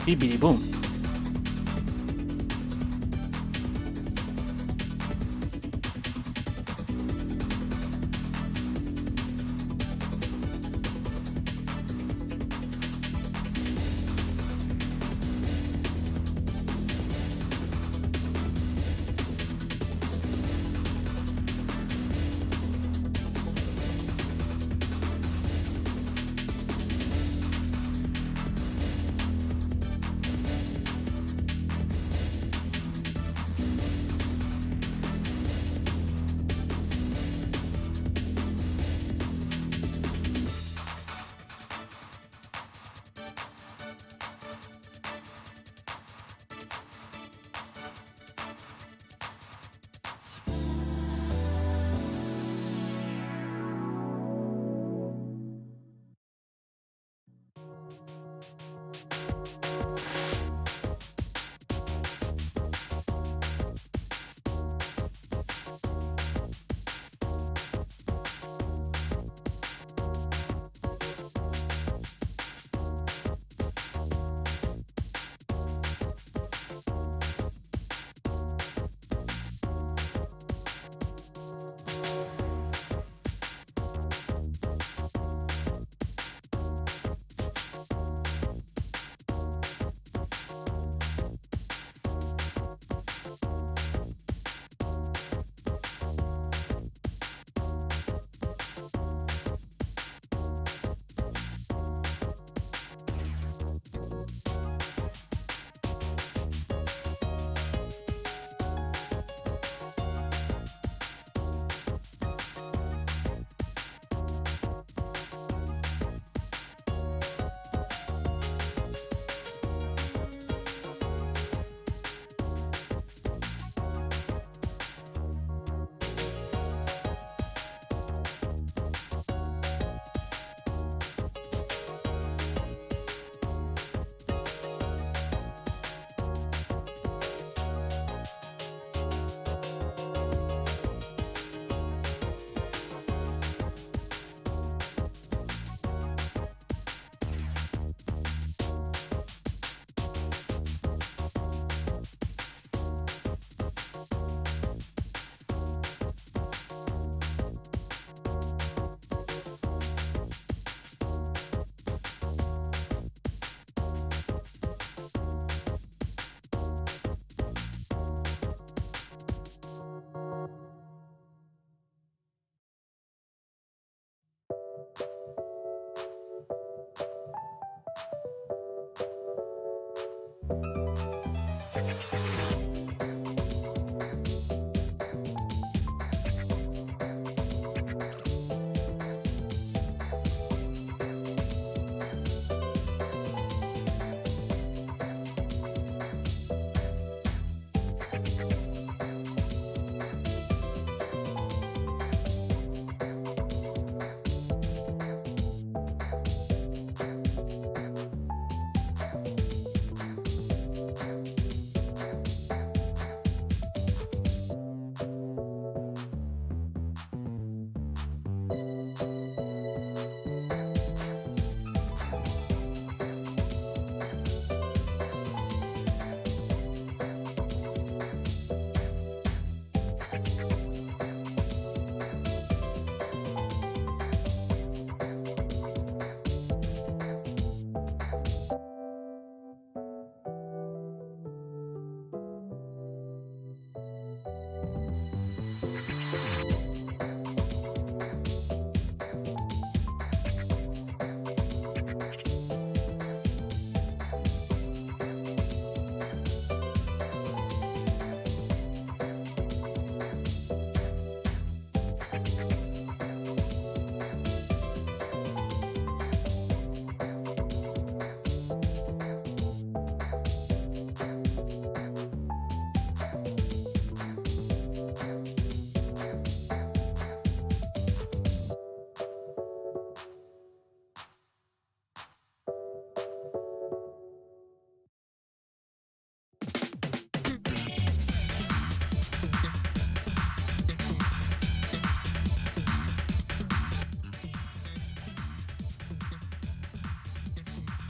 Beepity boom.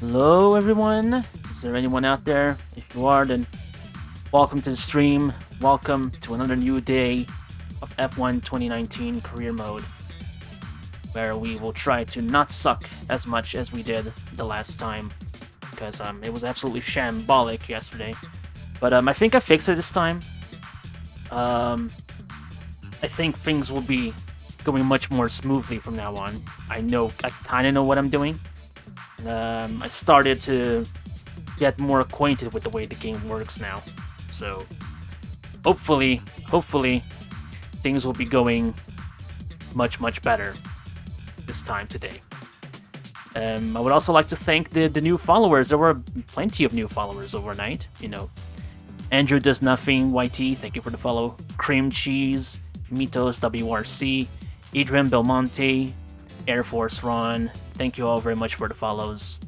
Hello, everyone. Is there anyone out there? If you are, then welcome to the stream. Welcome to another new day of F1 2019 career mode, where we will try to not suck as much as we did the last time, because it was absolutely shambolic yesterday. But I think I fixed it this time. I think things will be going much more smoothly from now on. I kind of know what I'm doing. I started to get more acquainted with the way the game works now. So hopefully things will be going much better this time today. I would also like to thank the new followers. There were plenty of new followers overnight. You know, Andrew Does Nothing, YT, thank you for the follow. Cream Cheese, Mitos WRC, Adrian Belmonte, Air Force Ron, thank you all very much for the follows.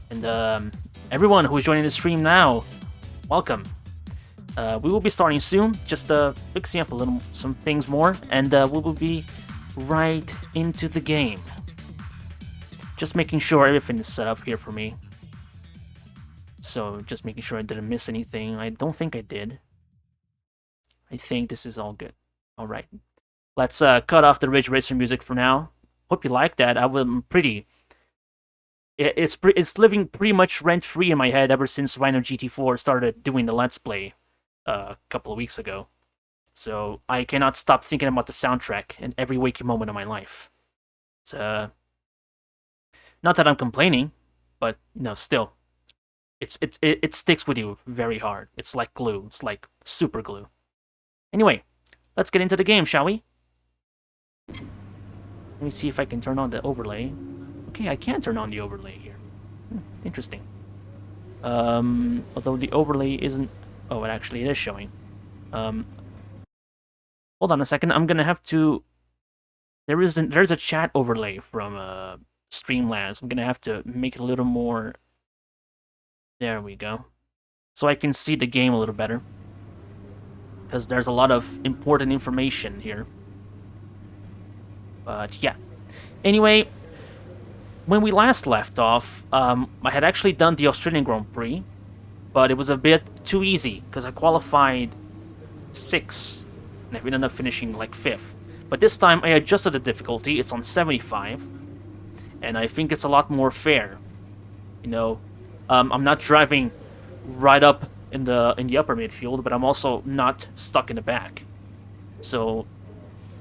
And everyone who is joining the stream now, welcome. We will be starting soon, just fixing up some things more, and we will be right into the game. Just making sure everything is set up here for me. So just making sure I didn't miss anything. I don't think I did. I think this is all good. All right. Let's cut off the Ridge Racer music for now. Hope you like that. It's living pretty much rent-free in my head ever since Rhino GT4 started doing the Let's Play a couple of weeks ago. So I cannot stop thinking about the soundtrack in every waking moment of my life. It's not that I'm complaining, but no, still, it sticks with you very hard. It's like glue. It's like super glue. Anyway, let's get into the game, shall we? Let me see if I can turn on the overlay. Okay, I can turn on the overlay here. Interesting. Although the overlay isn't... Oh, it is showing. Hold on a second. I'm gonna have to... There's a chat overlay from Streamlabs. I'm gonna have to make it a little more... There we go. So I can see the game a little better. Because there's a lot of important information here. But yeah. Anyway, when we last left off, I had actually done the Australian Grand Prix, but it was a bit too easy because I qualified 6th, and I ended up finishing like 5th. But this time I adjusted the difficulty. It's on 75, and I think it's a lot more fair. You know, I'm not driving right up in the upper midfield, but I'm also not stuck in the back. So,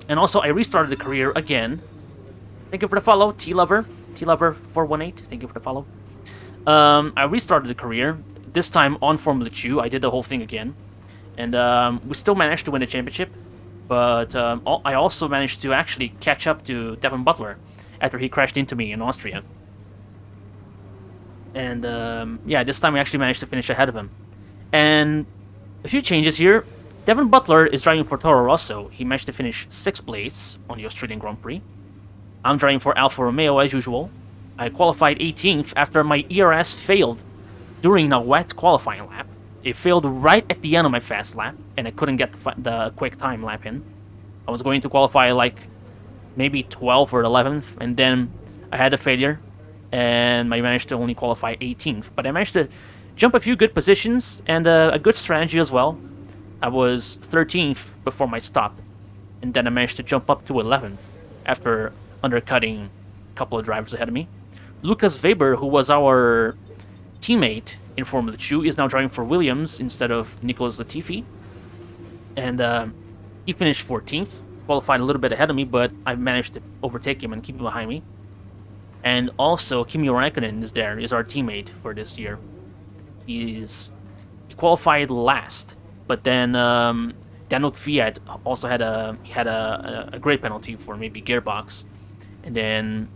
and also I restarted the career again. Thank you for the follow, T-Lover. T-Lover418, thank you for the follow. I restarted the career, this time on Formula 2. I did the whole thing again. And we still managed to win the championship. But I also managed to actually catch up to Devin Butler after he crashed into me in Austria. And yeah, this time we actually managed to finish ahead of him. And a few changes here. Devin Butler is driving for Toro Rosso. He managed to finish 6th place on the Australian Grand Prix. I'm driving for Alfa Romeo as usual. I qualified 18th after my ERS failed during the wet qualifying lap. It failed right at the end of my fast lap, and I couldn't get the quick time lap in. I was going to qualify like maybe 12th or 11th, and then I had a failure, and I managed to only qualify 18th. But I managed to jump a few good positions, and a good strategy as well. I was 13th before my stop, and then I managed to jump up to 11th after undercutting a couple of drivers ahead of me. Lucas Weber, who was our teammate in Formula 2, is now driving for Williams instead of Nicholas Latifi. And he finished 14th, qualified a little bit ahead of me, but I managed to overtake him and keep him behind me. And also, Kimi Räikkönen is our teammate for this year. He qualified last, but then Daniel Kvyat also had a great penalty for maybe gearbox. And then,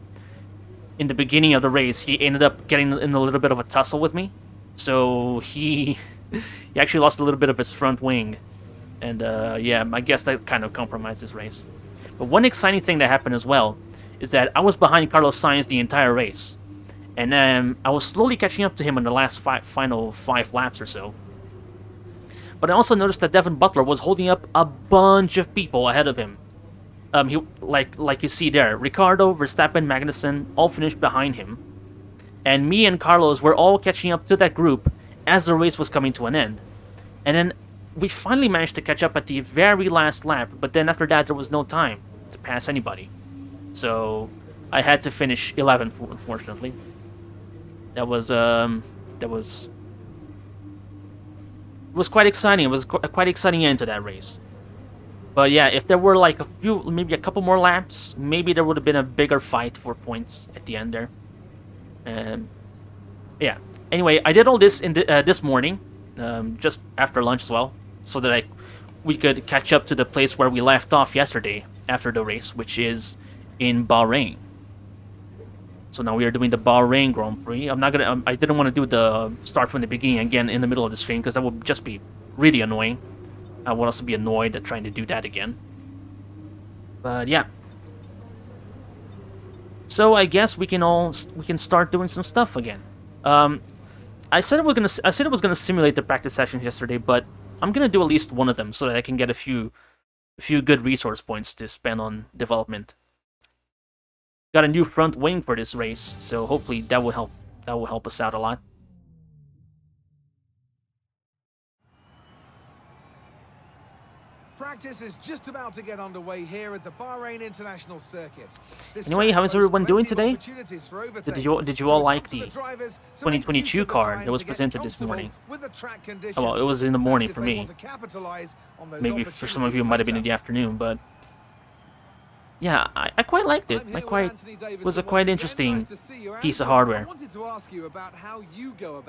in the beginning of the race, he ended up getting in a little bit of a tussle with me. So he actually lost a little bit of his front wing. And yeah, I guess that kind of compromised his race. But one exciting thing that happened as well is that I was behind Carlos Sainz the entire race. And I was slowly catching up to him in the last final 5 laps or so. But I also noticed that Devin Butler was holding up a bunch of people ahead of him. He like you see there, Ricardo, Verstappen, Magnussen all finished behind him. And me and Carlos were all catching up to that group as the race was coming to an end. And then we finally managed to catch up at the very last lap, but then after that there was no time to pass anybody. So I had to finish 11th, unfortunately. That was it was quite exciting. It was a quite exciting end to that race. But yeah, if there were like maybe a couple more laps, maybe there would have been a bigger fight for points at the end there. Yeah. Anyway, I did all this in this morning, just after lunch as well, so that we could catch up to the place where we left off yesterday after the race, which is in Bahrain. So now we are doing the Bahrain Grand Prix. I didn't want to do the start from the beginning again in the middle of the stream because that would just be really annoying. I would also be annoyed at trying to do that again. But yeah. So I guess we can start doing some stuff again. I said it was gonna simulate the practice sessions yesterday, but I'm gonna do at least one of them so that I can get a few good resource points to spend on development. Got a new front wing for this race, so hopefully that will help. That will help us out a lot. Practice is just about to get underway here at the Bahrain International Circuit. Anyway, how is everyone doing today? Did you all like the 2022 card that was presented this morning? Oh, well, it was in the morning for me. Maybe for some of you it might have been in the afternoon, but yeah, I quite liked it. It was a quite interesting piece of hardware.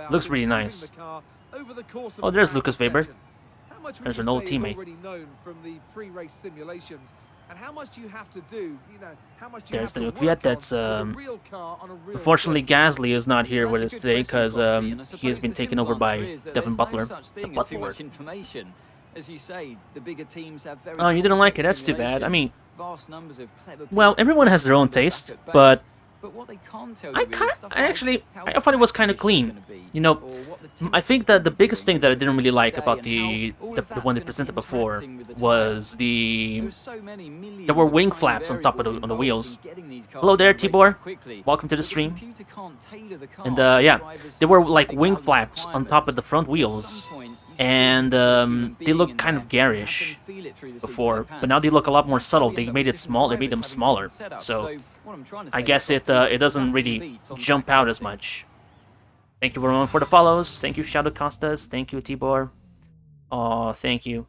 Looks really nice. Oh, there's Lucas Weber. There's an old teammate. There's the new Kvyat. That's unfortunately Gasly is not here with us today because he has been taken over by Devin Butler, the Butler. Oh, you didn't like it? That's too bad. I mean, well, everyone has their own taste, but I thought it was kind of clean. You know, I think that the biggest thing that I didn't really like about the one they presented before was there were wing flaps on top of the wheels. Hello there, Tibor. Welcome to the stream. And yeah, there were like wing flaps on top of the front wheels. And they look kind of garish before, but now they look a lot more subtle. They made it small. They made them smaller, so I guess it doesn't really jump out as much. Thank you everyone for the follows. Thank you Shadow Costas. Thank you Tibor. Oh, thank you.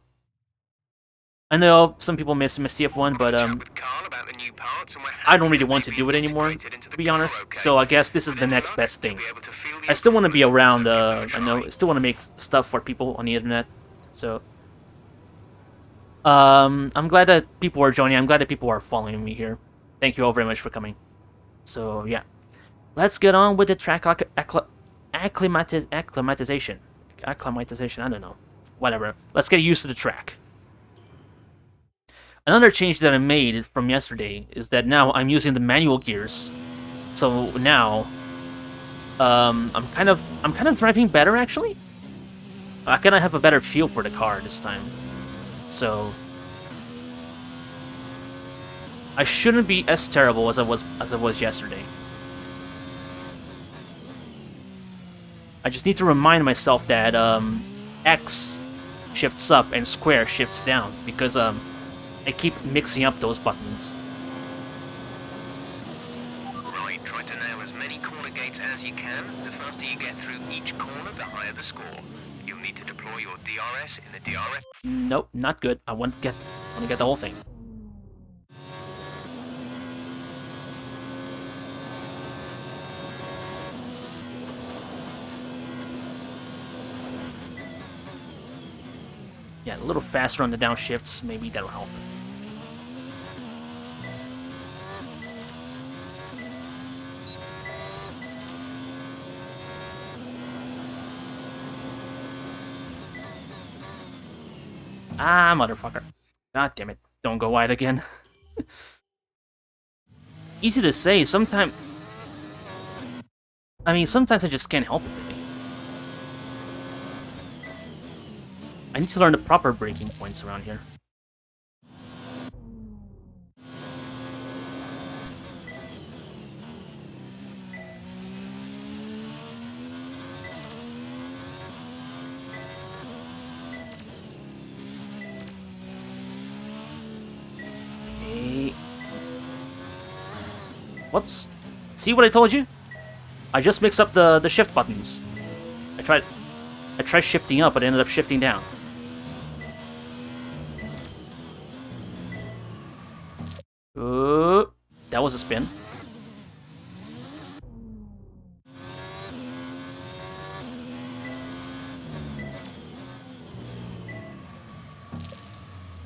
I know some people miss TF1, but I don't really want to do it anymore, to be honest. So I guess this is the next best thing. I still want to be around. I still want to make stuff for people on the internet. So I'm glad that people are joining. I'm glad that people are following me here. Thank you all very much for coming. So yeah, let's get on with the track acclimatization. Acclimatization. I don't know. Whatever. Let's get used to the track. Another change that I made from yesterday is that now I'm using the manual gears. So now, I'm kind of driving better actually. I kind of have a better feel for the car this time. So I shouldn't be as terrible as I was yesterday. I just need to remind myself that X shifts up and square shifts down because I keep mixing up those buttons. Right, try to nail as many corner gates as you can. The faster you get through each corner, the higher the score. You'll need to deploy your DRS in the DRS. Nope, not good. I want to get the whole thing. Yeah, a little faster on the downshifts, maybe that'll help. Ah, motherfucker. God damn it. Don't go wide again. Easy to say, sometimes I just can't help it, really. I need to learn the proper braking points around here. Whoops. See what I told you? I just mixed up the shift buttons. I tried shifting up, but I ended up shifting down. That was a spin.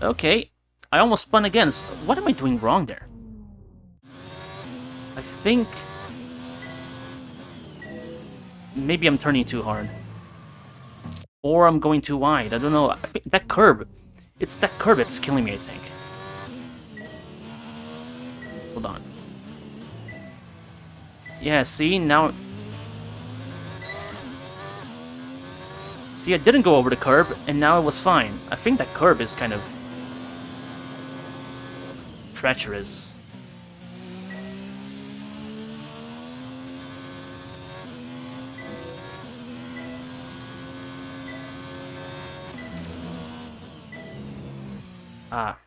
Okay, I almost spun again. So what am I doing wrong there? I think... maybe I'm turning too hard. Or I'm going too wide. I don't know. I think that curb. It's that curb that's killing me, I think. Hold on. Yeah, see? Now... see, I didn't go over the curb, and now it was fine. I think that curb is kind of... treacherous. Ah,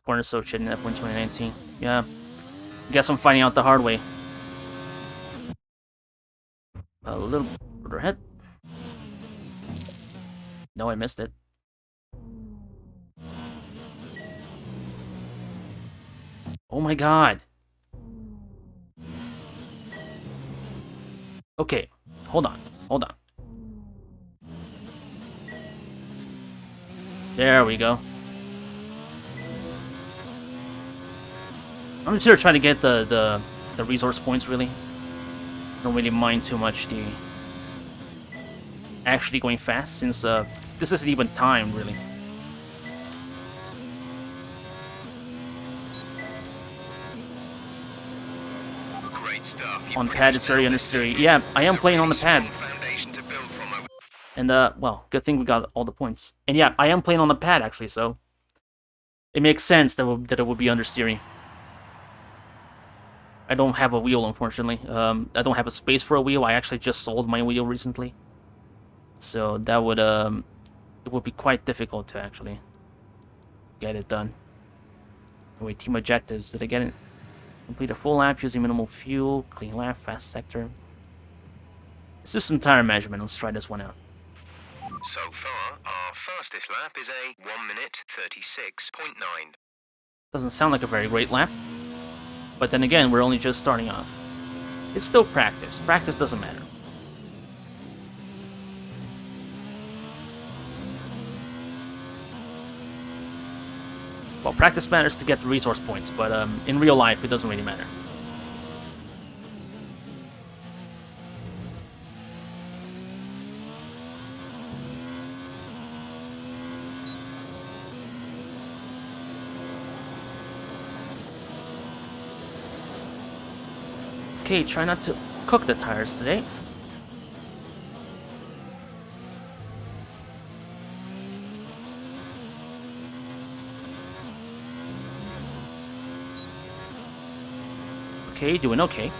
corner so shit in F1 2019. Yeah, guess I'm finding out the hard way. A little further ahead. No, I missed it. Oh my god. Okay, hold on, hold on. There we go. I'm just here trying to get the resource points, really. Don't really mind too much the actually going fast, since this isn't even timed, really. Great stuff. On pad, it's very unnecessary. Yeah, I am playing on the pad. And, well, good thing we got all the points. And yeah, I am playing on the pad, actually, so... it makes sense that it would be understeering. I don't have a wheel, unfortunately. I don't have a space for a wheel. I actually just sold my wheel recently. So that would, it would be quite difficult to actually get it done. Anyway, team objectives. Did I get it? Complete a full lap using minimal fuel. Clean lap, fast sector. System tire measurement. Let's try this one out. So far, our fastest lap is a 1 minute 36.9. Doesn't sound like a very great lap. But then again, we're only just starting off. It's still practice. Practice doesn't matter. Well, practice matters to get the resource points, but in real life, it doesn't really matter. Okay, try not to cook the tires today. Okay, doing okay.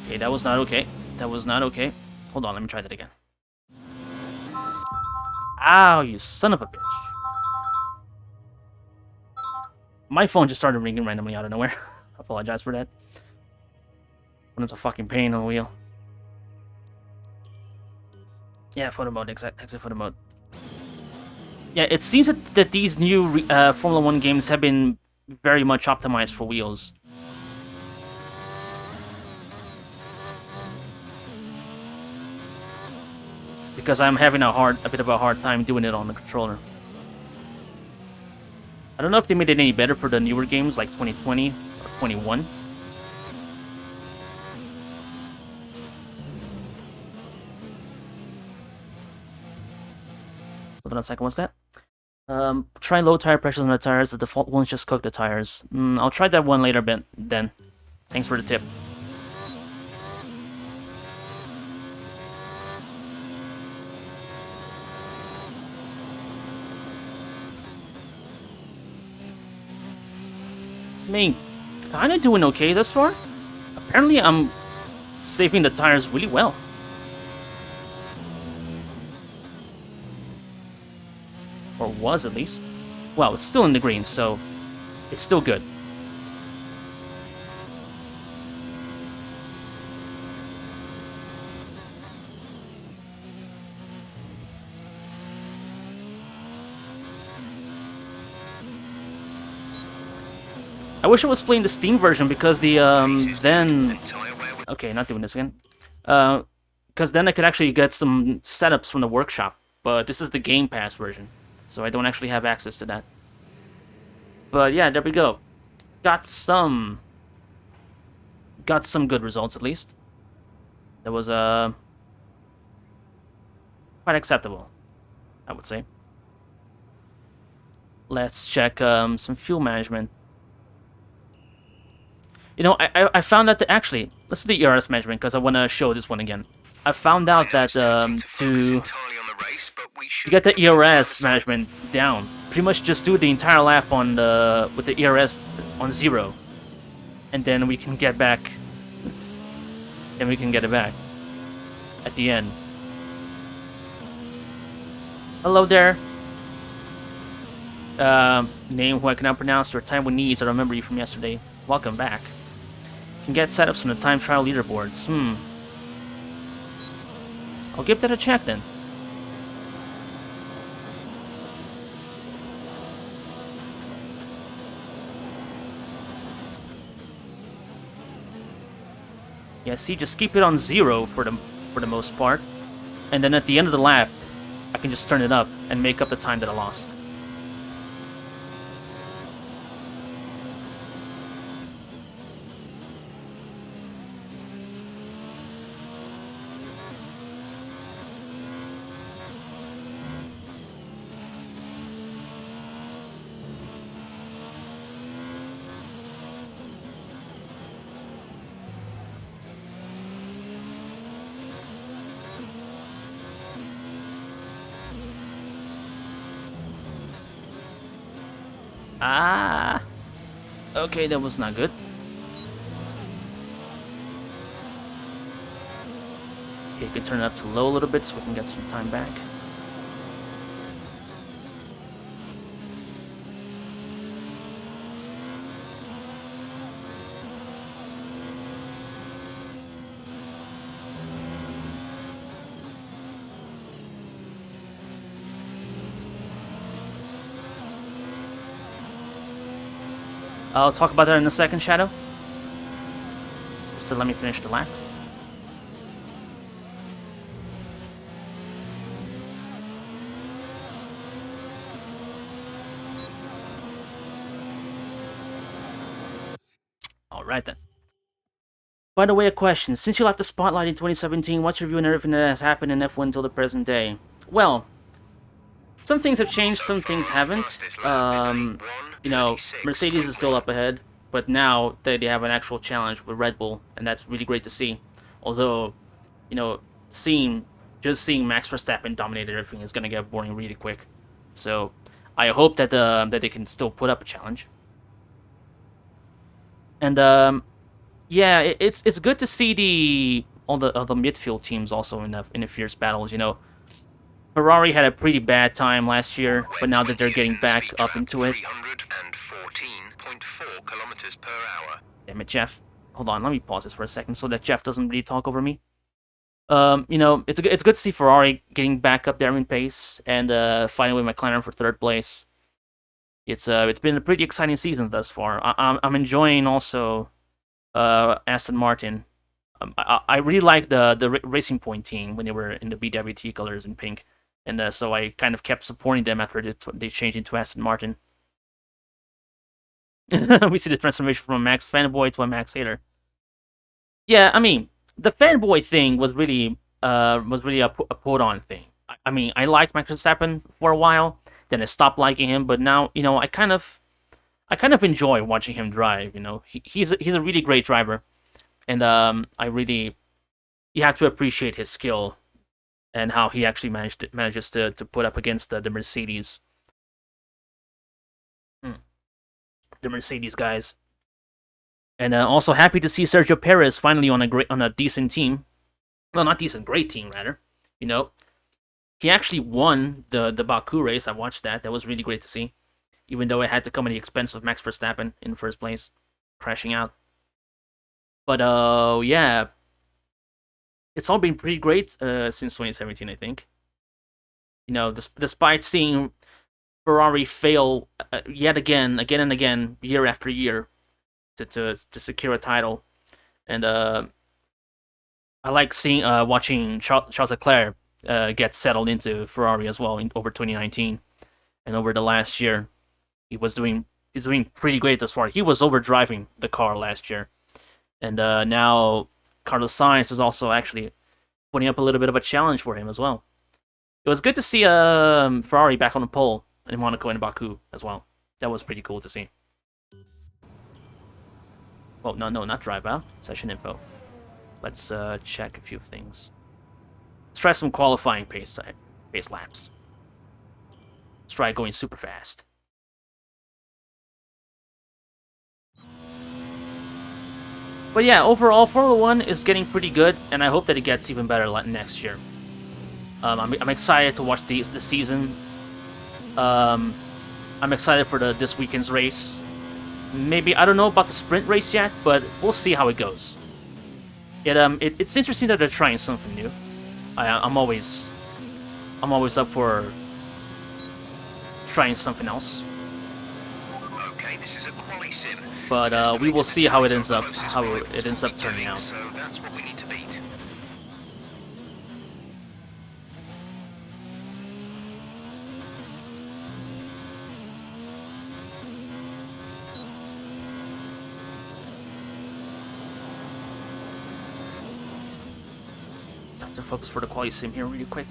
Okay, that was not okay. That was not okay. Hold on, let me try that again. Ow, you son of a bitch. My phone just started ringing randomly out of nowhere. I apologize for that. When it's a fucking pain on the wheel. Yeah, photo mode, exit photo mode. Yeah, it seems that these new Formula 1 games have been very much optimized for wheels. Because I'm having a bit of a hard time doing it on the controller. I don't know if they made it any better for the newer games like 2020 or 21. Hold on a second, what's that? Try low tire pressures on the tires. The default ones just cook the tires. I'll try that one later, Ben. Then. Thanks for the tip. I mean, kinda doing okay thus far. Apparently I'm saving the tires really well. Or was, at least. Well, it's still in the green, so it's still good. I wish I was playing the Steam version because the then okay, not doing this again. Because then I could actually get some setups from the workshop, but this is the Game Pass version, so I don't actually have access to that. But yeah, there we go. Got some good results at least. That was quite acceptable, I would say. Let's check some fuel management. You know, I found out that actually, let's do the ERS measurement because I want to show this one again. I found out that to get the ERS management down, pretty much just do the entire lap on the with the ERS on 0, and then we can get back. Then we can get it back at the end. Hello there. Name who I cannot pronounce or Taiwanese. I remember you from yesterday. Welcome back. Can get setups from the time trial leaderboards. I'll give that a check then. Yeah, see, just keep it on 0 for the most part, and then at the end of the lap, I can just turn it up and make up the time that I lost. Ah, okay, that was not good. Okay, you can turn it up to low a little bit so we can get some time back. I'll talk about that in a second, Shadow. Just to let me finish the lap. Alright then. By the way, a question. Since you left the spotlight in 2017, what's your view on everything that has happened in F1 until the present day? Well, some things have changed, some things haven't. You know, Mercedes is still up ahead, but now they have an actual challenge with Red Bull, and that's really great to see. Although, you know, just seeing Max Verstappen dominate everything is gonna get boring really quick. So, I hope that that they can still put up a challenge. And yeah, it's good to see all the midfield teams also in the fierce battles. You know, Ferrari had a pretty bad time last year, but now that they're getting back up into it. 314.4 kilometers per hour. Damn it, Jeff. Hold on, let me pause this for a second so that Jeff doesn't really talk over me. You know, it's good to see Ferrari getting back up there in pace and fighting with McLaren for 3rd place. It's been a pretty exciting season thus far. I'm enjoying also Aston Martin. I really like the Racing Point team when they were in the BWT colors in pink, and so I kind of kept supporting them after they changed into Aston Martin. We see the transformation from a Max fanboy to a Max hater. Yeah, I mean, the fanboy thing was really a put on thing. I mean, I liked Max Verstappen for a while, then I stopped liking him, but now, you know, I kind of enjoy watching him drive. You know, he's a really great driver, and you have to appreciate his skill and how he actually manages to put up against the Mercedes. The Mercedes guys. And also happy to see Sergio Perez finally on a decent team. Well, not decent, great team rather. You know, he actually won the Baku race. I watched that. That was really great to see. Even though it had to come at the expense of Max Verstappen in first place, crashing out. But yeah, it's all been pretty great since 2017, I think. You know, despite seeing Ferrari fail yet again and again, year after year, to secure a title, and I like watching Charles Leclerc get settled into Ferrari as well over 2019 and over the last year. He's doing pretty great thus far. He was overdriving the car last year, and now Carlos Sainz is also actually putting up a little bit of a challenge for him as well. It was good to see Ferrari back on the pole in Monaco and Baku as well. That was pretty cool to see. Oh, no, not drive out. Session info. Let's check a few things. Let's try some qualifying pace laps. Let's try going super fast. But yeah, overall, Formula 1 is getting pretty good, and I hope that it gets even better next year. I'm excited to watch the season. I'm excited for this weekend's race. Maybe, I don't know about the sprint race yet, but we'll see how it goes. It's interesting that they're trying something new. I'm always up for trying something else. Okay, this is a quali sim. But we will see how it ends up turning out. So that's what we need to beat. Time to focus for the quali sim here really quick.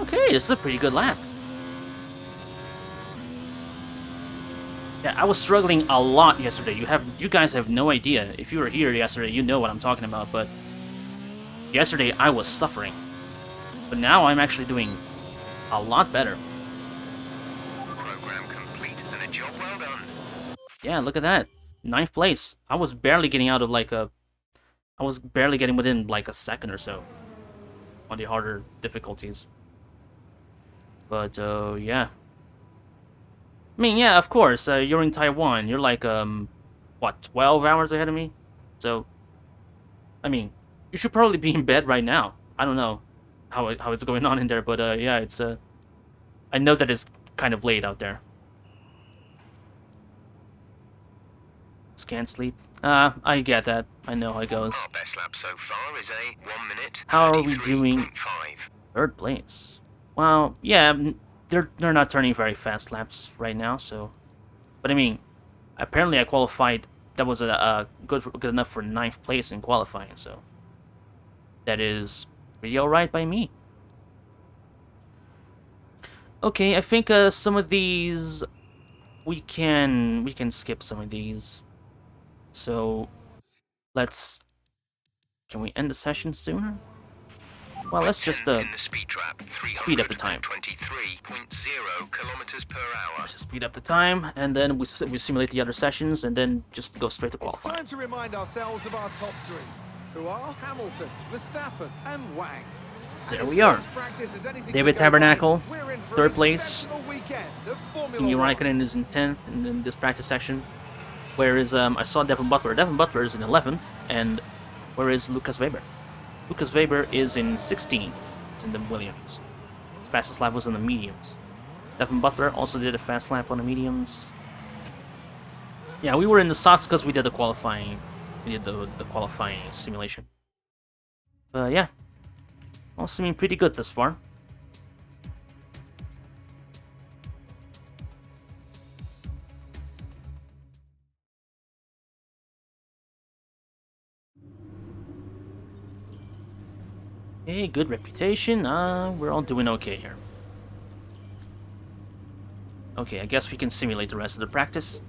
Okay, this is a pretty good lap. Yeah, I was struggling a lot yesterday. You guys have no idea. If you were here yesterday, you know what I'm talking about, but yesterday I was suffering. But now I'm actually doing a lot better. Program complete and a job well done. Yeah, look at that. 9th place. I was barely getting within like a second or so on the harder difficulties. But yeah. I mean, yeah, of course. You're in Taiwan. You're like what, 12 hours ahead of me? So, I mean, you should probably be in bed right now. I don't know how it's going on in there, but yeah, it's I know that it's kind of late out there. Can't sleep. I get that. I know how it goes. Our best lap so far is a 1 minute. How are we doing? 33.5. 3rd place. Well, yeah, they're not turning very fast laps right now. So, but I mean, apparently I qualified. That was good enough for 9th place in qualifying. So that is pretty alright by me. Okay, I think some of these we can skip some of these. So can we end the session sooner? Well, let's just in the speed trap, speed up the time. 23.0 kilometers per hour. Let's just speed up the time, and then we simulate the other sessions, and then just go straight to It's qualifying. time to remind ourselves of our top three, who are Hamilton, Verstappen, and Wang. There we are. David Tabernacle, 3rd place. Kimi Raikkonen is in 10th in this practice session. Whereas I saw Devin Butler. Devin Butler is in 11th, and where is Lucas Weber? Lucas Weber is in 16th. It's in the Williams. His fastest lap was in the mediums. Devin Butler also did a fast lap on the mediums. Yeah, we were in the softs because we did the qualifying. We did the qualifying simulation. Yeah, all seeming pretty good thus far. Okay, good reputation. We're all doing okay here. Okay, I guess we can simulate the rest of the practice.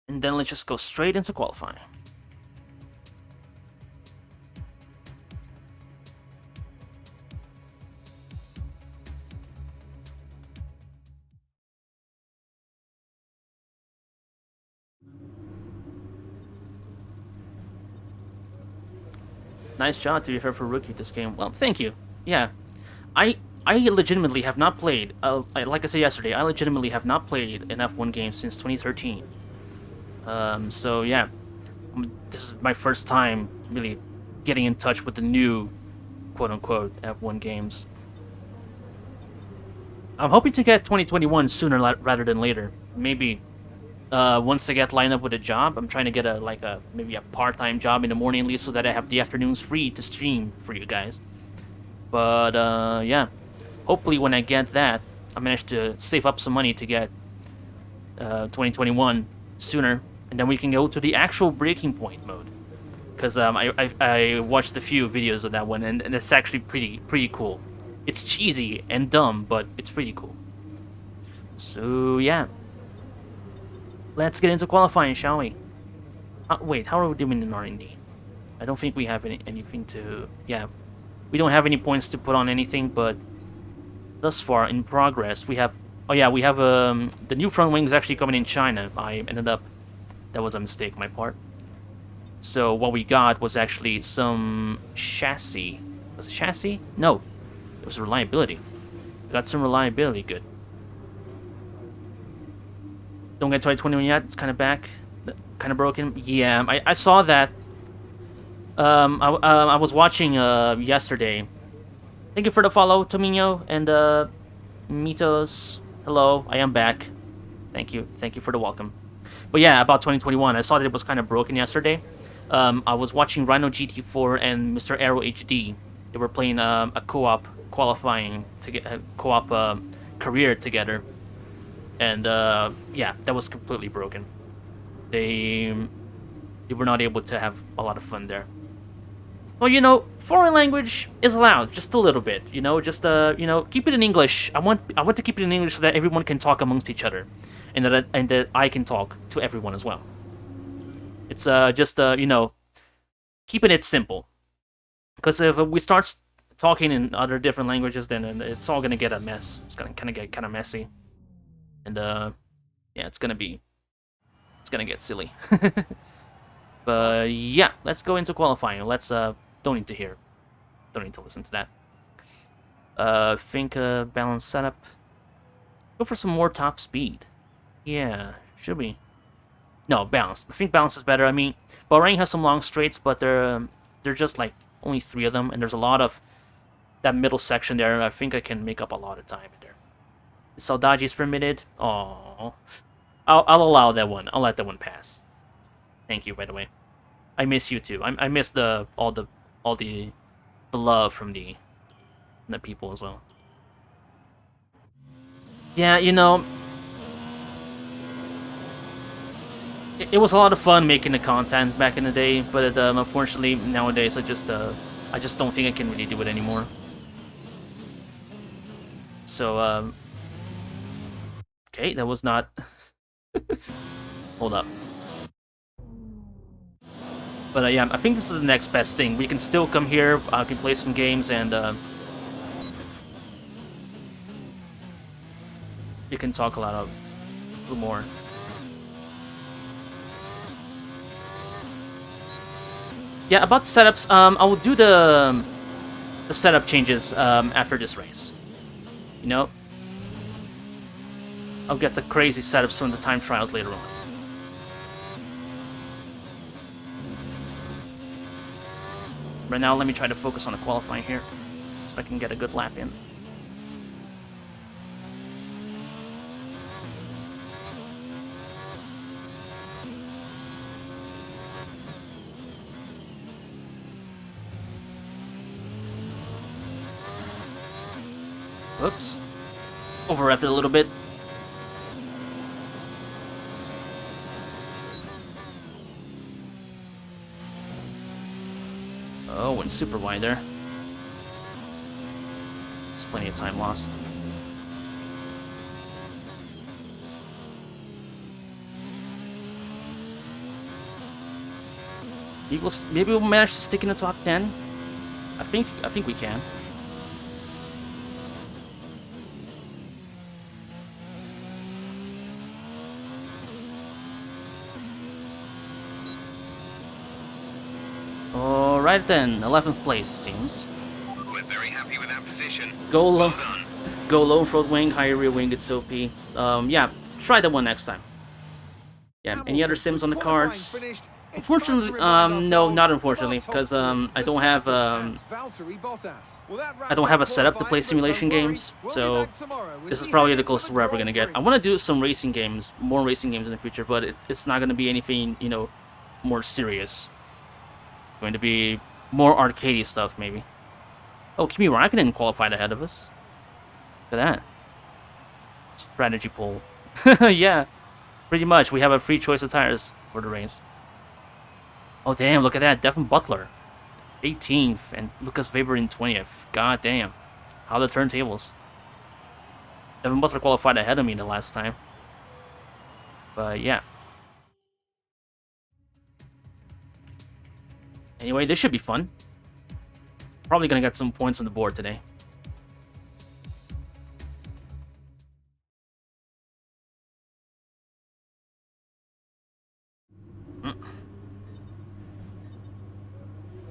And then let's just go straight into qualifying. Nice job, to be fair, for rookie this game. Well, thank you. Yeah, I legitimately have not played. Like I said yesterday, I legitimately have not played an F1 game since 2013. So yeah, this is my first time really getting in touch with the new, quote-unquote, F1 games. I'm hoping to get 2021 sooner rather than later. Maybe once I get lined up with a job, I'm trying to get maybe a part-time job in the morning at least, so that I have the afternoons free to stream for you guys. But yeah, hopefully when I get that, I manage to save up some money to get 2021 sooner, and then we can go to the actual Breaking Point mode. Because I watched a few videos of that one, and it's actually pretty cool. It's cheesy and dumb, but it's pretty cool. So yeah, let's get into qualifying, shall we? Wait, how are we doing in R&D? I don't think we have anything to... Yeah, we don't have any points to put on anything, but thus far in progress we have... Oh yeah, we have the new front wing is actually coming in China. I ended up... That was a mistake on my part. So what we got was actually some chassis. Was it chassis? No, it was reliability. We got some reliability, good. Don't get 2021 yet, it's kind of back. Kind of broken. Yeah, I saw that. I was watching yesterday. Thank you for the follow, Tomino and Mitos. Hello, I am back. Thank you for the welcome. But yeah, about 2021, I saw that it was kind of broken yesterday. I was watching Rhino GT4 and Mr. Aero HD. They were playing a co-op qualifying to get a co-op career together, and yeah, that was completely broken. They were not able to have a lot of fun there. Well, you know, foreign language is allowed, just a little bit. You know, just you know, keep it in English. I want to keep it in English so that everyone can talk amongst each other, and that I can talk to everyone as well. It's just you know, keeping it simple. Because if we start talking in other different languages, then it's all gonna get a mess. It's gonna get kind of messy, and yeah, it's gonna get silly. But yeah, let's go into qualifying. Let's don't need to listen to that. Think balance setup. Go for some more top speed. Yeah, should we? No, balance. I think balance is better. I mean, Bahrain has some long straights, but they're just like only 3 of them, and there's a lot of that middle section there. I think I can make up a lot of time there. The Saudade is permitted. Oh, I'll allow that one. I'll let that one pass. Thank you, by the way. I miss you too. I miss all the love from the people as well. Yeah, you know, it was a lot of fun making the content back in the day, but unfortunately nowadays I just don't think I can really do it anymore. So okay, that was not. Hold up. But yeah, I think this is the next best thing. We can still come here, can play some games, and you can talk a little more. Yeah, about the setups, I will do the setup changes after this race. You know, I'll get the crazy setups from the time trials later on. Right now, let me try to focus on the qualifying here, so I can get a good lap in. Whoops. Over-reffed it a little bit. Oh, went super wide there. There's plenty of time lost. Maybe we'll manage to stick in the top 10. I think we can. Alright then, 11th place it seems. We're very happy with that position. Go low, Well done. go low front wing, higher rear wing, it's OP. Yeah, try that one next time. Yeah, any other sims on the cards? Unfortunately, no, not unfortunately, because I don't have a setup to play simulation games, so this is probably the closest we're ever gonna get. I want to do some racing games, more racing games in the future, but it's not gonna be anything, you know, more serious. It's going to be more arcadey stuff, maybe. Oh, Kimi Raikkonen qualified ahead of us. Look at that. Strategy poll. Yeah, pretty much. We have a free choice of tires for the race. Oh, damn, look at that. Devin Butler, 18th, and Lucas Weber in 20th. God damn. How the turntables. Devin Butler qualified ahead of me the last time. But, yeah. Anyway, this should be fun. Probably gonna get some points on the board today.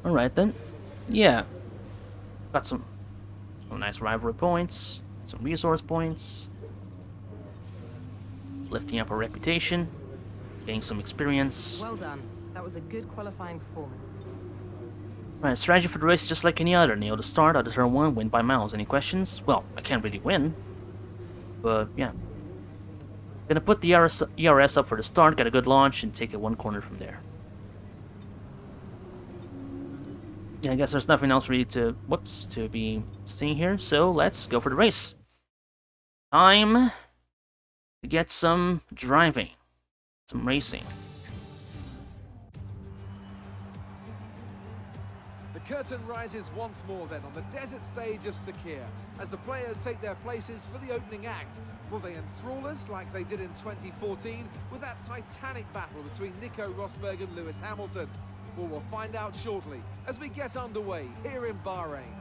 Alright then. Yeah. Got some nice rivalry points, some resource points. Lifting up our reputation, getting some experience. Well done. That was a good qualifying performance. Right, strategy for the race is just like any other. Nail the start, out of turn 1, win by miles. Any questions? Well, I can't really win. But, yeah. Gonna put the ERS up for the start, get a good launch, and take it one corner from there. Yeah, I guess there's nothing else really to be seeing here, so let's go for the race. Time to get some driving, some racing. The curtain rises once more then on the desert stage of Sakhir as the players take their places for the opening act. Will they enthrall us like they did in 2014 with that titanic battle between Nico Rosberg and Lewis Hamilton? Well, we'll find out shortly as we get underway here in Bahrain.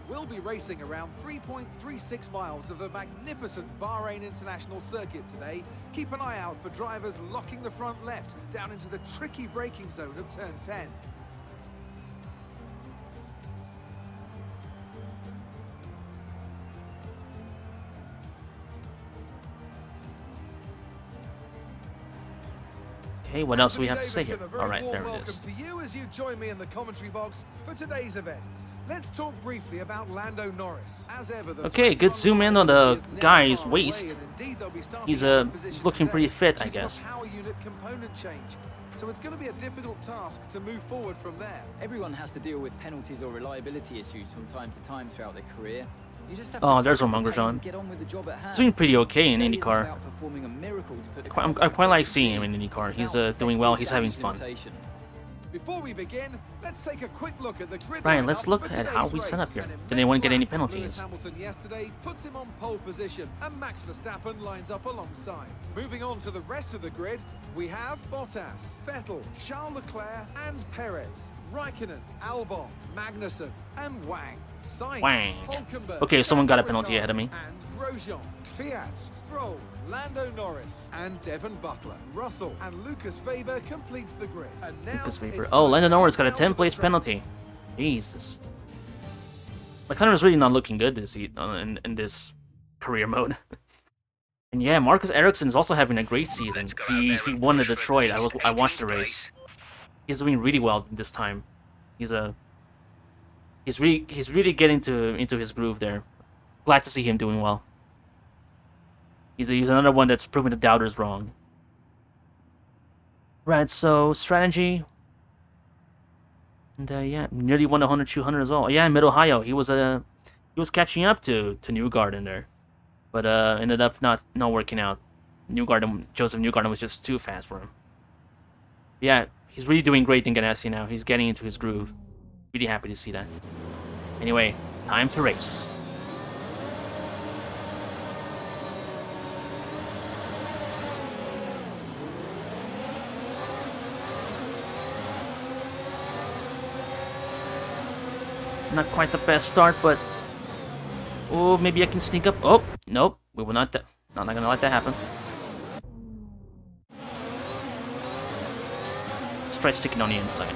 We'll be racing around 3.36 miles of the magnificent Bahrain International Circuit today. Keep an eye out for drivers locking the front left down into the tricky braking zone of turn 10. Okay, what else do we have to say here? Alright, there it is. Welcome to you as you join me in the commentary box for today's event. Let's talk briefly about Lando Norris. As ever, okay, good zoom in on the guy's waist. He's looking pretty fit, I guess. So it's going to be a difficult task to move forward from there. Everyone has to deal with penalties or reliability issues from time to time throughout their career. You just have oh, to there's Romain Grosjean. Doing pretty okay in IndyCar. I quite like seeing him in IndyCar. He's doing well. He's having fun. Before we begin, let's take a quick look at the grid. Ryan, let's look at how we set up here. Did anyone get any penalties? Hamilton yesterday puts him on pole position, and Max Verstappen lines up alongside. Moving on to the rest of the grid, we have Bottas, Vettel, Charles Leclerc, and Perez, Raikkonen, Albon, Magnussen, and Wang. Sainz, Wang. Hulkenberg, Okay, someone got a penalty ahead of me. And Grosjean, Fiat, Stroll, Lando Norris, and Devin Butler. Russell and Lucas Weber completes the grid. And now Lucas Weber. it's Oh, time Lando to Norris got a get down to the 10th-place track. penalty. Jesus. McLaren's really not looking good this in this career mode. And yeah, Marcus Ericsson is also having a great season. Let's go out He there and won at push for Detroit. at least I watched the 18th race. place. He's doing really well this time. He's really getting into his groove there. Glad to see him doing well. He's another one that's proving the doubters wrong. Right, so strategy. And yeah, nearly won the 100-200 as well. Yeah, in Mid Ohio, he was he was catching up to Newgarden there, but ended up not working out. Joseph Newgarden was just too fast for him. Yeah, he's really doing great in Ganassi now. He's getting into his groove. Really happy to see that. Anyway, time to race. Not quite the best start, but oh, maybe I can sneak up. Oh, nope, we will not. Not gonna let that happen. Let's try sticking on the inside.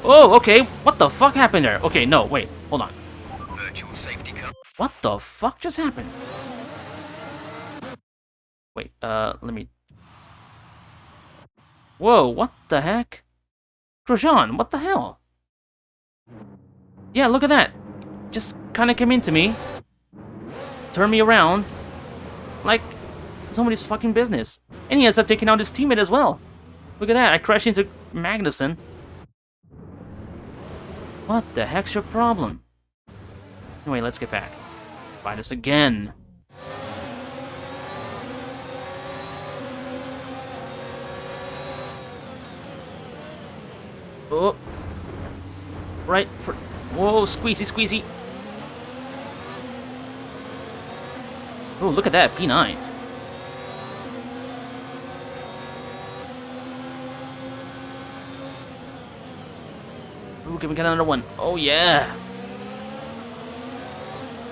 Oh, okay. What the fuck happened there? Okay, no, wait, hold on. Virtual safety car. What the fuck just happened? Wait, let me. Whoa, what the heck? Grosjean, what the hell? Yeah, look at that. Just kind of came into me. Turned me around. Like, somebody's fucking business. And he ends up taking out his teammate as well. Look at that, I crashed into Magnussen. What the heck's your problem? Anyway, let's get back. Try this again. Oh. Right for... Whoa, squeezy, squeezy. Oh, look at that, P9. Ooh, can we get another one? Oh, yeah.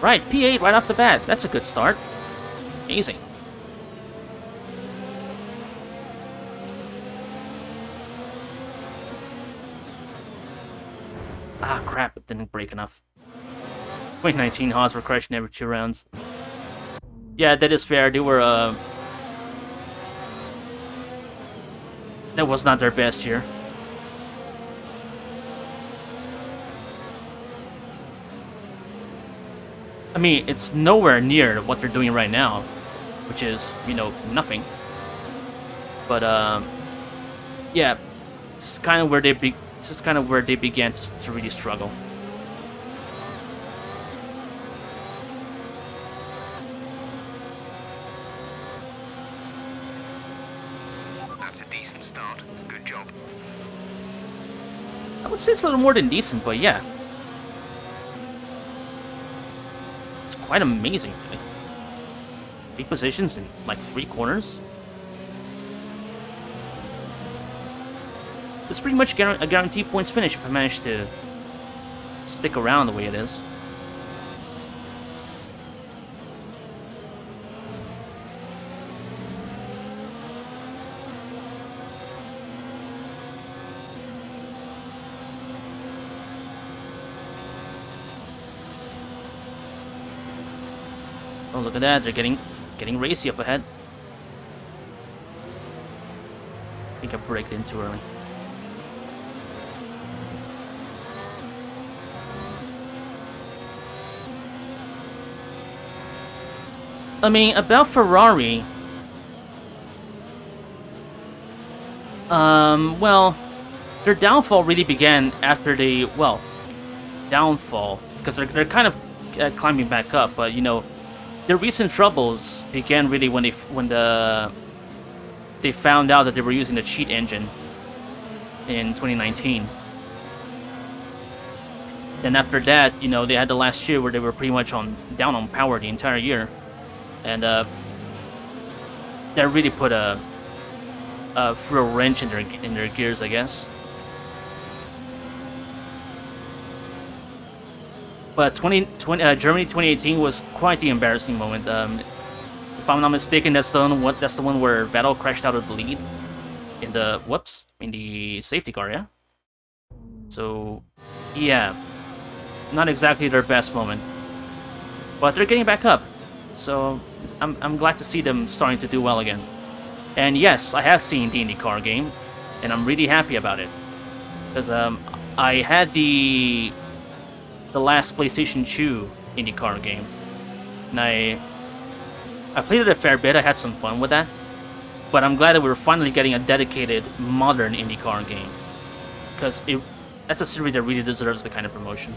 Right, P8 right off the bat. That's a good start. Amazing. Ah, crap, it didn't break enough. 2019 Haas were crashing every 2 rounds. Yeah, that is fair. They were, that was not their best year. I mean, it's nowhere near what they're doing right now, which is, you know, nothing. But, yeah, it's kind of where they began to really struggle. That's a decent start. Good job. I would say it's a little more than decent, but yeah. It's quite amazing. 8 positions in like 3 corners. It's pretty much a guaranteed points finish if I manage to stick around the way it is. Oh, look at that, they're getting racy up ahead. I think I braked in too early. I mean, about Ferrari... well, their downfall really began after they... Well, downfall, because they're kind of climbing back up, but, you know, their recent troubles began really when they found out that they were using the cheat engine in 2019. And after that, you know, they had the last year where they were pretty much down on power the entire year. And that really put threw a wrench in their gears, I guess. But Germany 2018 was quite the embarrassing moment. If I'm not mistaken, that's the one where Vettel crashed out of the lead in the safety car, yeah. So yeah, not exactly their best moment, but they're getting back up. So I'm glad to see them starting to do well again. And yes, I have seen the IndyCar game, and I'm really happy about it. Because I had the last PlayStation 2 IndyCar game, and I played it a fair bit. I had some fun with that. But I'm glad that we were finally getting a dedicated modern IndyCar game. Because that's a series that really deserves the kind of promotion.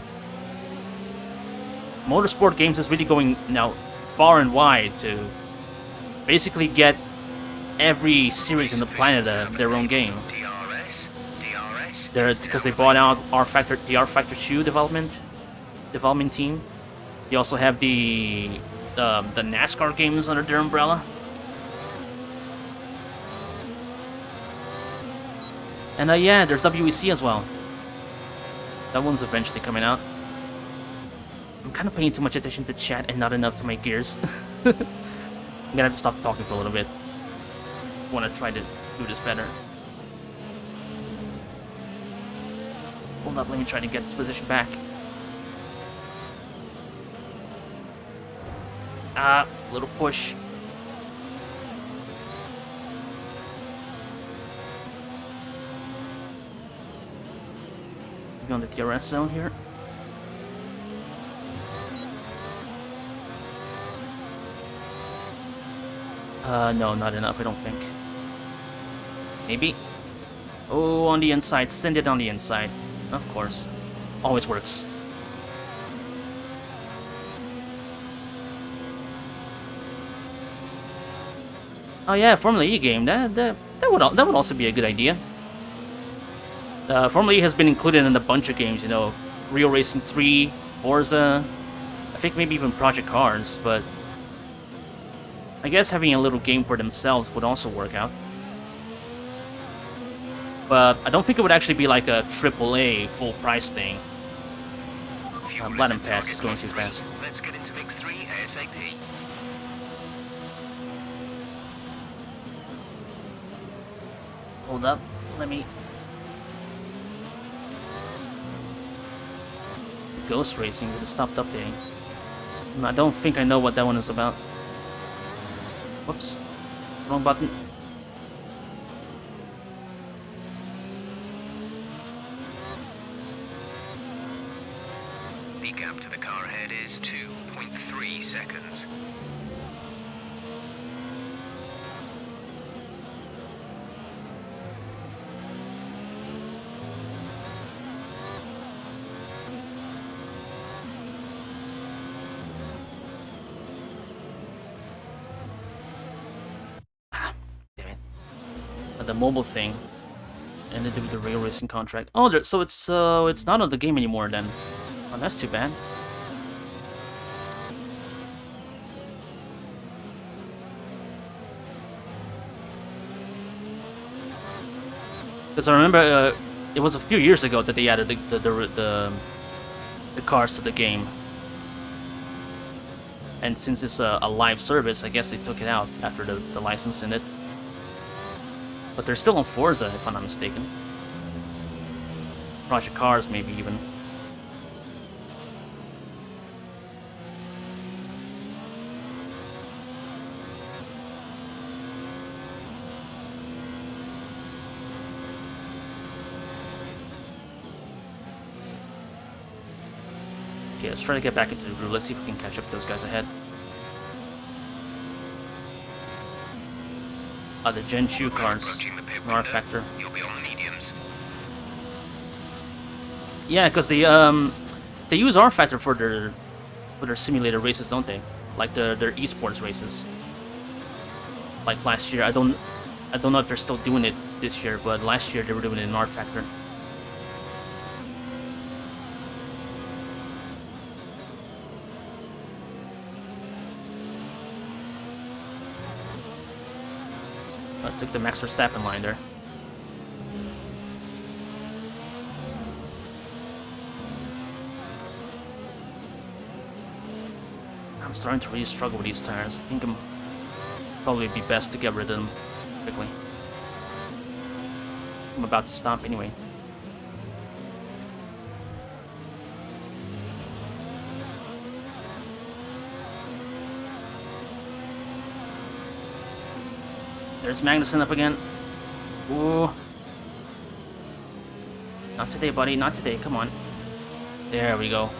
Motorsport Games is really going now far and wide to basically get every series in the planet their own game. Because they bought out the R Factor 2 development team. They also have the NASCAR games under their umbrella. And yeah, there's WEC as well. That one's eventually coming out. I'm kind of paying too much attention to chat and not enough to my gears. I'm gonna have to stop talking for a little bit. I want to try to do this better. Hold up, let me try to get this position back. Little push. Maybe on the DRS zone here. No, not enough, I don't think. Maybe? Oh, on the inside. Send it on the inside. Of course. Always works. Oh yeah, Formula E game. That would also be a good idea. Formula E has been included in a bunch of games, you know, Real Racing 3, Forza, I think maybe even Project Cars, but I guess having a little game for themselves would also work out. But I don't think it would actually be like a AAA full price thing. Let him pass, he's going too fast. Let's get into Mix 3 ASAP. Hold up, let me... Ghost Racing would have stopped updating. I don't think I know what that one is about. Whoops. Wrong button. The gap to the car ahead is 2.3 seconds. The mobile thing, and to do with the Real Racing contract. Oh, so it's not on the game anymore then. Oh, that's too bad. Because I remember it was a few years ago that they added the cars to the game, and since it's a live service, I guess they took it out after the license in it. But they're still on Forza, if I'm not mistaken. Project Cars, maybe even. Okay, let's try to get back into the groove. Let's see if we can catch up to those guys ahead. The Gen 2 cars, R Factor. You'll be on the mediums. Yeah, because they use R Factor for their simulator races, don't they? Like their esports races. Like last year, I don't know if they're still doing it this year, but last year they were doing it in R Factor. I took the Max Verstappen line there. I'm starting to really struggle with these tires. I think I'm probably be best to get rid of them quickly. I'm about to stop anyway. There's Magnussen up again. Ooh. Not today, buddy. Not today. Come on. There we go.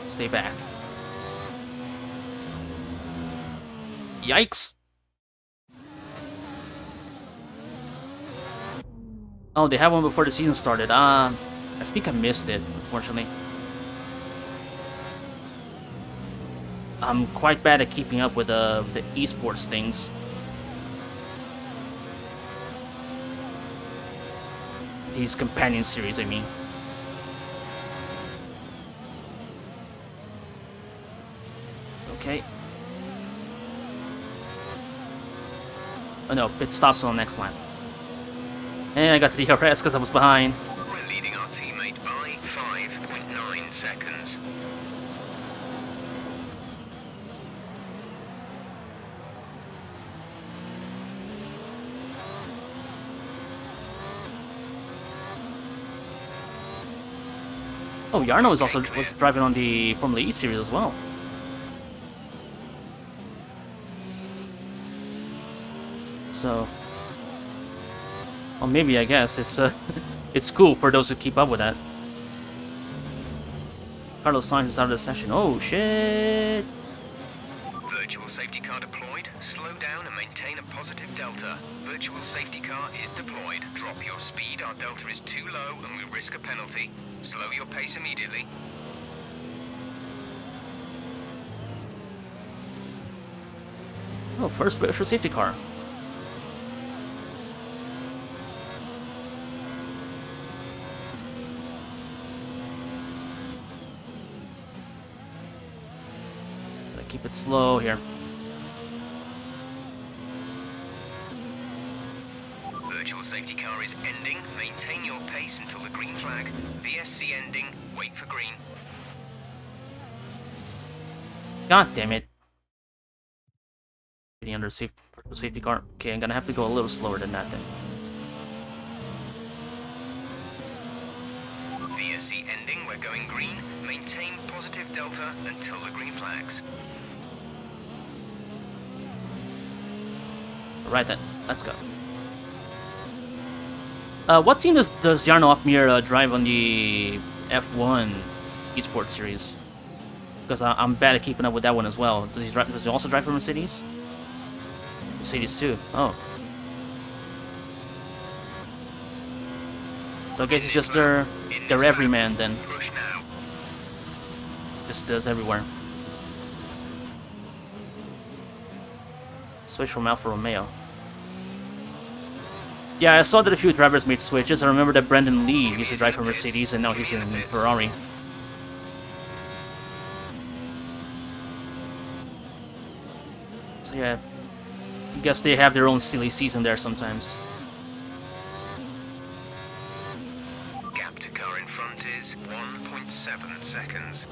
Stay back. Yikes. Oh, they had one before the season started. I think I missed it, unfortunately. I'm quite bad at keeping up with the esports things. These companion series, I mean. Okay. Oh no, pit stops on the next lap. And I got the DRS because I was behind. We're leading our teammate by 5.9 seconds. Oh, Jarno was driving on the Formula E series as well. So, well, maybe I guess it's it's cool for those who keep up with that. Carlos Sainz is out of the session. Oh shit! Virtual safety car deployed. Slow down and maintain a positive delta. Virtual safety car is deployed. Drop your speed. Our delta is too low and we risk a penalty. Slow your pace immediately. Oh, first virtual safety car. Gotta keep it slow here. Virtual safety car is ending. Maintain your pace until the green flag. VSC ending. Wait for green. God damn it. Getting under safety car. Okay, I'm gonna have to go a little slower than that then. VSC ending. We're going green. Maintain positive delta until the green flags. Alright then, let's go. What team does Jarno Opmeer drive on the F1 esports series? Because I'm bad at keeping up with that one as well. Does he also drive for Mercedes? Mercedes too. Oh. So I guess it's just their everyman then. Push now. Just does everywhere. Switch from Alfa Romeo. Yeah, I saw that a few drivers made switches. I remember that Brandon Lee used to drive for Mercedes and now he's in Ferrari. So yeah, I guess they have their own silly season there sometimes. Gap to car in front is 1.7 seconds.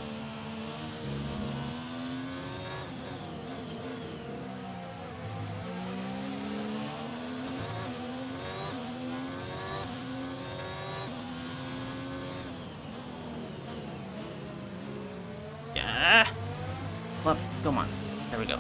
Yeah. Well, come on. There we go.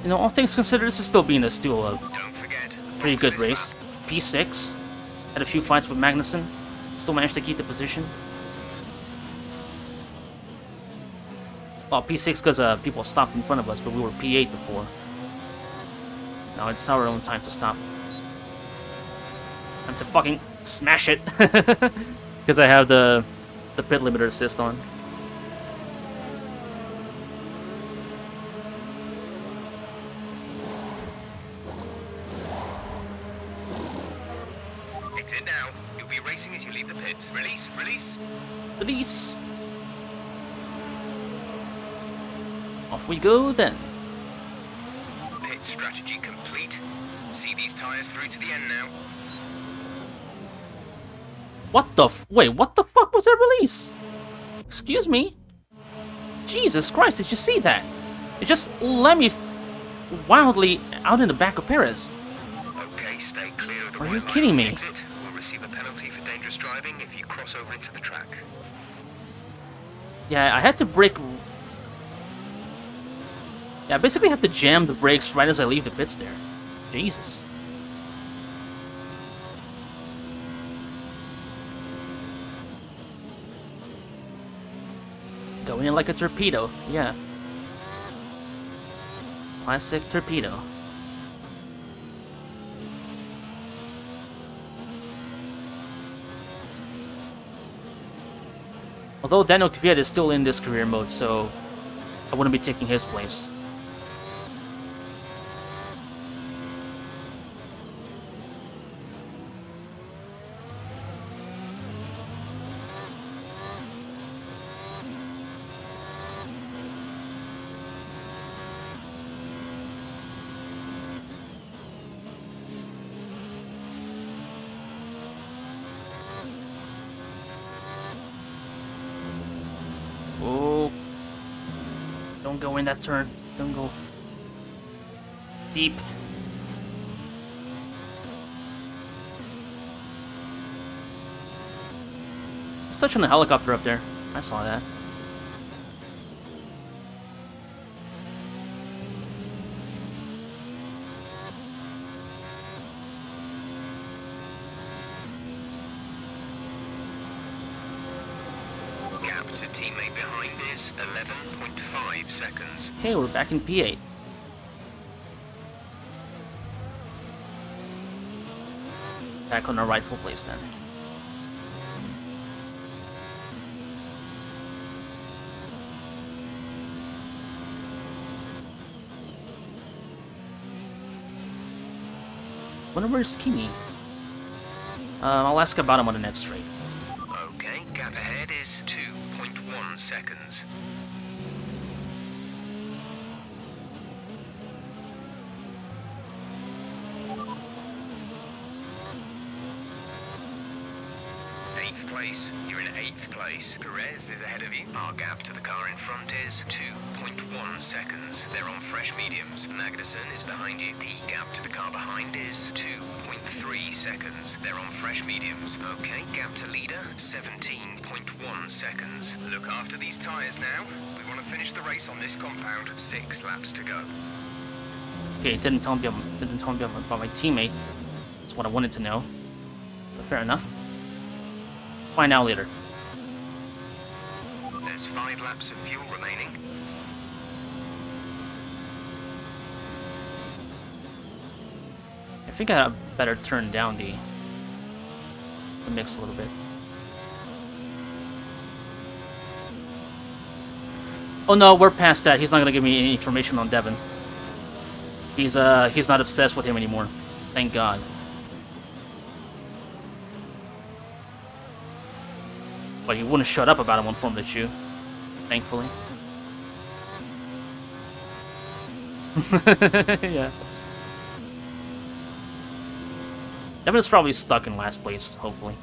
You know, all things considered, this is still being still a Don't forget. pretty good race. P6 had a few fights with Magnussen, still managed to keep the position. Well, P6 because people stopped in front of us, but we were P8 before. Now it's our own time to stop. Time to fucking smash it, because I have the pit limiter assist on. Exit now. You'll be racing as you leave the pits. Release, release. Release. Off we go then. Pit strategy complete. See these tires through to the end now. What the wait, what the fuck was that release? Excuse me? Jesus Christ, did you see that? It just let me wildly out in the back of Perez. Okay, stay clear of the Are white you line kidding on the me? Exit. We'll receive a penalty for dangerous driving if you cross over into the track. Yeah, I had to brake... Yeah, I basically have to jam the brakes right as I leave the pits there. Jesus. Going in like a torpedo, yeah. Classic torpedo. Although Daniel Kvyat is still in this career mode, so I wouldn't be taking his place. Oh, don't go in that turn. Don't go deep. Let's touch on the helicopter up there. I saw that. Gap to teammate behind is 11.5 seconds. Okay, we're back in P8. Back on our rightful place then. Wonder where's Kimi? I'll ask about him on the next straight. Okay, gap ahead is 2.1 seconds. Eighth place. You're in 8th place. Perez is ahead of you. Our gap to the car in front is 2.1 seconds. They're on fresh mediums. Magnussen is behind you. The gap to the car behind is 2.3 seconds. They're on fresh mediums. Okay, gap to leader, 17.1 seconds. Look after these tyres now. We want to finish the race on this compound. 6 laps to go. Okay, didn't tell me about my teammate. That's what I wanted to know. But fair enough. Find out later. There's 5 laps of fuel remaining. I think I better turn down the mix a little bit. Oh no, we're past that. He's not gonna give me any information on Devin. He's not obsessed with him anymore. Thank God. But he wouldn't shut up about him on Formula 2, thankfully. Yeah. Devin is probably stuck in last place, hopefully.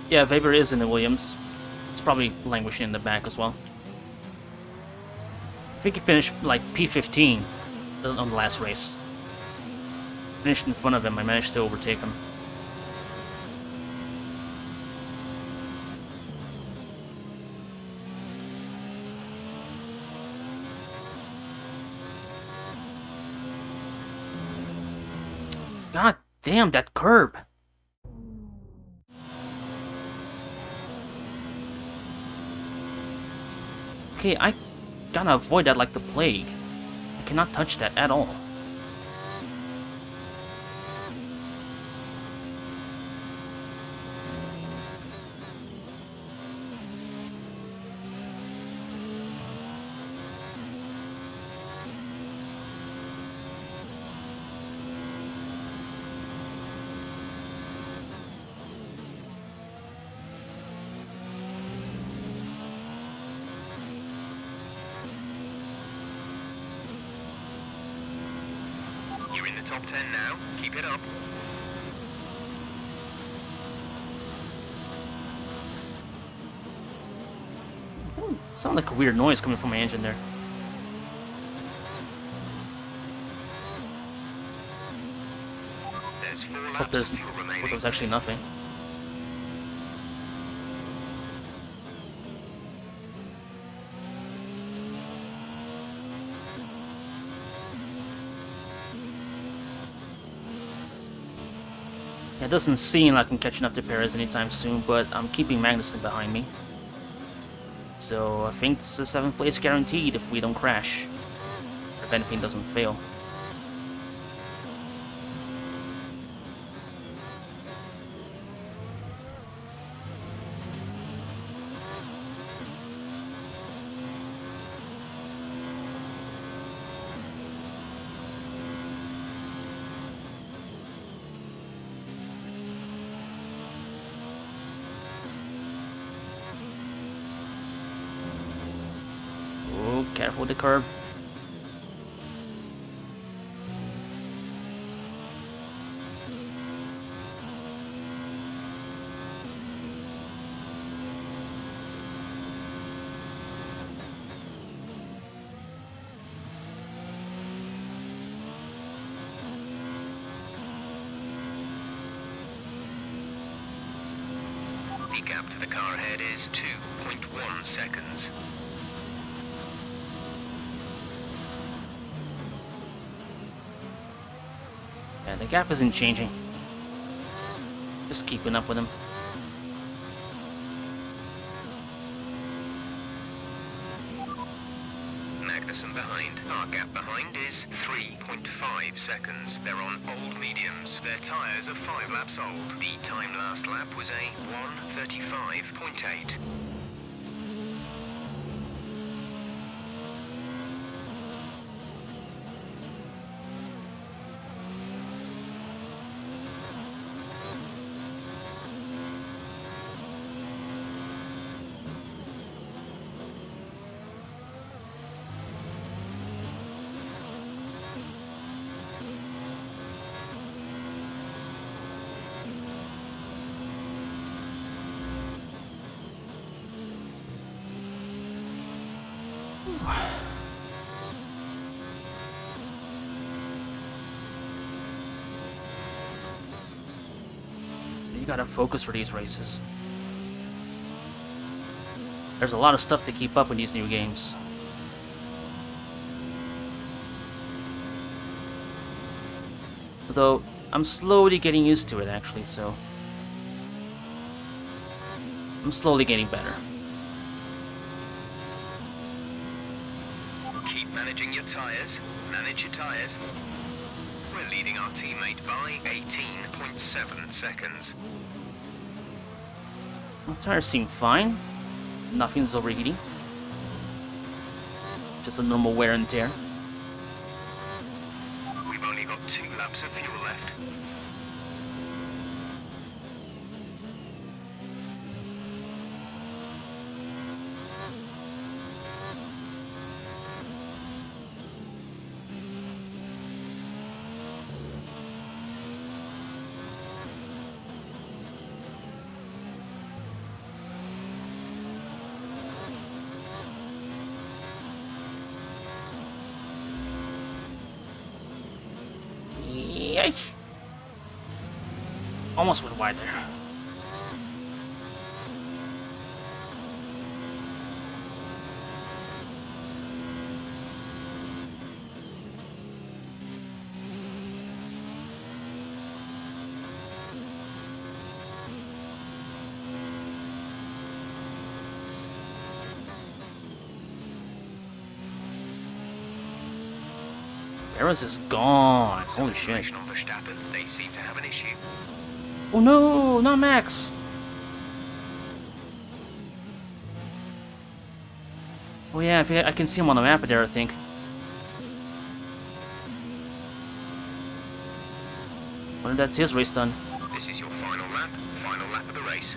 Yeah, Weber is in the Williams. It's probably languishing in the back as well. I think he finished like P15 on the last race. Finished in front of him. I managed to overtake him. God damn, that curb. Okay, I gotta avoid that like the plague. I cannot touch that at all. You're in the top 10 now. Keep it up. Sound like a weird noise coming from my engine there. There's 4 Hope laps there's, of fuel hope remaining. there's actually nothing. It doesn't seem like I'm catching up to Perez anytime soon, but I'm keeping Magnussen behind me. So I think it's the 7th place guaranteed if we don't crash. Or if anything doesn't fail. Oh, careful with the curb. The gap to the car ahead is 2.1 seconds. Yeah, the gap isn't changing. Just keeping up with him. Magnussen behind. Our gap behind is 3.5 seconds. They're on old mediums. Their tyres are 5 laps old. The time last lap was a 1:35.8. You gotta focus for these races. There's a lot of stuff to keep up in these new games. Although, I'm slowly getting used to it actually, so... I'm slowly getting better. Keep managing your tyres. Manage your tyres. We're leading our teammate by 18.7 seconds. My tires seem fine. Nothing's overheating. Just a normal wear and tear. We've only got 2 laps of fuel left. Yikes. Almost went wide there. Perez is gone. Holy shit. Information on Verstappen. They seem to have an issue. Oh no, not Max. Oh yeah, I can see him on the map there, I think. Well, that's his race done. This is your final lap of the race.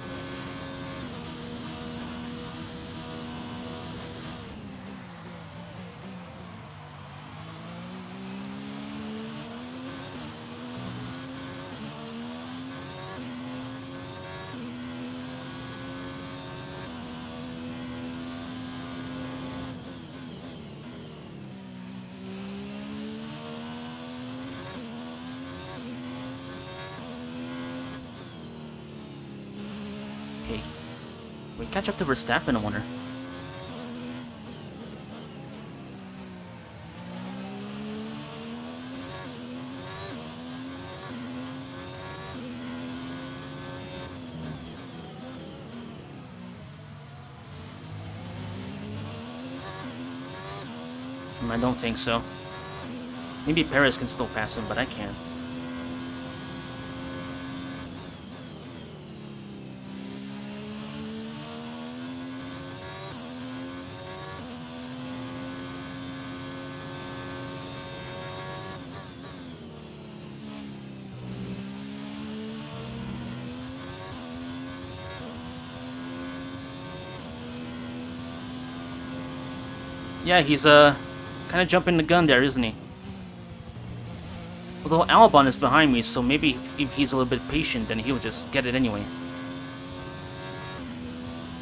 we catch up to Verstappen, I wonder. I don't think so. Maybe Perez can still pass him, but I can't. Yeah, he's kind of jumping the gun there, isn't he? Although Albon is behind me, so maybe if he's a little bit patient, then he'll just get it anyway.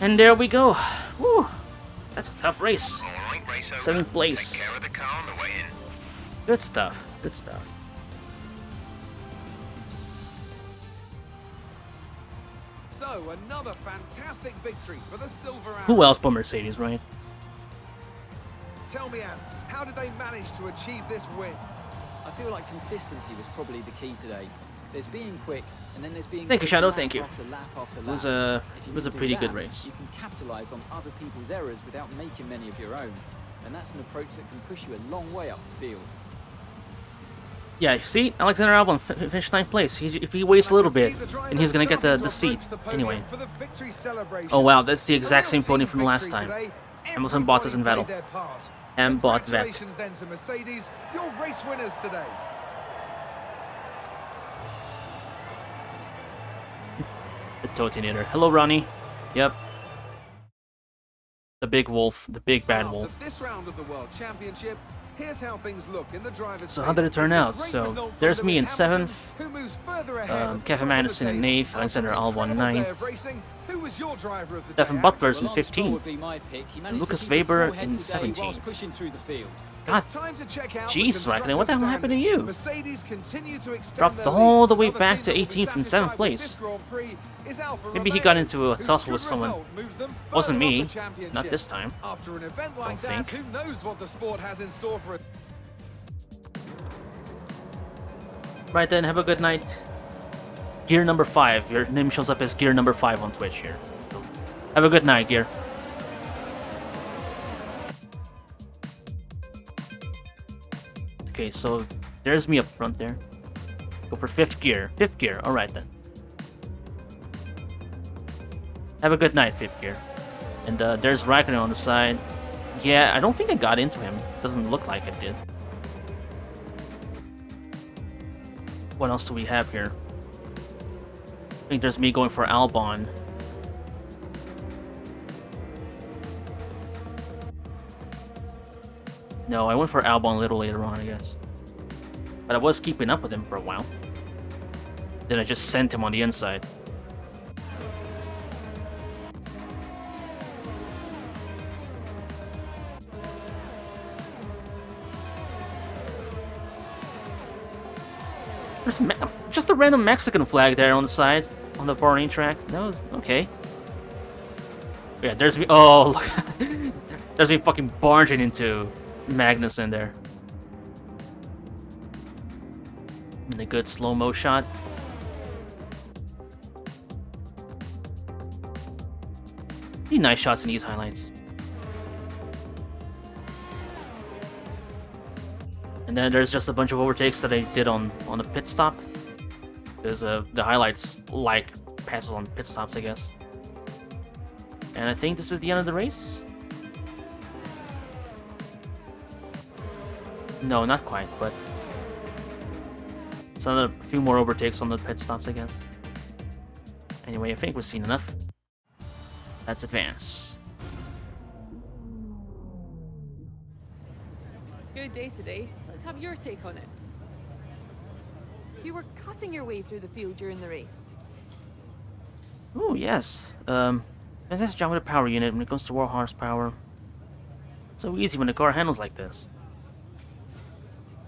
And there we go. Woo! That's a tough race. All right, race over. 7th place. Take care of the car on the way in. Good stuff. Good stuff. So, another fantastic victory for the Silver Arrows. Who else but Mercedes, right? Tell me, Ant, how did they manage to achieve this win? I feel like consistency was probably the key today. There's being quick, and then there's being Thank you, quick Shadow, lap thank you. after lap after It lap. was a If you it was a can do pretty good that, race. You can capitalize on other people's errors without making many of your own, and that's an approach that can push you a long way up the field. Yeah, you see, Alexander Albon finished 9th place. If he waits a little bit, and he's gonna get the seat anyway. Oh wow, that's the exact same podium from the last time. Hamilton, Bottas, and Vettel. And Bot Vet. Congratulations then to Mercedes, your race winners today. The Totinator. Hello, Ronnie. Yep. The big wolf, the big bad After wolf. this round of the World Championship, here's how things look in the driver's So how did it turn It's a out? great So result for there's me in Lewis Hamilton, 7th, who moves further ahead at the Kevin top of the Magnussen in table. 8th, Alexander After an Albon incredible day 9th, of racing, who was your driver of the Stefan day, Butler's in Well, Lance Stroll 15th. would be my pick. He managed Lucas to keep a Weber cool head in today 17th. whilst pushing through the field. God, It's time to check out jeez, the Raikkonen, what the hell constructors' happened to standings. you? Mercedes continue to extend Dropped their all lead. the way Another back team to that will be 18th and 7th satisfied with place. this Grand Prix is Alfa Maybe he Romeo, got into a whose tussle with good someone. result moves them Wasn't further me. up the championship. Not this time. After an event like Don't that, think. who knows what the sport has in store for it? Right then, have a good night. Gear number 5. Your name shows up as Gear number 5 on Twitch here. So, have a good night, Gear. Okay, so there's me up front there. Go for 5th gear. 5th gear. Alright then. Have a good night, 5th gear. And there's Raikkonen on the side. Yeah, I don't think I got into him. Doesn't look like I did. What else do we have here? I think there's me going for Albon. No, I went for Albon a little later on, I guess. But I was keeping up with him for a while. Then I just sent him on the inside. There's just a random Mexican flag there on the side, on the Bahrain track. No, okay. Yeah, there's me. Oh, look. There's me fucking barging into Magnussen there. And a good slow-mo shot. Pretty nice shots in these highlights. And then there's just a bunch of overtakes that I did on the pit stop. There's the highlights like passes on pit stops, I guess. And I think this is the end of the race. No, not quite, but it's another few more overtakes on the pit stops, I guess. Anyway, I think we've seen enough. Let's advance. Good day today. Let's have your take on it. You were cutting your way through the field during the race. Oh, yes. Fantastic job with the power unit when it comes to raw horsepower. It's so easy when the car handles like this.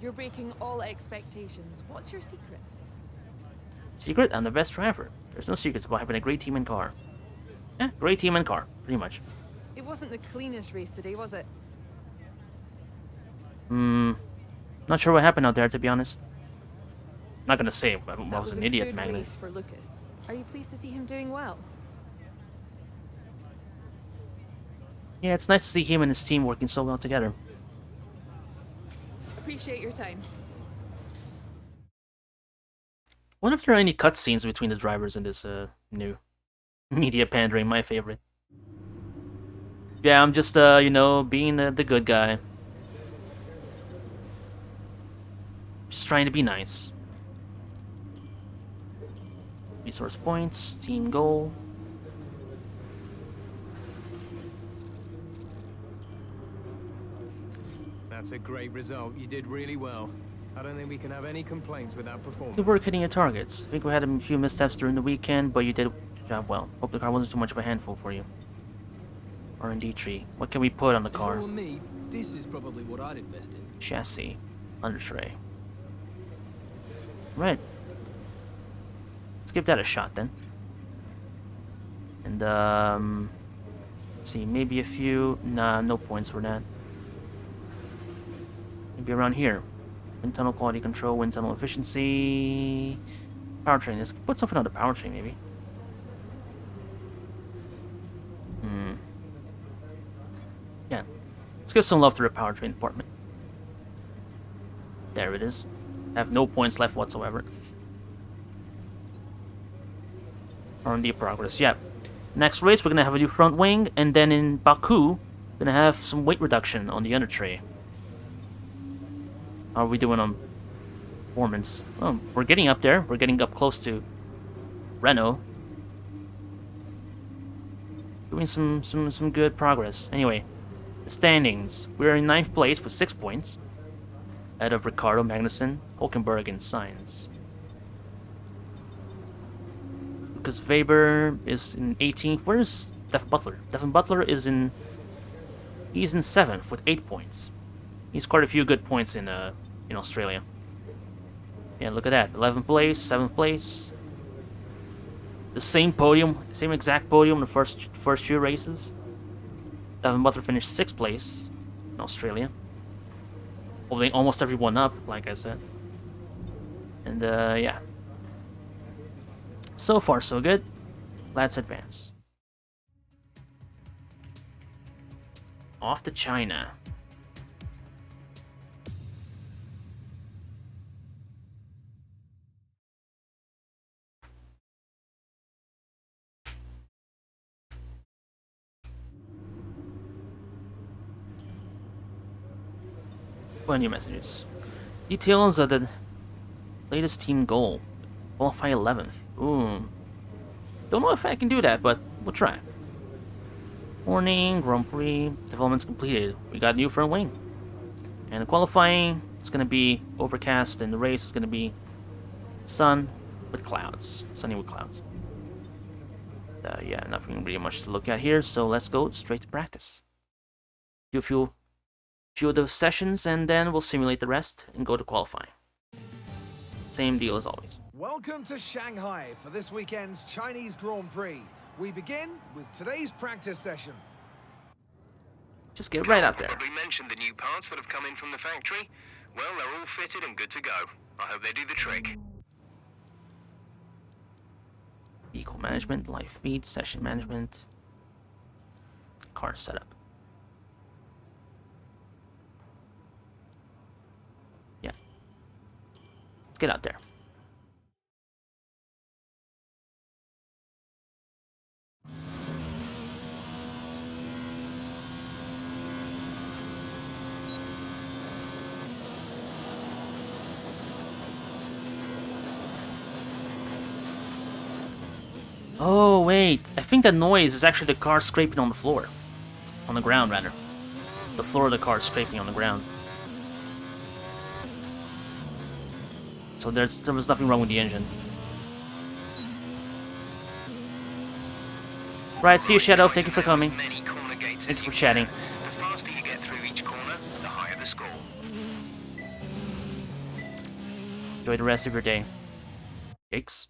You're breaking all expectations. What's your secret? Secret? I'm the best driver. There's no secrets about having a great team and car. Yeah, great team and car, pretty much. It wasn't the cleanest race today, was it? Not sure what happened out there, to be honest. Not gonna say I That was was an a idiot, good Magnus. race for Lucas. Are you pleased to see him doing well? Yeah, it's nice to see him and his team working so well together. Appreciate your time. Wonder if there are any cutscenes between the drivers in this new media pandering, my favorite. Yeah, I'm just you know, being the good guy. Just trying to be nice. Resource points, team goal. That's a great result. You did really well. I don't think we can have any complaints with that performance. Good work hitting your targets. I think we had a few missteps during the weekend, but you did the job well. Hope the car wasn't too much of a handful for you. R&D tree. What can we put on the If it car? were me, this is probably what I'd invest in. Chassis. Undertray. Right. Let's give that a shot then. And let's see, maybe a few. Nah, no points for that. Maybe around here. Wind tunnel quality control, wind tunnel efficiency, powertrain. Let's put something on the powertrain, maybe. Yeah. Let's give some love to the powertrain department. There it is. I have no points left whatsoever. R&D progress, yeah. Next race, we're gonna have a new front wing, and then in Baku, we're gonna have some weight reduction on the under tray. How are we doing on performance? Oh, we're getting up there. We're getting up close to Renault. Doing some good progress. Anyway, the standings. We're in 9th place with 6 points. Ahead of Ricardo, Magnussen, Hulkenberg, and Sainz. Lucas Weber is in 18th. Where's Devin Butler? Devin Butler is in... He's in 7th with 8 points. He's scored a few good points in Australia. Yeah, look at that. 11th place, 7th place. The same podium, same exact podium in the first two races. Devin Butler finished 6th place in Australia. Holding almost everyone up, like I said. And yeah. So far, so good. Let's advance. Off to China. Well, new messages. Details of the latest team goal. Qualify 11th. Ooh. Don't know if I can do that, but we'll try. Warning, Grand Prix, developments completed. We got new front wing. And the qualifying, it's going to be overcast, and the race is going to be sun with clouds. Sunny with clouds. Yeah, nothing really much to look at here, so let's go straight to practice. Do a few of those sessions, and then we'll simulate the rest and go to qualifying. Same deal as always. Welcome to Shanghai for this weekend's Chinese Grand Prix. We begin with today's practice session. Just get right out there. Probably mentioned the new parts that have come in from the factory. Well, they're all fitted and good to go. I hope they do the trick. Vehicle management, live feed, session management, car setup. Yeah. Let's get out there. Oh, wait. I think that noise is actually the car scraping on the floor. On the ground, rather. The floor of the car scraping on the ground. So there was nothing wrong with the engine. Right, see you, Shadow. Thank you for coming. Thanks for chatting. The faster you get through each corner, the higher the score. Enjoy the rest of your day. Jakes.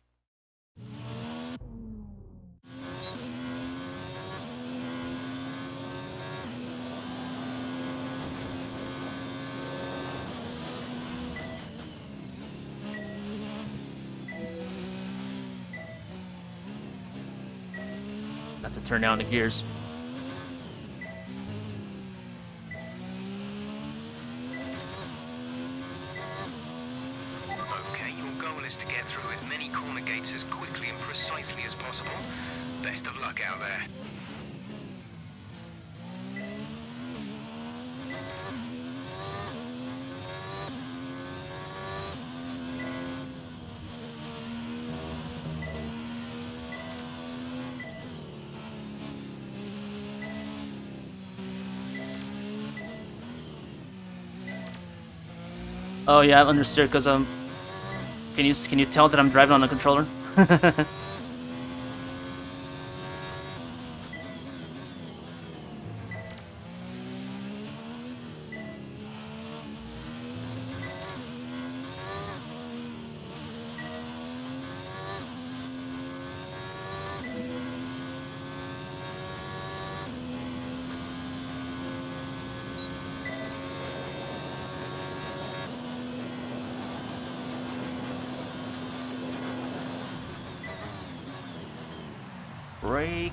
to turn down the gears. Okay, your goal is to get through as many corner gates as quickly and precisely as possible. Best of luck out there. Oh yeah, I understood. Cause can you tell that I'm driving on a controller? Brake.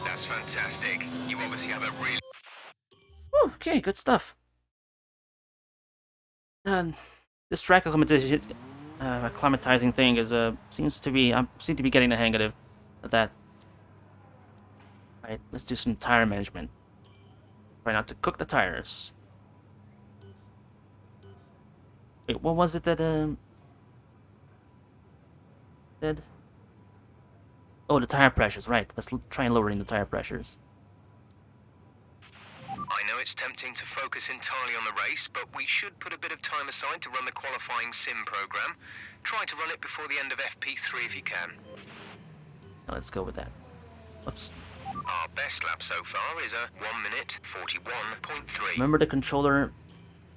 That's fantastic. You obviously have a really... Okay, good stuff. This track acclimatizing thing is seems to be getting the hang of that. Right, let's do some tire management. Try not to cook the tires. Wait, what was it that did? Oh, the tire pressures, right. Let's try and lowering the tire pressures. I know it's tempting to focus entirely on the race, but we should put a bit of time aside to run the qualifying sim program. Try to run it before the end of FP3 if you can. Now let's go with that. Oops. Our best lap so far is a 1 minute 41.3. Remember the controller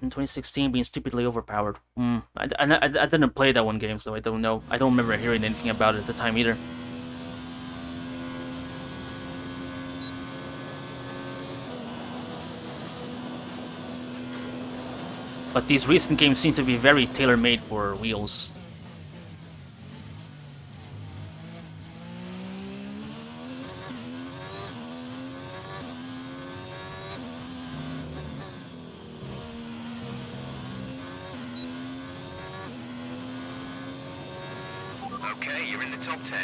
in 2016 being stupidly overpowered? I didn't play that one game, so I don't know. I don't remember hearing anything about it at the time either. But these recent games seem to be very tailor-made for wheels. Okay, you're in the top 10.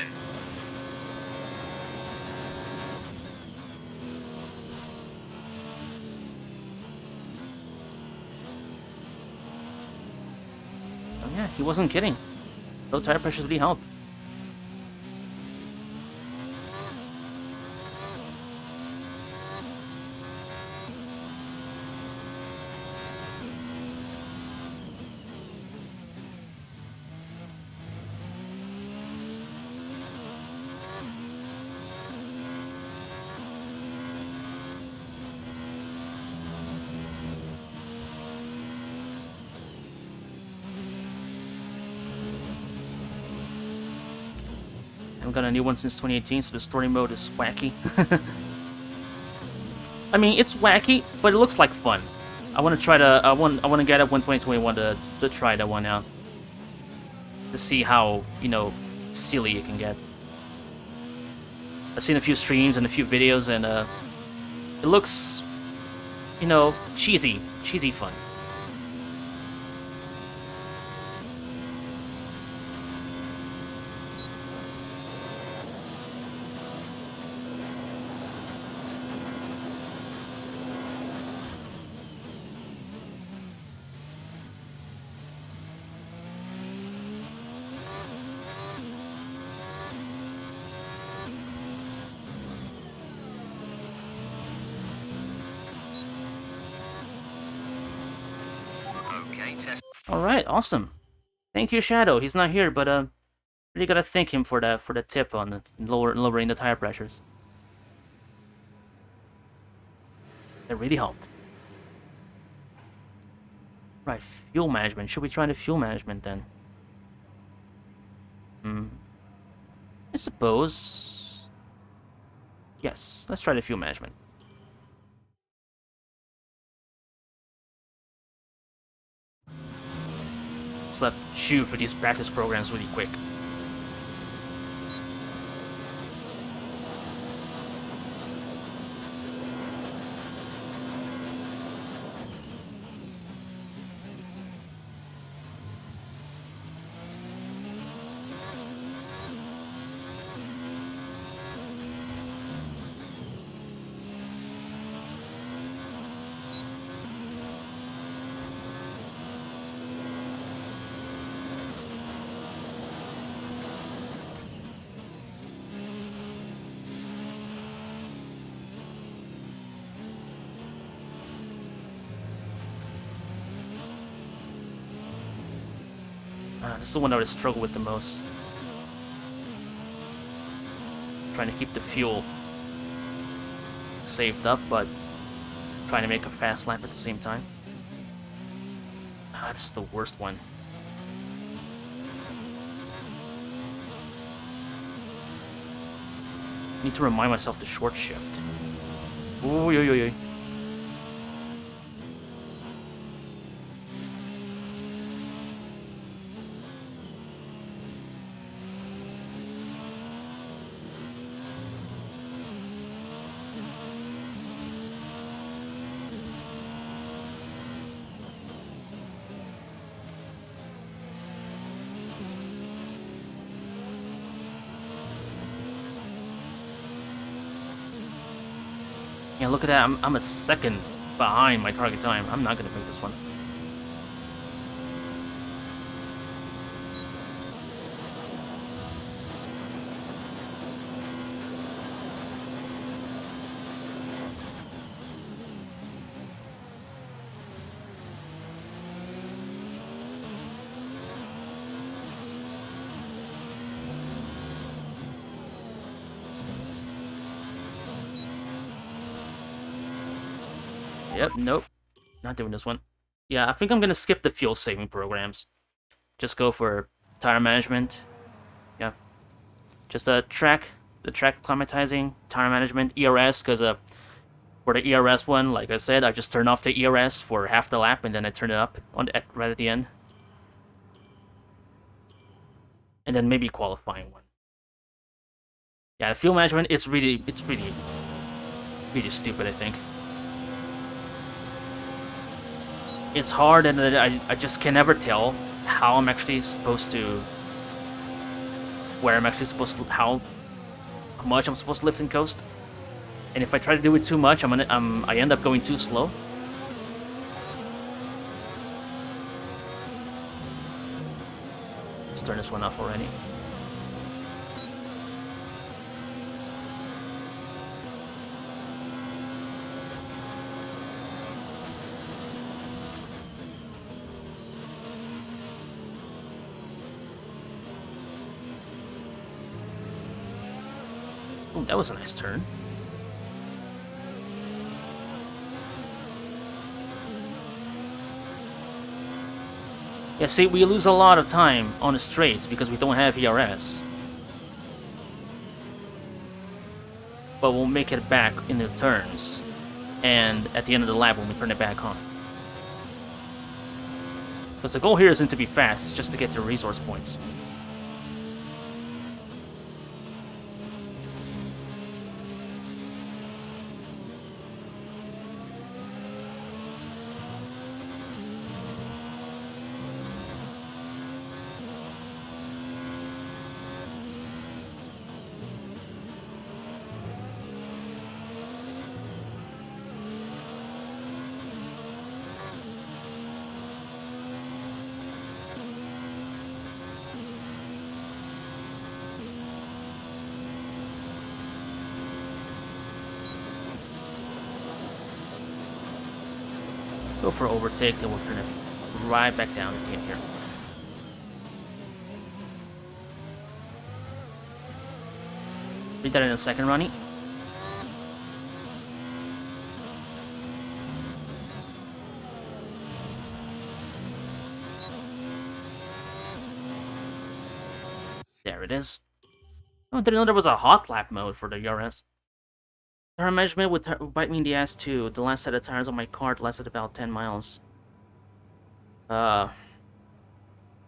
Oh yeah, he wasn't kidding. Low tire pressures really help. I've got a new one since 2018, so the story mode is wacky. I mean, it's wacky, but it looks like fun. I want to try to. I want to get up 2021 to try that one out, to see how, you know, silly it can get. I've seen a few streams and a few videos, and it looks, you know, cheesy fun. Okay, test. All right, awesome. Thank you, Shadow. He's not here, but really gotta thank him for the tip on the lowering the tire pressures. That really helped. Right, fuel management. Should we try the fuel management then? I suppose. Yes, let's try the fuel management. laps left, shoot for these practice programs really quick. This is the one that I struggle with the most. Trying to keep the fuel saved up, but trying to make a fast lap at the same time. This is the worst one. Need to remind myself to short shift. Ooh, yo, yo, yo. Yeah, look at that. I'm a second behind my target time. I'm not gonna make this one. Yep, nope. Not doing this one. Yeah, I think I'm gonna skip the fuel saving programs. Just go for tire management. Yeah. Just the track climatizing, tire management, ERS, because for the ERS one, like I said, I just turn off the ERS for half the lap and then I turn it up right at the end. And then maybe qualifying one. Yeah, the fuel management, it's really stupid, I think. It's hard, and I just can never tell how I'm actually supposed to, how much I'm supposed to lift and coast. And if I try to do it too much, I end up going too slow. Let's turn this one off already. Ooh, that was a nice turn. Yeah, see, we lose a lot of time on the straights because we don't have ERS. But we'll make it back in the turns. And at the end of the lap when we turn it back on. Because the goal here isn't to be fast, it's just to get the resource points. Go for overtake, then we'll turn it right back down again here. Read that in a second, Ronnie. There it is. Oh, I didn't know there was a hot lap mode for the ERS. Tire management would bite me in the ass too. The last set of tires on my cart lasted about 10 miles. Well,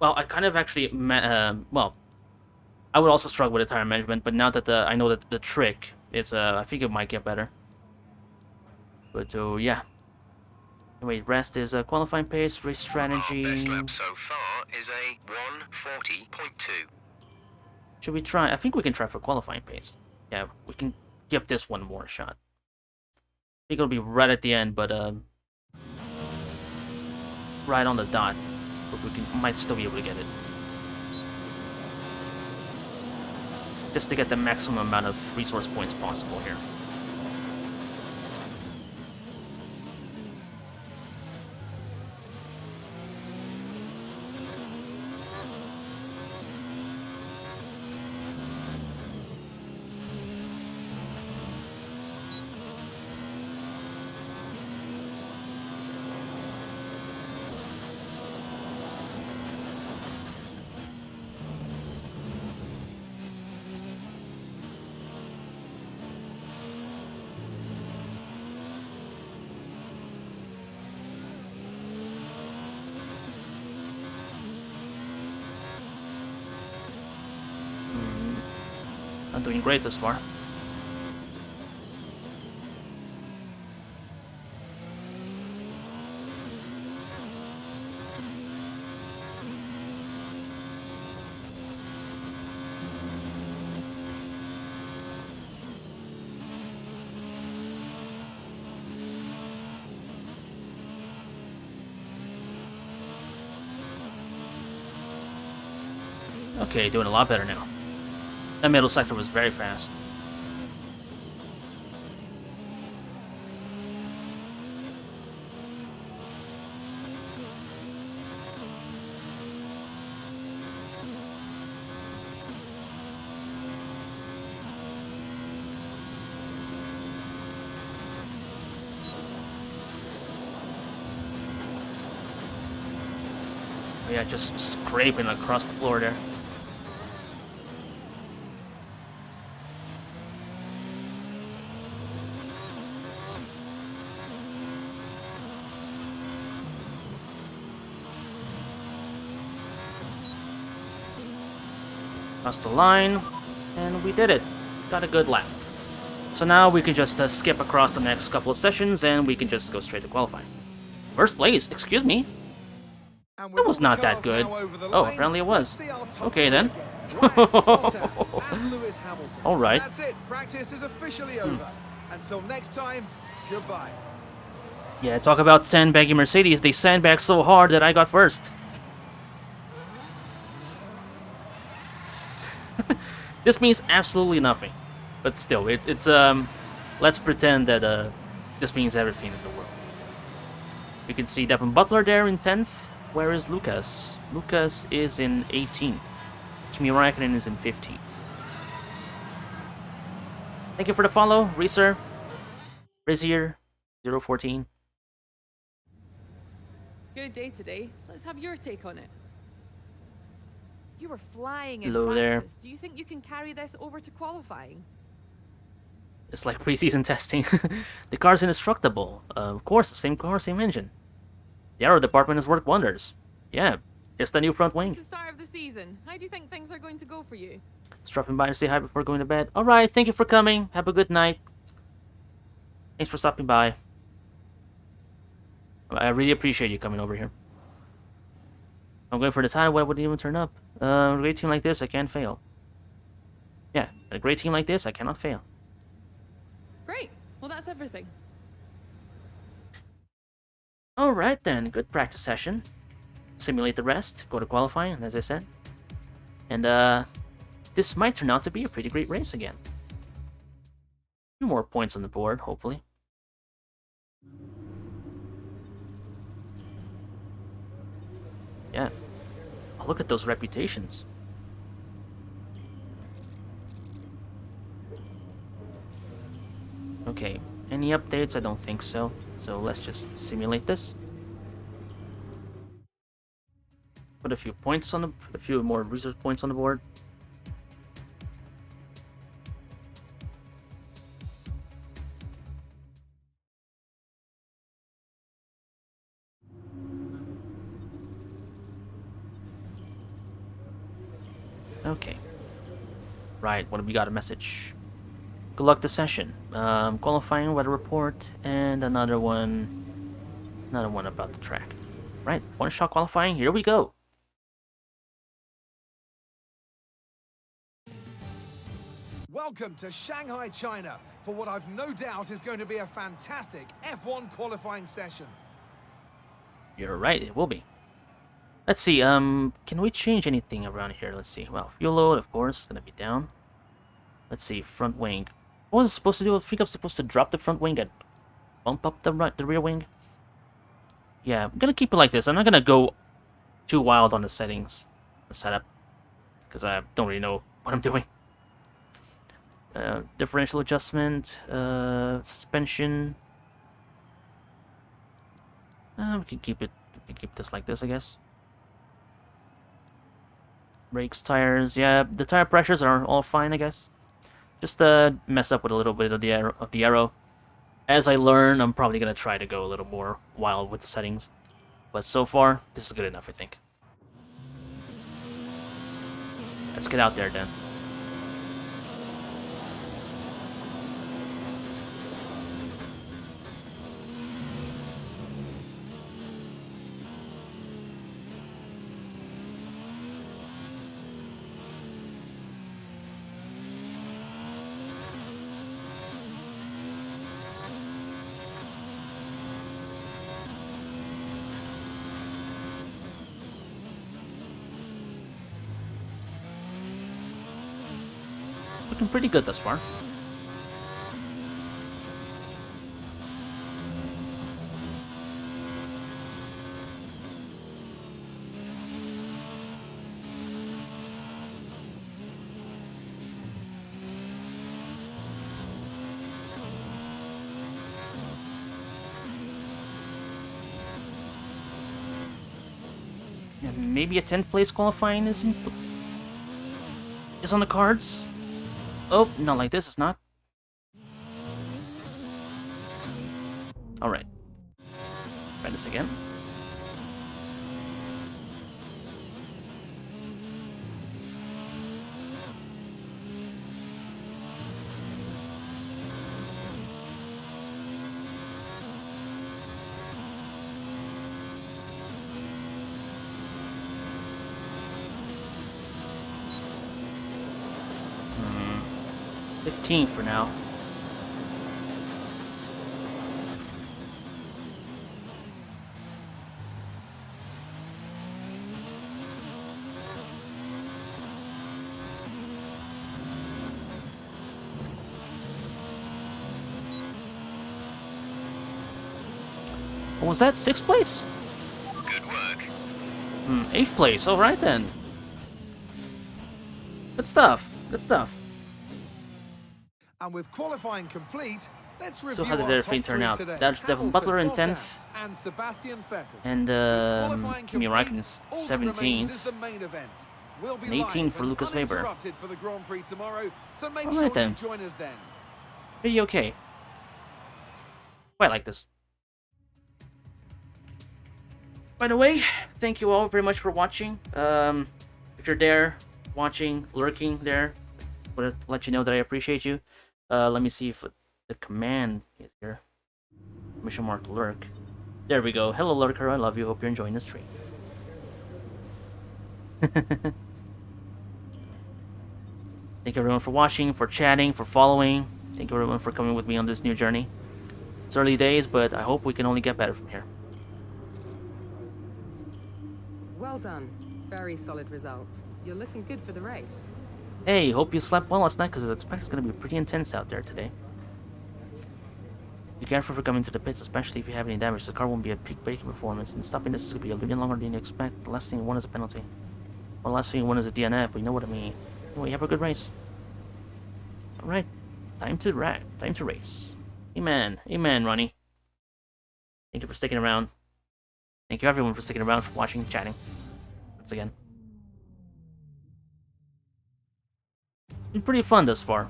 Well, I kind of actually, well, I would also struggle with the tire management, but now that I know that the trick is, I think it might get better. But yeah. Wait, rest is qualifying pace, race strategy. Our best lap so far is a 1:40.2. Should we try? I think we can try for qualifying pace. Yeah, we can give this one more shot. I think it'll be right at the end, but right on the dot. But we might still be able to get it. Just to get the maximum amount of resource points possible here. Not doing great this far. Okay, doing a lot better now. That middle sector was very fast. Oh yeah, just scraping across the floor there. Across the line, and we did it. Got a good lap. So now we can just skip across the next couple of sessions, and we can just go straight to qualifying. First place, excuse me. It was not that good. Oh, apparently it was. Okay then. All right. That's it. Practice is officially over. Until next time, goodbye. Yeah, talk about sandbagging Mercedes. They sandbagged so hard that I got first. This means absolutely nothing, but still, it's let's pretend that this means everything in the world. You can see Devin Butler there in 10th. Where is Lucas? Lucas is in 18th. Kimi Räikkönen is in 15th. Thank you for the follow, Reeser, Rizier, 014. Good day today. Let's have your take on it. You were flying in Hello there. practice. Do you think you can carry this over to qualifying? It's like preseason testing. The car's indestructible. Of course, the same car, same engine. The aero department has worked wonders. Yeah, it's the new front wing. It's the start of the season. How do you think things are going to go for you? Just dropping by to say hi before going to bed. Alright, thank you for coming. Have a good night. Thanks for stopping by. I really appreciate you coming over here. I'm going for the title, why wouldn't even turn up? A great team like this, I can't fail. Yeah, a great team like this, I cannot fail. Great. Well, that's everything. Alright then, good practice session. Simulate the rest, go to qualifying, as I said. And this might turn out to be a pretty great race again. A few more points on the board, hopefully. Yeah. Oh, look at those reputations. Okay, any updates? I don't think so. So let's just simulate this. Put a few points on a few more resource points on the board. Okay. Right, what have we got? A message. Good luck this session. Qualifying weather report and another one about the track. Right, one-shot qualifying. Here we go. Welcome to Shanghai, China, for what I've no doubt is going to be a fantastic F1 qualifying session. You're right, it will be. Let's see, can we change anything around here? Let's see. Well, fuel load, of course, gonna be down. Let's see, front wing. What was it supposed to do? I think I'm supposed to drop the front wing and bump up the rear wing. Yeah, I'm gonna keep it like this. I'm not gonna go too wild on the settings, the setup, because I don't really know what I'm doing. Differential adjustment, suspension. We can keep it. We can keep this like this, I guess. Brakes, tires. Yeah, the tire pressures are all fine, I guess. Just mess up with a little bit of the arrow. As I learn, I'm probably gonna try to go a little more wild with the settings. But so far, this is good enough, I think. Let's get out there then. Looking pretty good thus far. Yeah, maybe a 10th place qualifying is on the cards. Oh, not like this, it's not. Alright. Try this again. Hmm. 15 for now. What was that? 6th place? Good work. 8th place. All right then. Good stuff. Good stuff. And with qualifying complete, let's review So how did our their top fleet turn three out? today. That's Devon Hamilton, Butler in Bottas, 10th. and Sebastian Vettel. And Qualifying Kimi Räikkönen complete, all that remains is 17th. the main event. We'll be And 18 live for and Lucas Weber. uninterrupted for the Grand Prix tomorrow, so make All sure right then. you join us then. Pretty okay. Quite like this. By the way, thank you all very much for watching. If you're there, watching, lurking there, to let you know that I appreciate you. Let me see if the command is here. Mission mark lurk. There we go. Hello lurker, I love you. Hope you're enjoying the stream. Thank you everyone for watching, for chatting, for following. Thank you everyone for coming with me on this new journey. It's early days, but I hope we can only get better from here. Well done. Very solid results. You're looking good for the race. Hey, hope you slept well last night, because I expect it's going to be pretty intense out there today. Be careful for coming to the pits, especially if you have any damage. The car won't be at peak braking performance, and stopping this could be a little bit longer than you expect. The last thing you want is a penalty. Or the last thing you want is a DNF, but you know what I mean. Anyway, have a good race. Alright, time to race. Amen. Amen, Ronnie. Thank you for sticking around. Thank you everyone for sticking around, for watching, chatting. Once again. Been pretty fun thus far.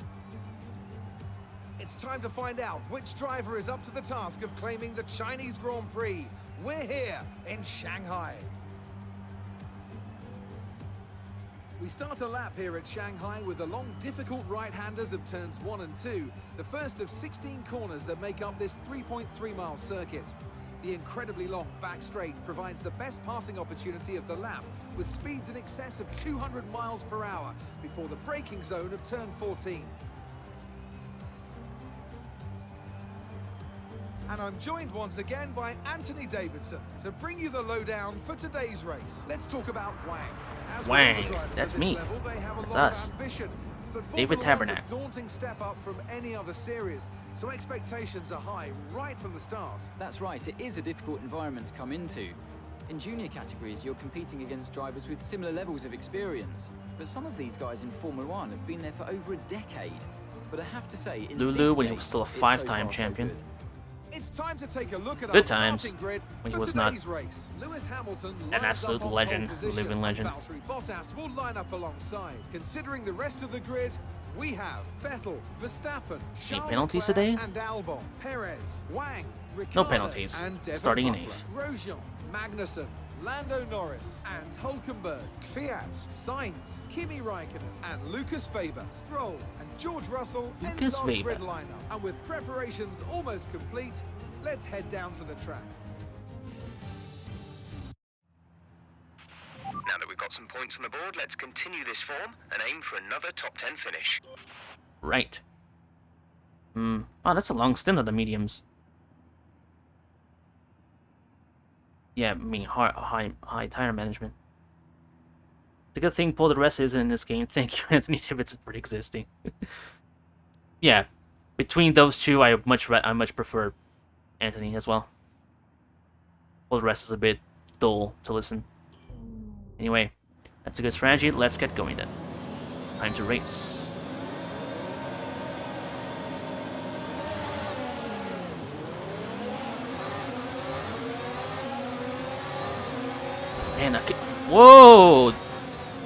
It's time to find out which driver is up to the task of claiming the Chinese Grand Prix. We're here in Shanghai. We start a lap here at Shanghai with the long, difficult right-handers of turns 1 and 2, the first of 16 corners that make up this 3.3-mile circuit. The incredibly long back straight provides the best passing opportunity of the lap, with speeds in excess of 200 miles per hour before the braking zone of turn 14. And I'm joined once again by Anthony Davidson to bring you the lowdown for today's race. Let's talk about Wang. As with all the Wang, drivers that's at this me. level, they have a That's lot us. of ambition. But David Formula One's Tabernac. a daunting step up from any other series, so expectations are high right from the start. That's right, it is a difficult environment to come into. In junior categories, you're competing against drivers with similar levels of experience. But some of these guys in Formula One have been there for over a decade. But I have to say, in Lulu, this when he case, was still a it's so 5-time far so champion. good. It's time to take a look at Good our times, starting grid when he for was not today's race. Lewis Hamilton an lines absolute up on legend, pole position, living legend. and Valtteri Bottas will line up alongside. Considering the rest of the grid, we have Vettel, Verstappen, Charles penalties Leclerc today? and Albon, Perez, Wang, Ricciardo, penalties. and Devon Starting in Butler, 8th. Grosjean, Magnussen, Lando Norris, and Hulkenberg, Fiat, Sainz, Kimi Raikkonen, and Lucas Faber, Stroll, and George Russell ends Lucas our Faber. grid lineup. And with preparations almost complete, let's head down to the track. Now that we've got some points on the board, let's continue this form and aim for another top 10 finish. Right. Oh, that's a long stint of the mediums. Yeah, I mean, high tire management. It's a good thing Paul the Rest isn't in this game. Thank you, Anthony Davidson, for existing. Yeah, between those two, I much prefer Anthony as well. Paul the Rest is a bit dull to listen. Anyway, that's a good strategy. Let's get going then. Time to race. Man, whoa!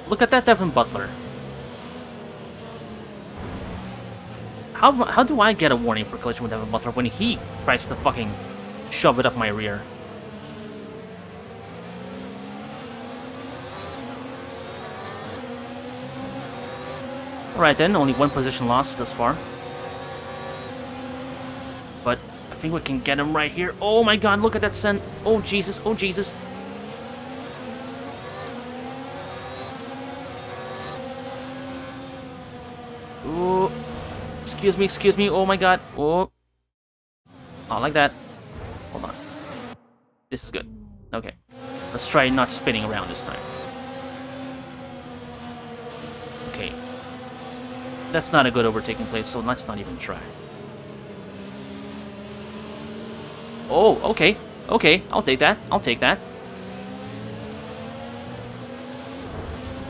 Look at that Devon Butler. How do I get a warning for collision with Devon Butler when he tries to fucking shove it up my rear? Alright then, only one position lost thus far. But I think we can get him right here. Oh my god, look at that send. Oh Jesus, oh Jesus. Oh, excuse me, oh my god. Oh. Not like that. Hold on. This is good. Okay. Let's try not spinning around this time. Okay. That's not a good overtaking place, so let's not even try. Oh, okay. Okay, I'll take that. I'll take that.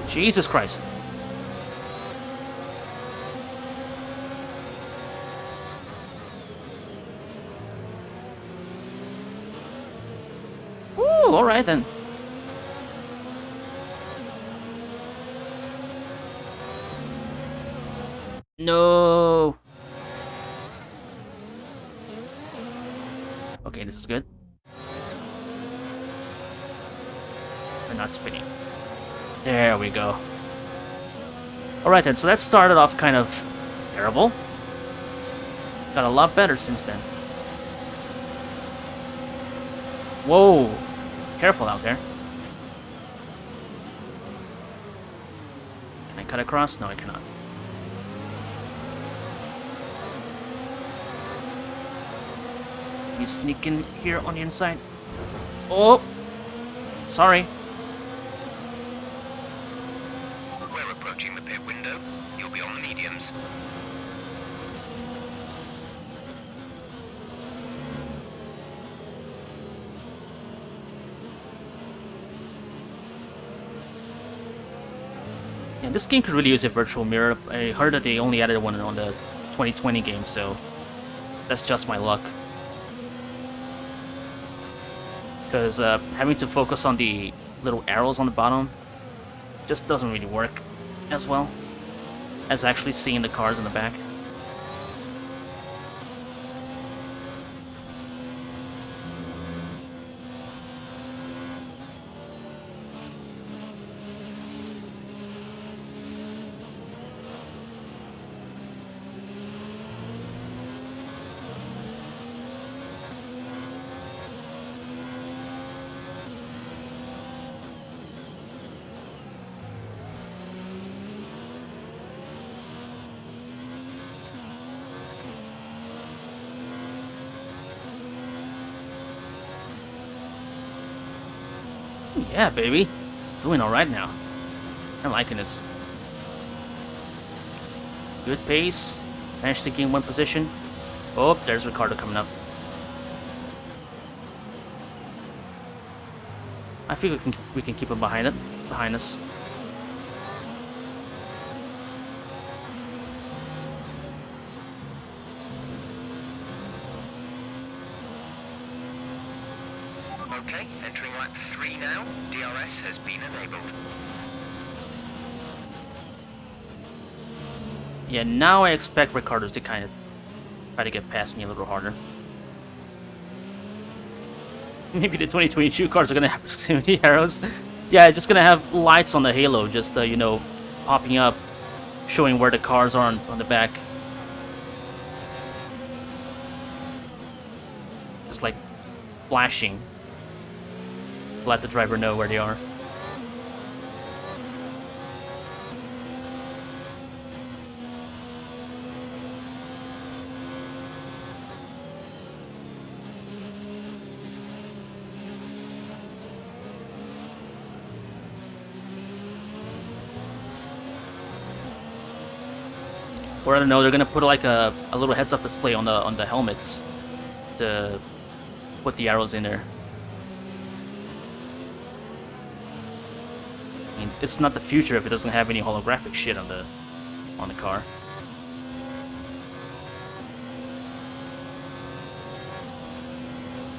Jesus Christ. Ooh, alright then. No. Okay, this is good. We're not spinning. There we go. Alright then, so that started off kind of terrible. Got a lot better since then. Whoa! Careful out there. Can I cut across? No, I cannot. Let me sneak in here on the inside. Oh! Sorry. We're approaching the pit window. You'll be on the mediums. Yeah, this game could really use a virtual mirror. I heard that they only added one on the 2020 game, so that's just my luck. Because having to focus on the little arrows on the bottom just doesn't really work as well as actually seeing the cars in the back. Yeah, baby. Doing alright now. I'm liking this. Good pace. Managed to gain one position. Oh, there's Ricardo coming up. I think we can keep him behind us. Okay, entering lap 3 now. DRS has been enabled. Yeah, now I expect Ricardo to kind of try to get past me a little harder. Maybe the 2022 cars are gonna have proximity arrows. Yeah, just gonna have lights on the halo, just you know, popping up, showing where the cars are on the back. Just like flashing. Let the driver know where they are. Or I don't know, they're gonna put like a little heads-up display on the helmets to put the arrows in there. I mean, it's not the future if it doesn't have any holographic shit on the car.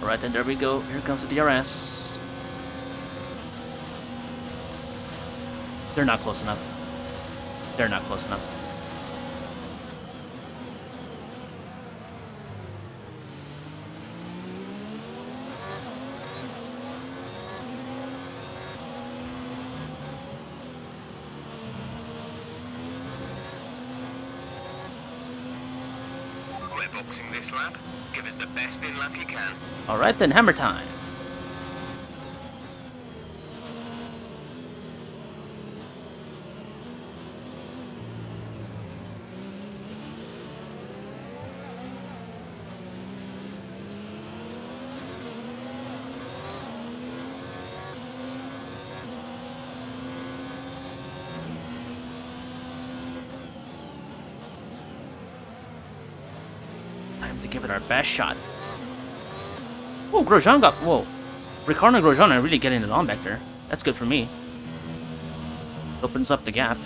Alright, then there we go. Here comes the DRS. They're not close enough. They're not close enough. Boxing this lap. Give us the best in lap you can. Alright then, hammer time. Time to give it our best shot. Oh, Grosjean got... Whoa. Ricardo and Grosjean are really getting it on back there. That's good for me. Opens up the gap.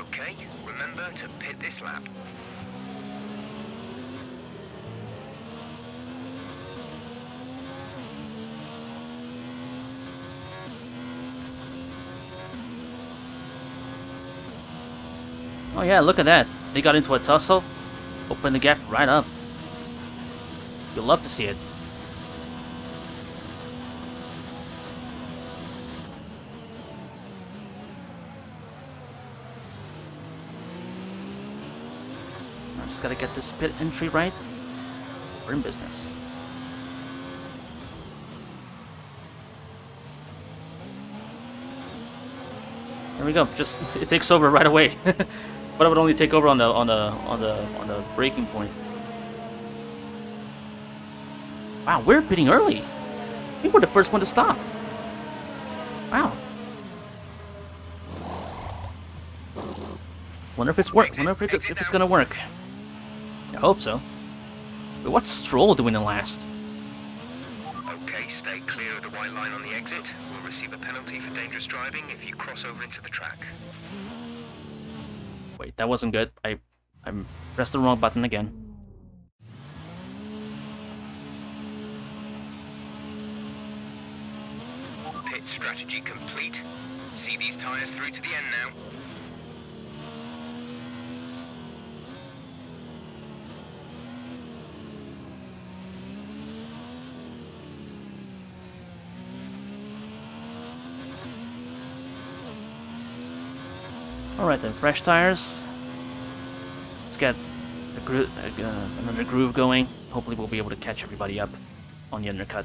Okay, remember to pit this lap. Oh yeah, look at that. They got into a tussle. Open the gap right up. You'll love to see it. I just gotta get this pit entry right. We're in business. There we go. Just it takes over right away. But it would only take over on the braking point. Wow, we're pitting early. I think we're the first one to stop. Wow. Wonder if it's Wonder if it's gonna work. I hope so. But what's Stroll doing in last? Okay, stay clear of the white line on the exit. We'll receive a penalty for dangerous driving if you cross over into the track. Wait, that wasn't good. I pressed the wrong button again. Pit strategy complete. See these tires through to the end now. Alright then, fresh tires. Let's get another groove going. Hopefully we'll be able to catch everybody up on the undercut.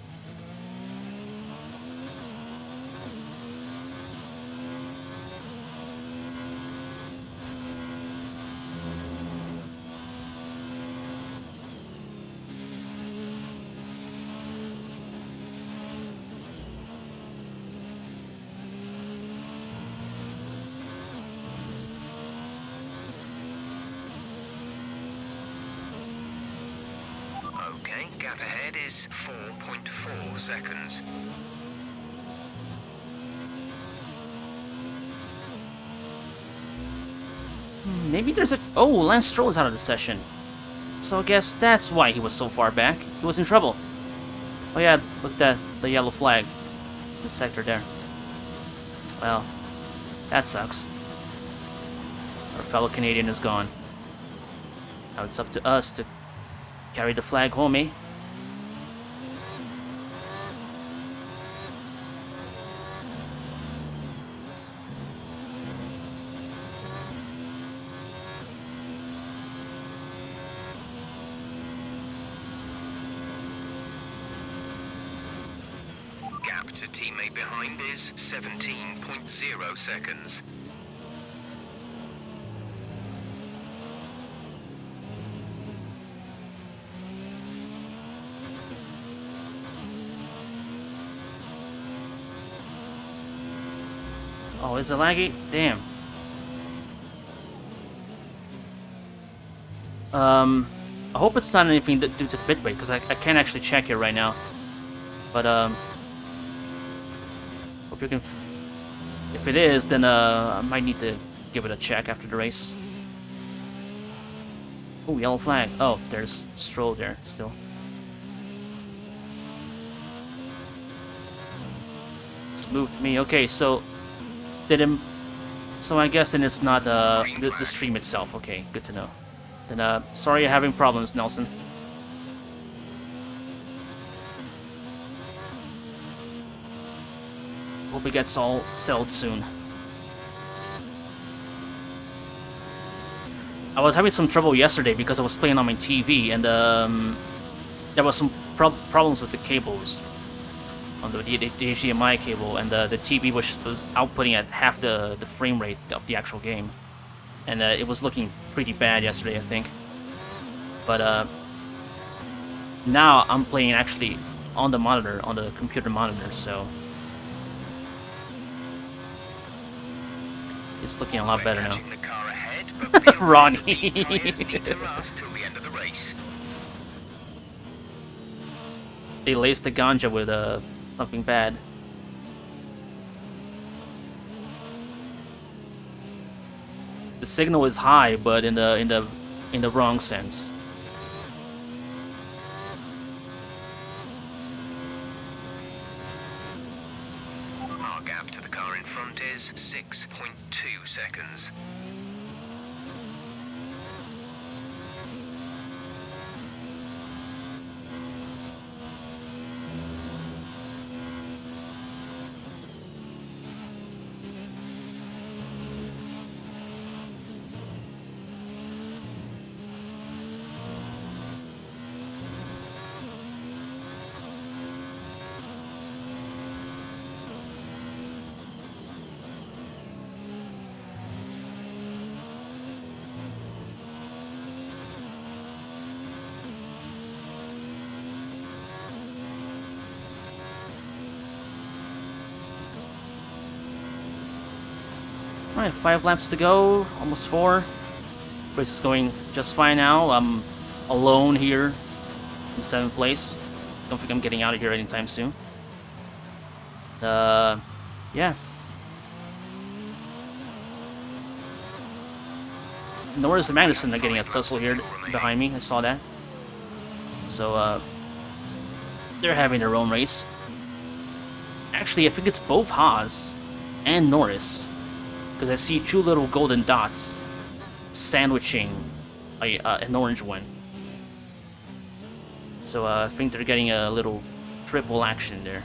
Gap ahead is 4.4 seconds. Maybe there's a... Oh, Lance Stroll is out of the session. So I guess that's why he was so far back. He was in trouble. Oh yeah, look at that. The yellow flag. The sector there. Well, that sucks. Our fellow Canadian is gone. Now it's up to us to carry the flag home, eh? Gap to teammate behind is 17.0 seconds. Oh, is it laggy? Damn. I hope it's not anything due to bitrate, because I can't actually check it right now. But, hope you can... If it is, then, I might need to give it a check after the race. Oh, yellow flag. Oh, there's Stroll there, still. Smooth to me. Okay, so... So I guess then it's not, the stream itself. Okay, good to know. Then, sorry you're having problems, Nelson. Hope it gets all settled soon. I was having some trouble yesterday because I was playing on my TV, and there was some problems with the cables on the HDMI cable, and the TV was outputting at half the frame rate of the actual game, and it was looking pretty bad yesterday, I think. But now I'm playing actually on the monitor, on the computer monitor, so it's looking a lot better now. The car ahead, but Ronnie. these tyres need to last till the end of the race. They laced the ganja with something bad. The signal is high, but in the wrong sense. Our gap to the car in front is 6.2 seconds. Alright, 5 laps to go, almost 4. Race is going just fine now. I'm alone here in 7th place. Don't think I'm getting out of here anytime soon. Yeah. Norris and Magnussen are getting a tussle here behind me. I saw that. So, they're having their own race. Actually, I think it's both Haas and Norris, because I see 2 little golden dots sandwiching an orange one. So I think they're getting a little triple action there.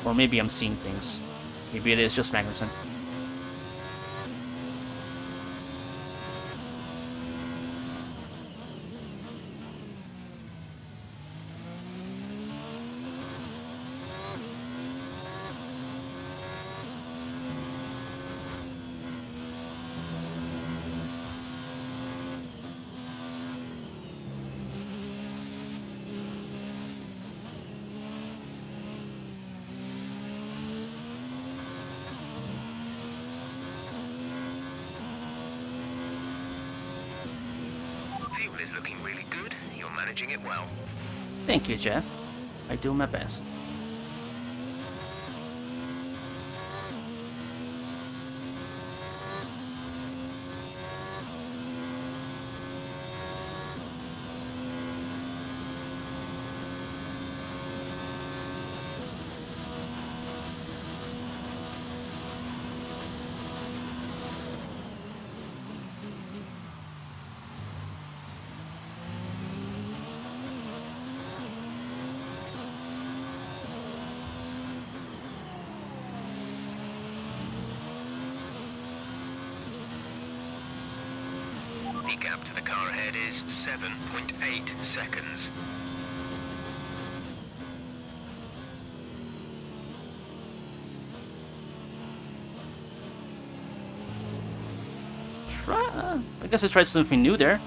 Or maybe I'm seeing things. Maybe it is just Magnussen. managing it well. Thank you, Jeff. I do my best. The gap to the car ahead is 7.8 seconds. I guess I tried something new there.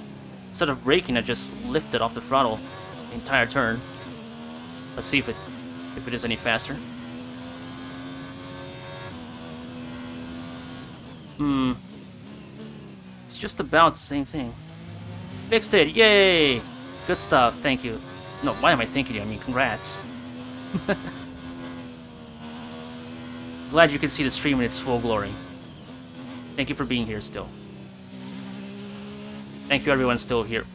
Instead of braking, I just lifted off the throttle the entire turn. Let's see if it is any faster. It's just about the same thing. Fixed it, yay! Good stuff, thank you. No, why am I thanking you? I mean, congrats. Glad you can see the stream in its full glory. Thank you for being here still. Thank you everyone still here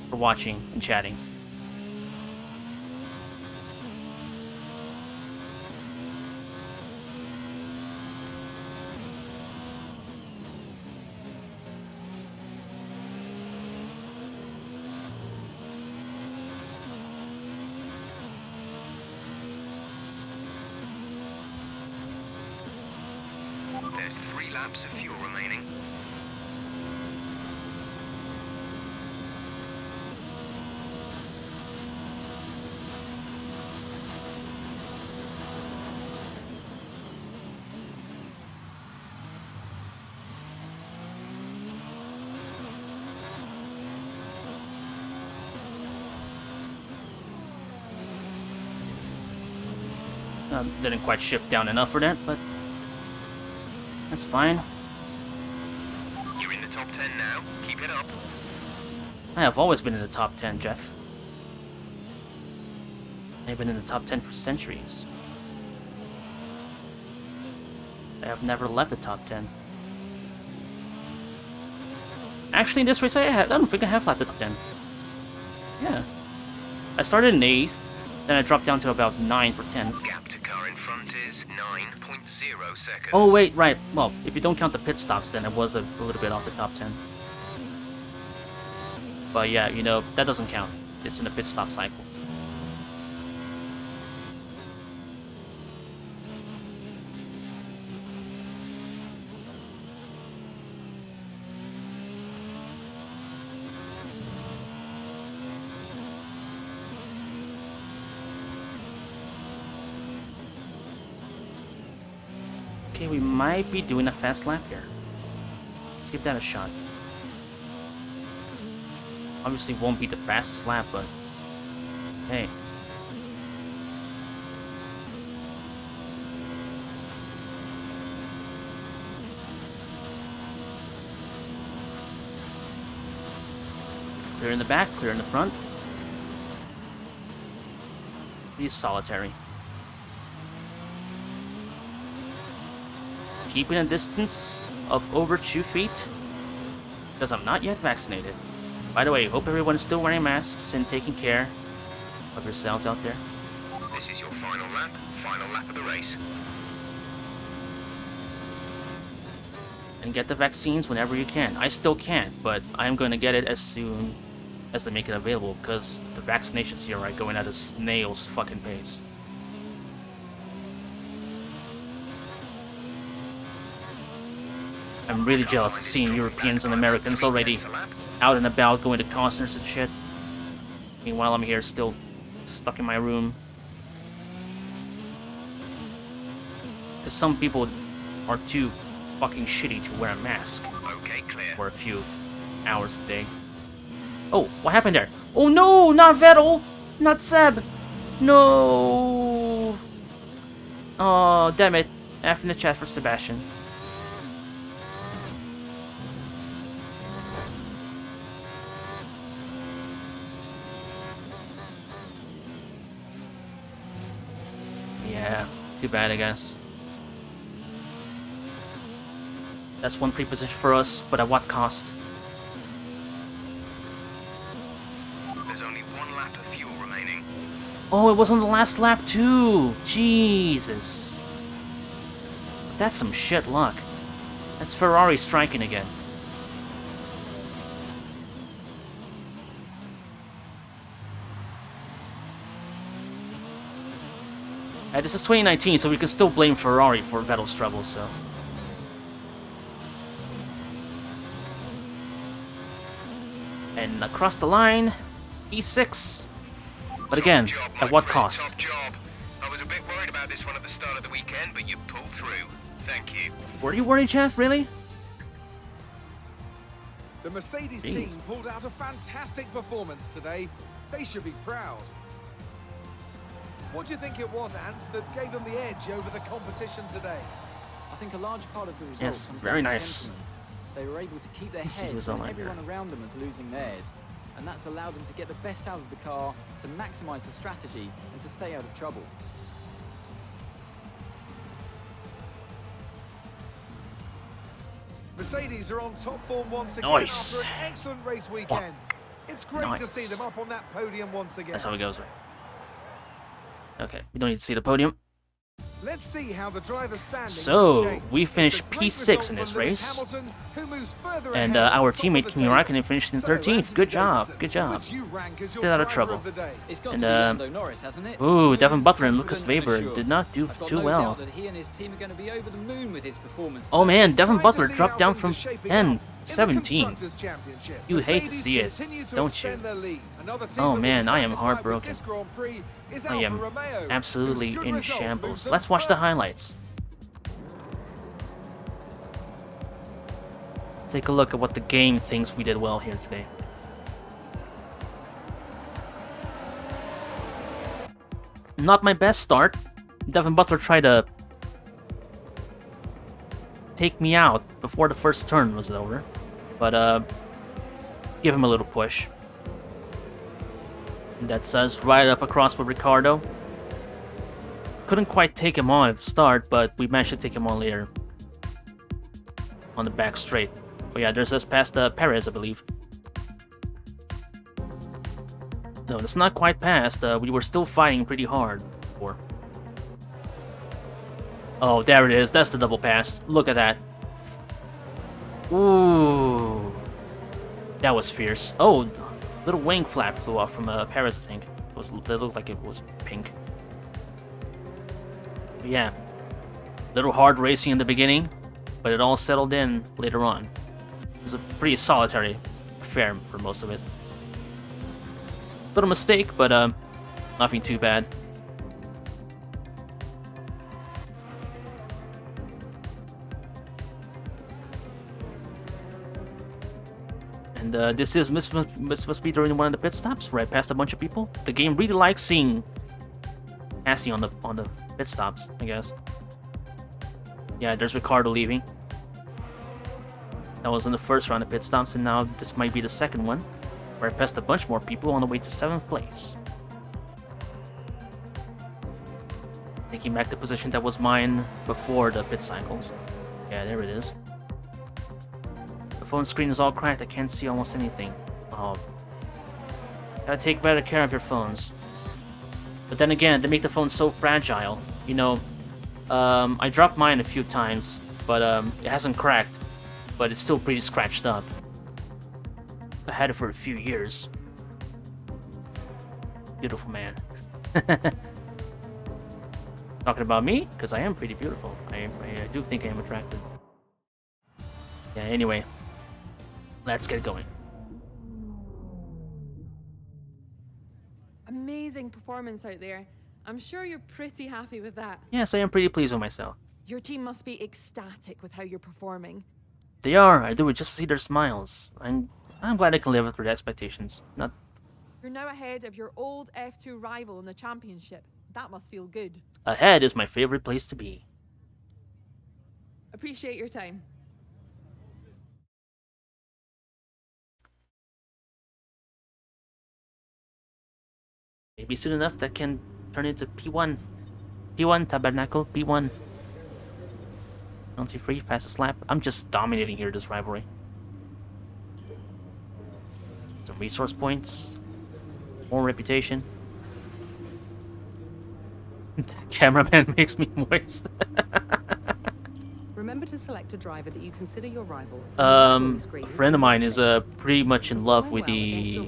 for watching and chatting. There's 3 laps of fuel remaining. Didn't quite shift down enough for that, but that's fine. You're in the top 10 now. Keep it up. I have always been in the top 10, Jeff. I've been in the top 10 for centuries. I have never left the top 10. Actually, in this race, I don't think I have left the top 10. Yeah. I started in 8th, then I dropped down to about 9th or 10th. Gap to car in front is 9.0 seconds. Oh, wait, right. Well, if you don't count the pit stops, then it was a little bit off the top 10. But yeah, you know, that doesn't count. It's in the pit stop cycle. Okay, we might be doing a fast lap here. Let's give that a shot. Obviously won't be the fastest lap, but hey. Clear in the back, clear in the front. He's solitary. Keeping a distance of over 2 feet, because I'm not yet vaccinated. By the way, hope everyone's still wearing masks and taking care of yourselves out there. This is your final lap of the race. And get the vaccines whenever you can. I still can't, but I'm going to get it as soon as they make it available, because the vaccinations here are going at a snail's fucking pace. I'm really jealous of seeing Europeans and Americans already out and about going to concerts and shit. Meanwhile, I'm here still stuck in my room. Because some people are too fucking shitty to wear a mask Okay, clear. for a few hours a day. Oh, what happened there? Oh no, not Vettel! Not Seb! No! Oh, damn it. F in the chat for Sebastian. Yeah, too bad, I guess. That's one free position for us, but at what cost? There's only one lap of fuel remaining. Oh, it was on the last lap too! Jesus. That's some shit luck. That's Ferrari striking again. This is 2019, so we can still blame Ferrari for Vettel's trouble, so... And across the line, E6. But again, Top job, at my what friend, cost? Top job. I was a bit worried about this one at the start of the weekend, but you pulled through. Thank you. Were you worried, Jeff? Really? The Mercedes Jeez. team pulled out a fantastic performance today. They should be proud. What do you think it was, Ant, that gave them the edge over the competition today? I think a large part of the result Yes, comes very down to nice. temperament. They were able to keep their Let's see heads who's on when my beer. everyone around them was losing theirs, and that's allowed them to get the best out of the car, to maximise the strategy, and to stay out of trouble. Mercedes are on top form once again Nice. after an excellent race weekend. It's great to Nice. see them up on that podium once again. That's how it goes, right? Okay, we don't need to see the podium. Let's see how the driver's standings So, have changed. we It's a finished great P6 result in this for Lewis race. Hamilton, who moves further And ahead at our the top of teammate the Kimi table. Raikkonen finished in So, 13th. Anthony Good job, Davidson, good who job. would you rank as Stayed your out of driver trouble. of the day? It's got And, to be Lando Norris, hasn't it? Ooh, Smooth, Devin Butler and Lucas confident, and Weber assured. did not do I've got too no well. doubt that he and his team are going to be over the moon with his performance. Oh man, It's Devin time to Butler see dropped how down things from are shaping 10, up. In the 17. Constructors' Championship, You would hate to Mercedes see it, continue to don't extend you? their lead. Another team Oh, that will be man, I am satisfied with heartbroken. this Grand Prix is I Alfa am Romeo, absolutely whose good in result shambles. moves them Let's watch the further. highlights. Take a look at what the game thinks we did well here today. Not my best start. Devin Butler tried to take me out before the first turn was over. But, give him a little push. And that's us right up across with Ricardo. Couldn't quite take him on at the start, but we managed to take him on later. On the back straight. But yeah, there's us past Perez, I believe. No, it's not quite past. We were still fighting pretty hard before. Oh, there it is. That's the double pass. Look at that. Ooh. That was fierce. Oh, little wing flap flew off from Perez, I think. It looked like it was pink. But yeah. Little hard racing in the beginning, but it all settled in later on. It was a pretty solitary affair for most of it. Little mistake, but nothing too bad. And this must be during one of the pit stops, right past a bunch of people. The game really likes seeing Assy on the pit stops, I guess. Yeah, there's Ricardo leaving. That was in the first round of pit stops, and now this might be the second one, where I passed a bunch more people on the way to 7th place. Taking back the position that was mine before the pit cycles. Yeah, there it is. The phone screen is all cracked, I can't see almost anything. Oh. Gotta take better care of your phones. But then again, they make the phone so fragile. You know, I dropped mine a few times, but it hasn't cracked. But it's still pretty scratched up. I had it for a few years. Beautiful man. Talking about me? Because I am pretty beautiful. I do think I am attractive. Yeah, anyway. Let's get going. Amazing performance out there. I'm sure you're pretty happy with that. Yes, I am pretty pleased with myself. Your team must be ecstatic with how you're performing. They are. I do it just to see their smiles. I'm glad I can live up to their expectations. Not. You're now ahead of your old F2 rival in the championship. That must feel good. Ahead is my favorite place to be. Appreciate your time. Maybe soon enough that can turn into P1. P1, Tabernacle, P1. Penalty free, pass a slap. I'm just dominating here this rivalry. Some resource points. More reputation. Cameraman makes me moist. Remember to select a driver that you consider your rival. A friend of mine is pretty much in love with the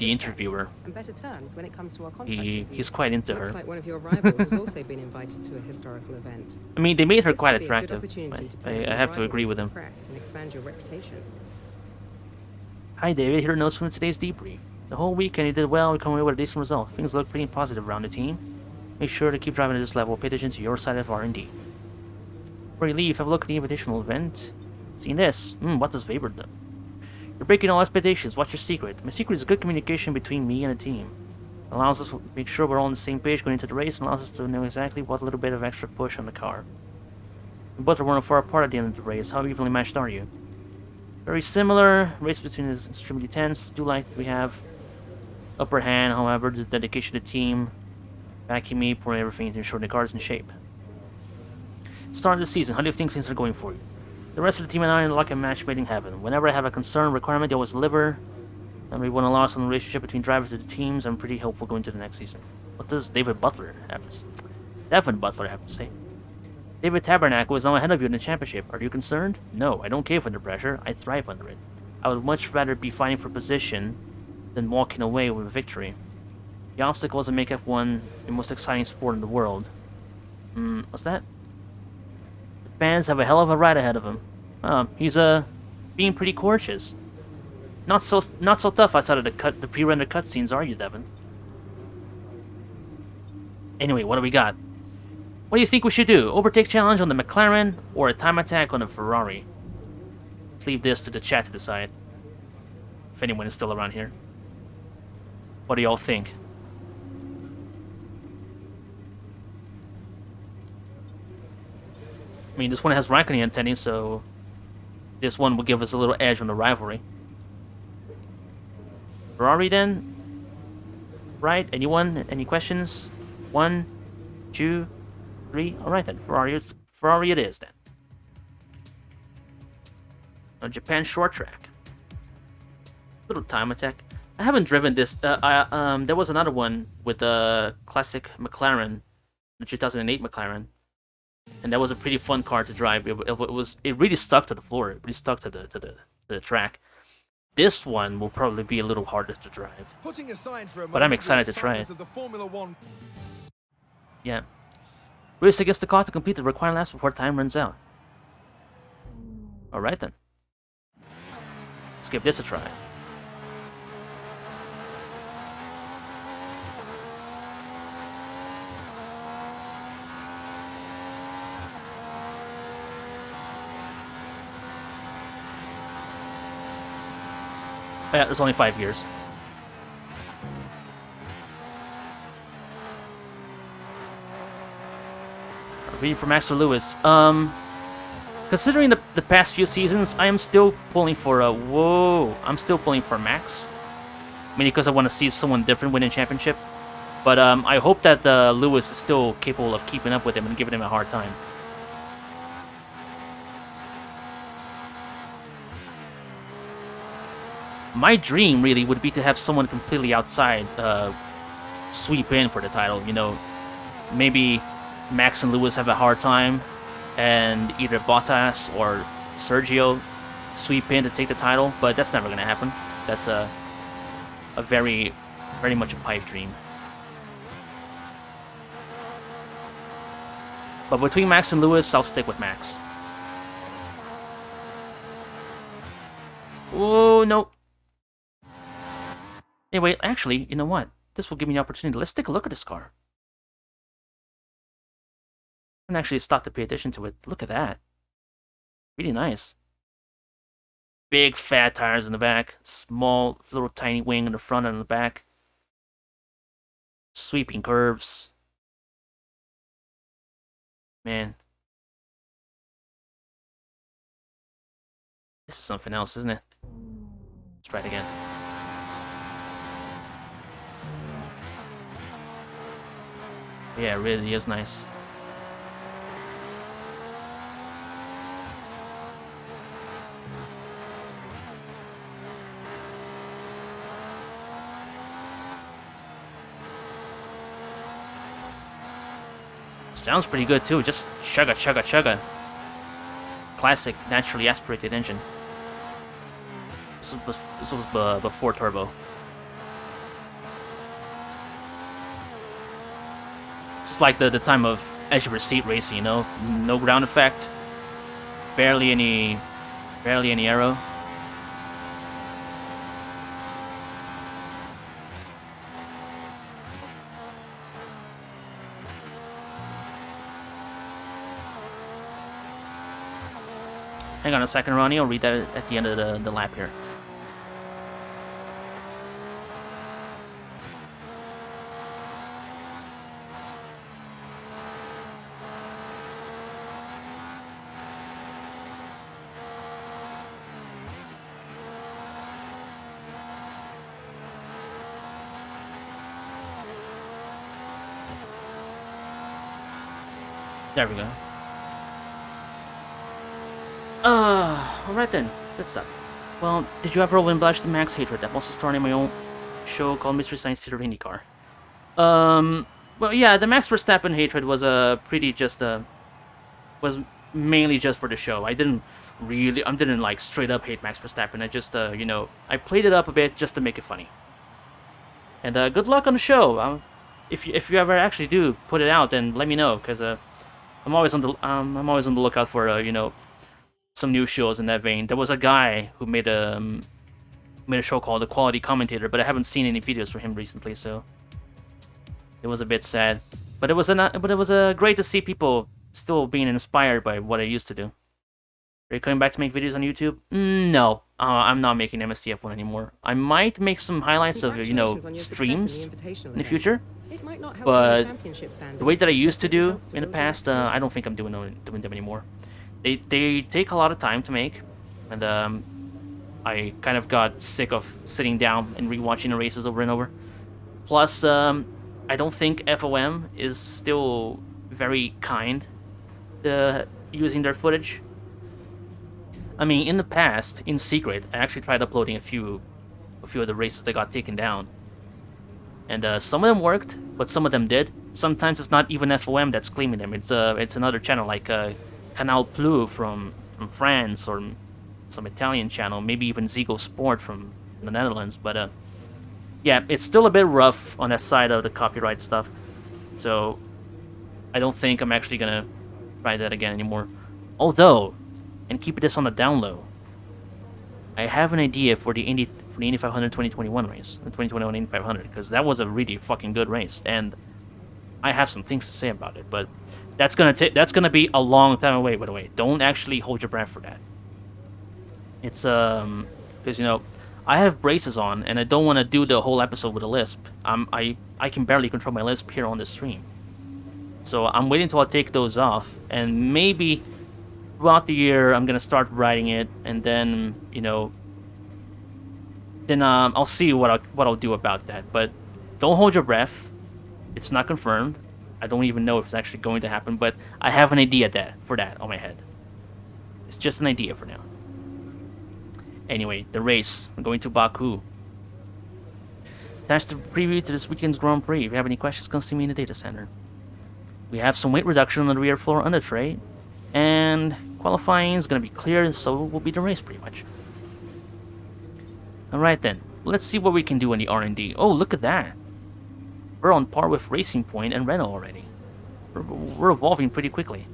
interviewer. And better terms when it comes to our contract He's quite into Looks her. like one of your rivals has also been invited to a historical event. I mean, they made her This quite could be a good attractive. opportunity to I play with have to your agree with rival him. press and expand your reputation. Hi David, here are notes from today's debrief. The whole weekend you did well, we come away with a decent result. Things look pretty positive around the team. Make sure to keep driving at this level, pay attention to your side of R&D. Before you leave, have a look at the invitational event. Seeing this, what does Weber do? You're breaking all expectations, what's your secret? My secret is good communication between me and the team. It allows us to make sure we're all on the same page going into the race and allows us to know exactly what little bit of extra push on the car. We both are 1 far apart at the end of the race, how evenly matched are you? Very similar, race between is extremely tense, do like we have upper hand, however, the dedication to the team, backing me, pouring everything to ensure the car is in shape. Start of the season, how do you think things are going for you? The rest of the team and I are like a match made in heaven. Whenever I have a concern requirement, they always deliver. And we won a loss on the relationship between drivers and the teams. I'm pretty hopeful going to the next season. What does David Butler have to say? Devin Butler have to say? David Tabernacle is now ahead of you in the championship. Are you concerned? No, I don't cave under pressure. I thrive under it. I would much rather be fighting for position than walking away with a victory. The obstacles that make F1 the most exciting sport in the world. What's that? The fans have a hell of a ride ahead of him. He's being pretty courteous. Not so tough outside of the pre-rendered cutscenes, are you, Devin? Anyway, what do we got? What do you think we should do? Overtake challenge on the McLaren or a time attack on the Ferrari? Let's leave this to the chat to decide. If anyone is still around here. What do y'all think? I mean, this one has Raikkonen attending, so this one will give us a little edge on the rivalry. Ferrari then? Right? Anyone? Any questions? 1, 2, 3. Alright then, Ferrari it is then. Japan short track. Little time attack. I haven't driven this. There was another one with the classic McLaren, the 2008 McLaren, and that was a pretty fun car to drive. It really stuck to the floor. It really stuck to the track. This one will probably be a little harder to drive. Putting aside for a But I'm moment excited the to try excitement it. of the Formula One. Yeah. Race against the clock to complete the required laps before time runs out. Alright then. Let's give this a try. Yeah, there's only 5 years. Reading for Max or Lewis. Considering the past few seasons, I am still pulling for a... Whoa! I'm still pulling for Max. Mainly because I want to see someone different win a championship. But I hope that Lewis is still capable of keeping up with him and giving him a hard time. My dream, really, would be to have someone completely outside sweep in for the title. You know, maybe Max and Lewis have a hard time, and either Bottas or Sergio sweep in to take the title, but that's never going to happen. That's a very much a pipe dream. But between Max and Lewis, I'll stick with Max. Oh, no. Anyway, actually, you know what? This will give me an opportunity. Let's take a look at this car. I can actually stop to pay attention to it. Look at that. Really nice. Big fat tires in the back. Small, little tiny wing in the front and the back. Sweeping curves. Man. This is something else, isn't it? Let's try it again. Yeah, it really is nice. Sounds pretty good too, just chugga chugga chugga. Classic, naturally aspirated engine. This was before turbo. Just like the time of edge of seat racing, you know? No ground effect. Barely any aero. Hang on a second, Ronnie. I'll read that at the end of the lap here. There we go. Alright then. Good stuff. Well, did you ever blush the Max hatred? I'm also starting my own show called Mystery Science Theater IndyCar. Well, yeah, the Max Verstappen hatred was pretty just was mainly just for the show. I didn't like straight up hate Max Verstappen. I just you know, I played it up a bit just to make it funny. And good luck on the show. If you ever actually do put it out, then let me know, because I'm always on the lookout for you know, some new shows in that vein. There was a guy who made a show called The Quality Commentator, but I haven't seen any videos from him recently, so it was a bit sad. But it was great to see people still being inspired by what I used to do. Are you coming back to make videos on YouTube? No, I'm not making MSTF1 anymore. I might make some highlights of, you know, streams in the future. But the way that I used to do in the past, I don't think I'm doing them anymore. They take a lot of time to make, and I kind of got sick of sitting down and rewatching the races over and over. Plus, I don't think FOM is still very kind to using their footage. I mean, in the past, in secret, I actually tried uploading a few of the races that got taken down. And some of them worked, but some of them did. Sometimes it's not even FOM that's claiming them. It's another channel like Canal Plus from France, or some Italian channel, maybe even Zigo Sport from the Netherlands. But yeah, it's still a bit rough on that side of the copyright stuff. So I don't think I'm actually gonna try that again anymore. Although, and keep this on the down low, I have an idea for the Indy 500 2021 race, the 2021 Indy 500, because that was a really fucking good race, and I have some things to say about it. But that's gonna be a long time away. By the way, don't actually hold your breath for that. It's because you know, I have braces on, and I don't want to do the whole episode with a lisp. I can barely control my lisp here on the stream, so I'm waiting until I take those off, and maybe throughout the year I'm gonna start writing it, and then you know, then I'll see what I'll do about that. But don't hold your breath. It's not confirmed. I don't even know if it's actually going to happen, but I have an idea for that on my head. It's just an idea for now. Anyway, the race. I'm going to Baku. That's the preview to this weekend's Grand Prix. If you have any questions, come see me in the data center. We have some weight reduction on the rear floor under tray, and qualifying is going to be clear, and so will be the race pretty much. Alright then, let's see what we can do in the R&D. Oh, look at that. We're on par with Racing Point and Renault already. We're evolving pretty quickly.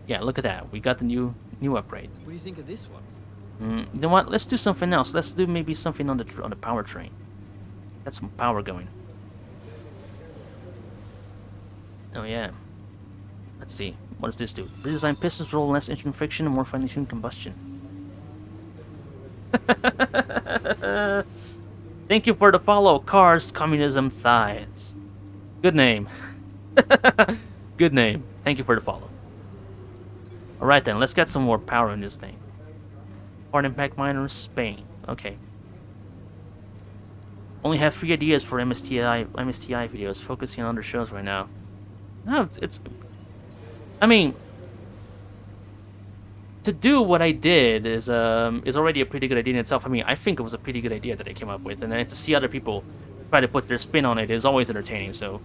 Yeah, look at that. We got the new upgrade. What do you think of this one? You know what? Let's do something else. Let's do maybe something on the powertrain. Got some power going. Oh yeah. Let's see. What does this do? Redesign pistons roll, less engine friction, and more finely tuned combustion. Thank you for the follow, Cars, Communism, Thighs. Good name. Good name. Thank you for the follow. Alright then, let's get some more power in this thing. Hard impact minor, Spain. Okay. Only have 3 ideas for MSTI videos, focusing on other shows right now. No, it's I mean, to do what I did is already a pretty good idea in itself. I mean, I think it was a pretty good idea that I came up with, and then to see other people try to put their spin on it is always entertaining. So,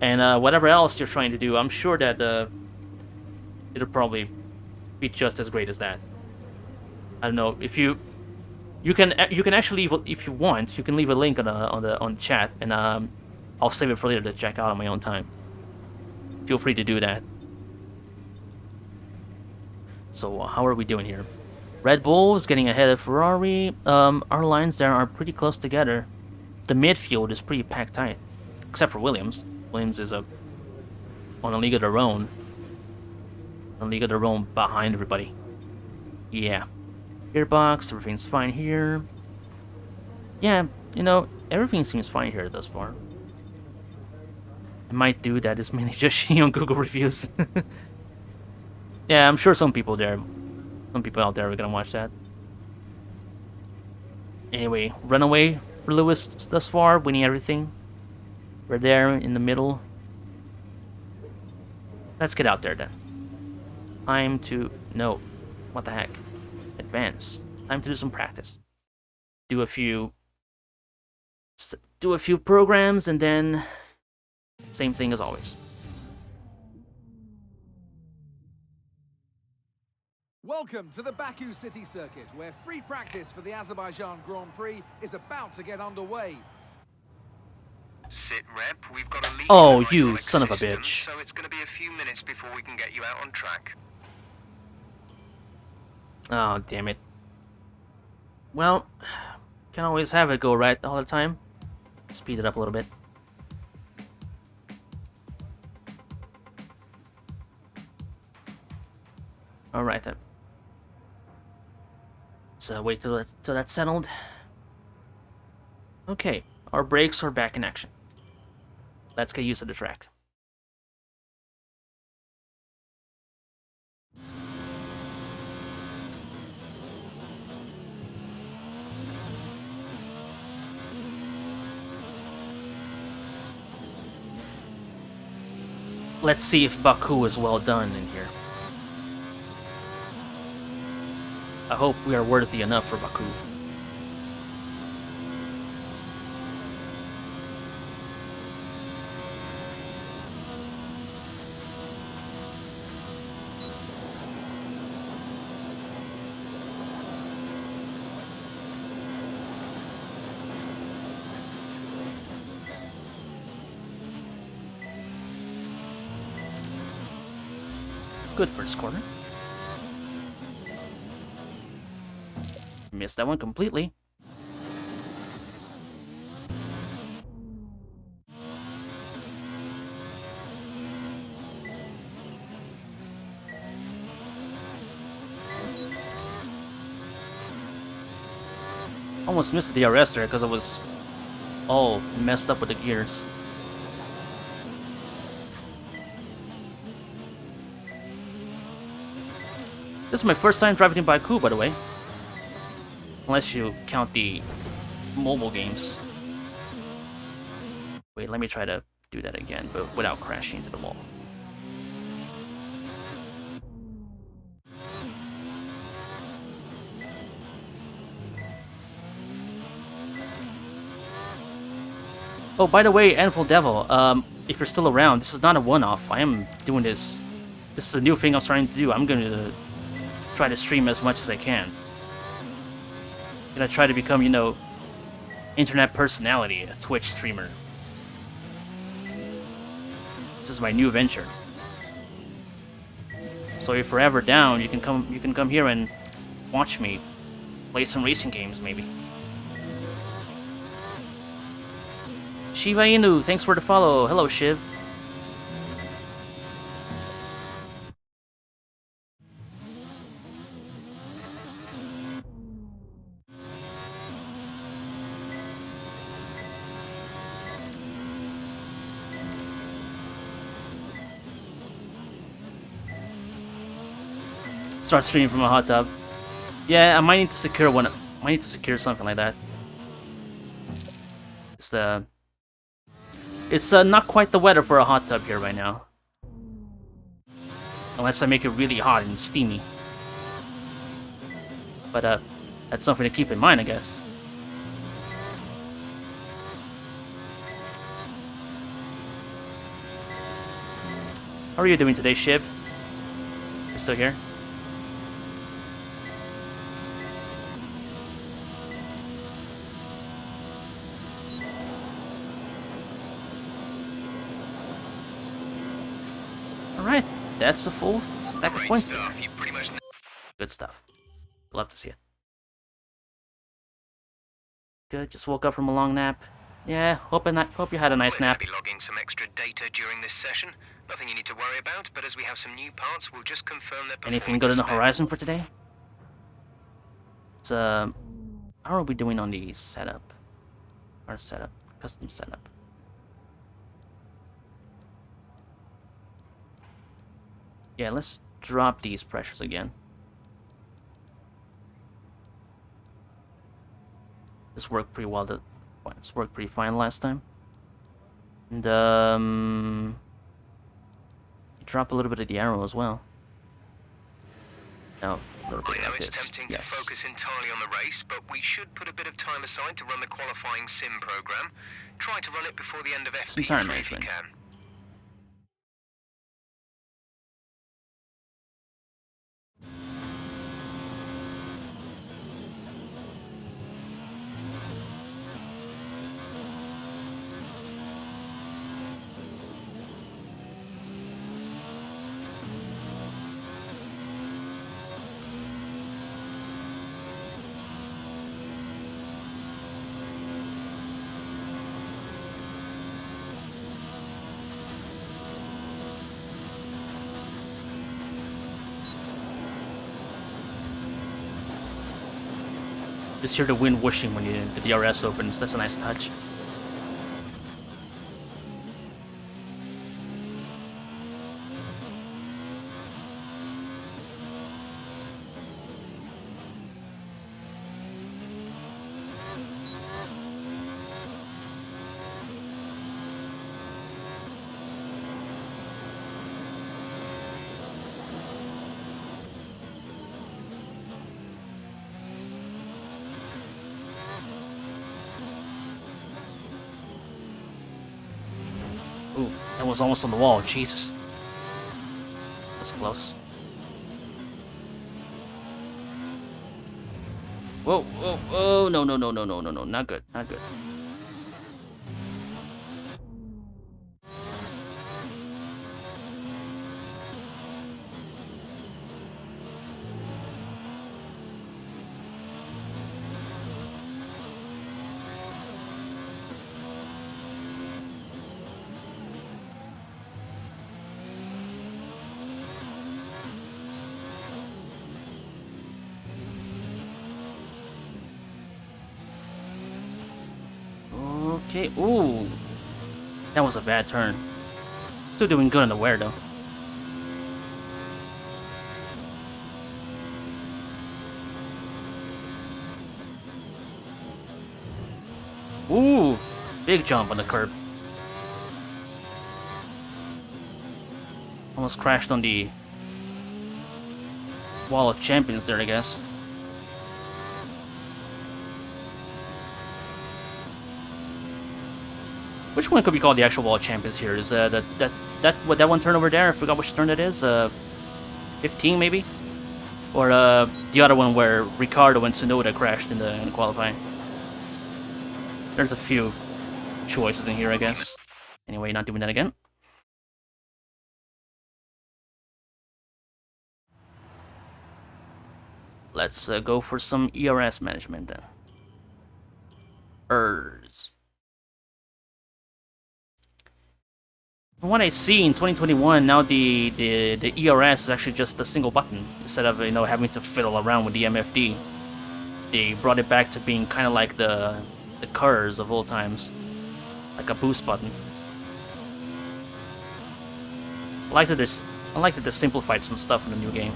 and whatever else you're trying to do, I'm sure that it'll probably be just as great as that. I don't know if you can actually, if you want, you can leave a link on chat, and I'll save it for later to check out on my own time. Feel free to do that. So how are we doing here? Red Bull is getting ahead of Ferrari. Our lines there are pretty close together. The midfield is pretty packed tight, except for Williams. Williams is on a league of their own. On a league of their own behind everybody. Yeah. Gearbox, everything's fine here. Yeah, you know, everything seems fine here thus far. I might do that is mainly just shitting on Google reviews. Yeah, I'm sure some people out there are gonna watch that. Anyway, runaway for Lewis thus far, winning everything. We're there in the middle. Let's get out there then. Time to what the heck? Advance. Time to do some practice. Do a few programs, and then same thing as always. Welcome to the Baku City Circuit, where free practice for the Azerbaijan Grand Prix is about to get underway. Sit rep, we've got a leak Oh, in the you hydraulic son of a system, bitch. So it's going to be a few minutes before we can get you out on track. Oh, damn it. Well, can't always have it go right all the time. Speed it up a little bit. Alright then. So wait till that's settled. Okay, our brakes are back in action. Let's get used to the track. Let's see if Baku is well done in here. I hope we are worthy enough for Baku. Good first corner. Missed that one completely. Almost missed the DRS there because I was all messed up with the gears. This is my first time driving in Baku, by the way. Unless you count the mobile games. Wait, let me try to do that again, but without crashing into the wall. Oh, by the way, Anvil Devil, if you're still around, this is not a one-off. I am doing this. This is a new thing I'm starting to do. I'm going to try to stream as much as I can. I'm gonna try to become, you know, internet personality, a Twitch streamer. This is my new venture. So if you're ever down, you can come here and watch me play some racing games, maybe. Shiva Inu, thanks for the follow. Hello, Shiv. Start streaming from a hot tub. Yeah, I might need to secure one. I might need to secure something like that. it's not quite the weather for a hot tub here right now. Unless I make it really hot and steamy. But that's something to keep in mind, I guess. How are you doing today, Shib? You're still here? Alright, that's a full stack of points there. You pretty much Good stuff. Love to see it. Good, just woke up from a long nap. Yeah, hope you had a nice We're nap. going to be logging some extra data during this session. Nothing you need to worry about, but as we have some new parts, we'll just confirm their performance. Anything good on the spec. horizon for today? It's, how are we doing on the setup? Our setup, custom setup. Yeah, let's drop these pressures again. This worked pretty well. This worked pretty fine last time. And drop a little bit of the arrow as well. No, a little bit I know like it's this. tempting to Yes. focus entirely on the race, but we should put a bit of time aside to run the qualifying sim program. Try to run it before the end of Some FP3 time if you management. can. Just hear the wind whooshing when the DRS opens. That's a nice touch. Ooh, that was almost on the wall. Jesus. That's close. Whoa, whoa, oh, no, no, no, no, no, no, no. Not good, not good. Okay, ooh. That was a bad turn. Still doing good on the wear, though. Ooh, big jump on the curb. Almost crashed on the wall of champions there, I guess. Which one could be called the actual wall of champions here? Is that one turn over there? I forgot which turn that is. 15 maybe, or the other one where Ricardo and Tsunoda crashed in the qualifying. There's a few choices in here, I guess. Anyway, not doing that again. Let's go for some ERS management then. ERS. From what I see in 2021, now the ERS is actually just a single button instead of having to fiddle around with the MFD. They brought it back to being kind of like the cars of old times, like a boost button. I like that they simplified some stuff in the new game.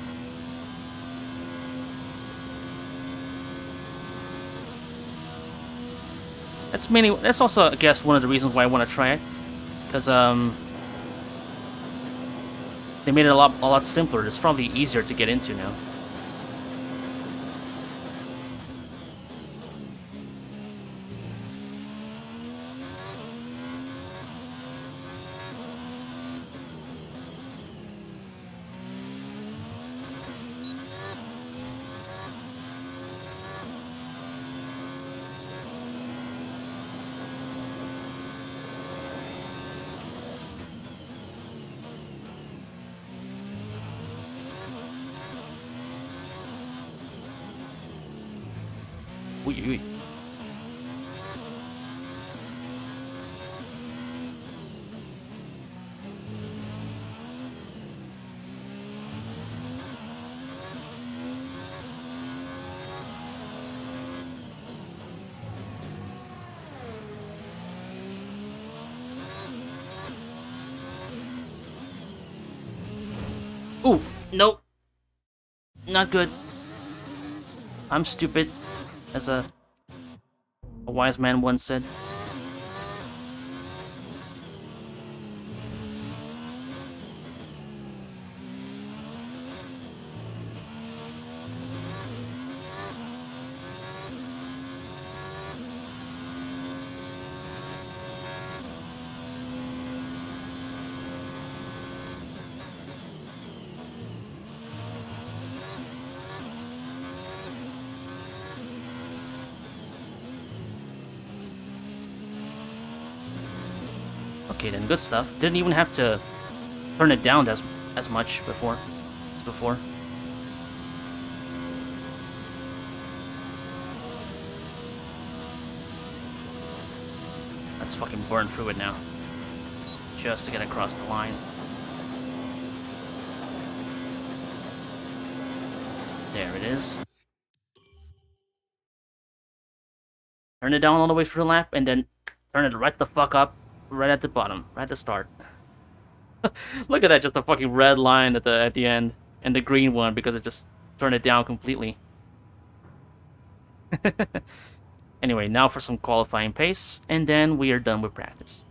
That's also, I guess, one of the reasons why I want to try it, because they made it a lot simpler. It's probably easier to get into now. Uy, uy. Ooh, nope. Not good. I'm stupid, as a wise man once said. Okay, then good stuff. Didn't even have to turn it down as much before. As before. Let's fucking burn through it now. Just to get across the line. There it is. Turn it down all the way through the lap, and then turn it right the fuck up, right at the bottom, right at the start. Look at that, just a fucking red line at the end, and the green one because it just turned it down completely. Anyway, now for some qualifying pace, and then we are done with practice.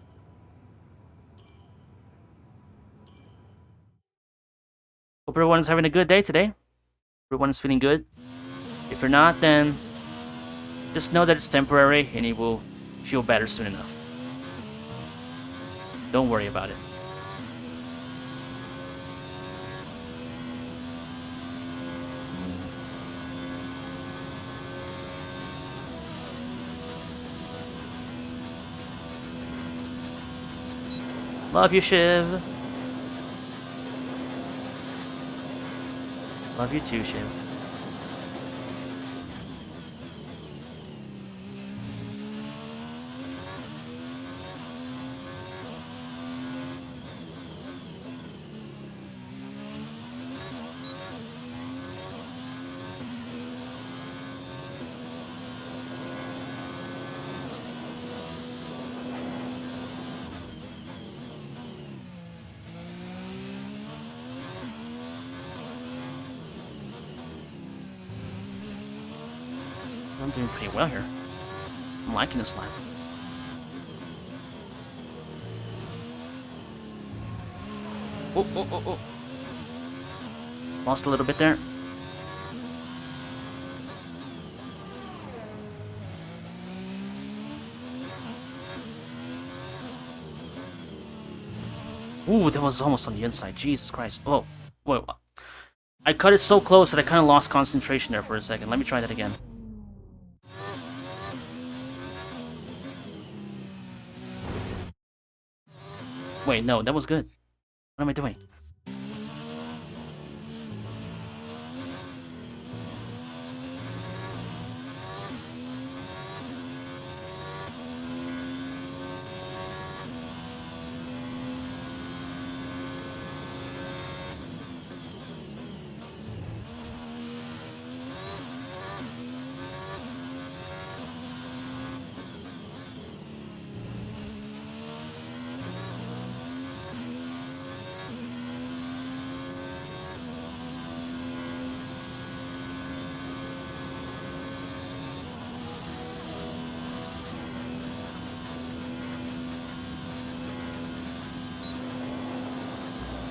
Hope everyone's having a good day today. Everyone's feeling good. If you're not, then just know that it's temporary and you will feel better soon enough. Don't worry about it. Love you, Shiv. Love you too, Shiv. I'm doing pretty well here. I'm liking this lap. Oh, oh, oh, oh. Lost a little bit there. Ooh, that was almost on the inside. Jesus Christ. Oh, wait. I cut it so close that I kind of lost concentration there for a second. Let me try that again. Wait, no, that was good. What am I doing?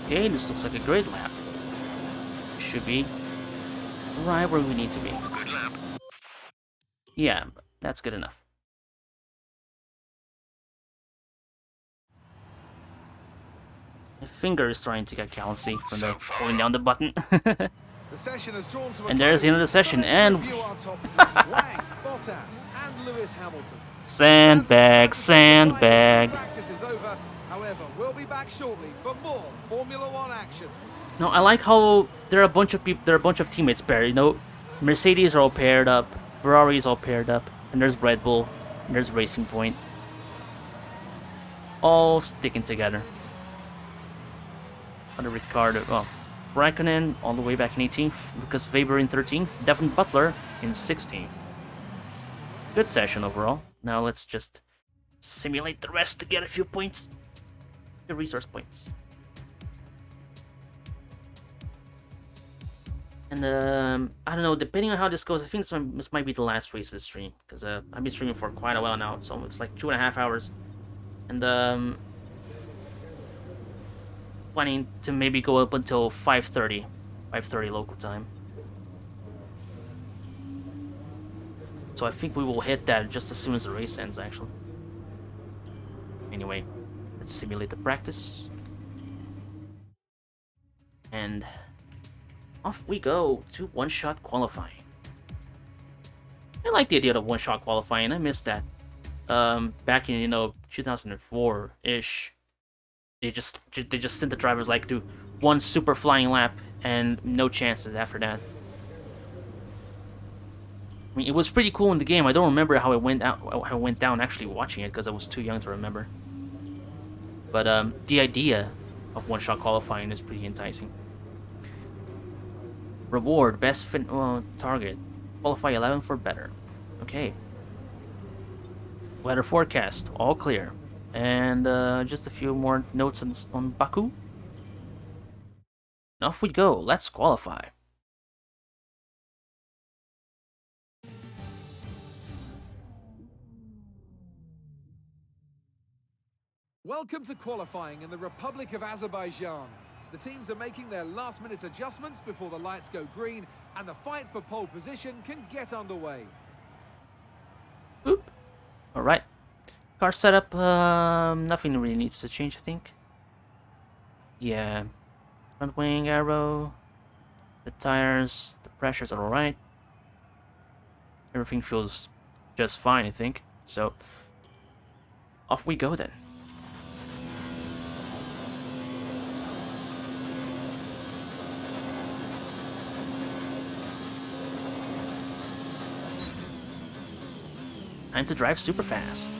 Okay, this looks like a great lap. Should be right where we need to be. Good lap. Yeah, that's good enough. My finger is starting to get callousy from the holding down the button. The session has drawn to a And there's the close, end of the session, so let's and review our top three. Wang, Bottas, and Lewis Hamilton. Sandbag, sandbag. Practice is over. However, we'll be back shortly for more Formula One action. No, I like how there are a bunch of people, there are a bunch of teammates paired. You know, Mercedes are all paired up, Ferrari is all paired up, and there's Red Bull, and there's Racing Point, all sticking together. Under Ricardo, well, Raikkonen all the way back in 18th, Lucas Weber in 13th, Devin Butler in 16th. Good session overall. Now let's just simulate the rest to get a few points, the resource points. And I don't know, depending on how this goes, I think this might be the last race of the stream, because I've been streaming for quite a while now, so it's like 2.5 hours. And planning to maybe go up until 5:30 local time. So I think we will hit that just as soon as the race ends, actually. Anyway, let's simulate the practice. And off we go to one-shot qualifying. I like the idea of one-shot qualifying. I missed that. Back in 2004-ish, they just sent the drivers like do one super flying lap and no chances after that. I mean, it was pretty cool in the game. I don't remember how it went out, how it went down actually watching it because I was too young to remember. But the idea of one-shot qualifying is pretty enticing. Reward, best target. Qualify 11 for better. Okay. Weather forecast, all clear. And just a few more notes on Baku. Off we go, let's qualify. Welcome to qualifying in the Republic of Azerbaijan. The teams are making their last-minute adjustments before the lights go green, and the fight for pole position can get underway. Oop. All right. Car setup, nothing really needs to change, I think. Yeah. Front wing arrow. The tires, the pressures are alright. Everything feels just fine, I think. So, off we go then. Time to drive super fast.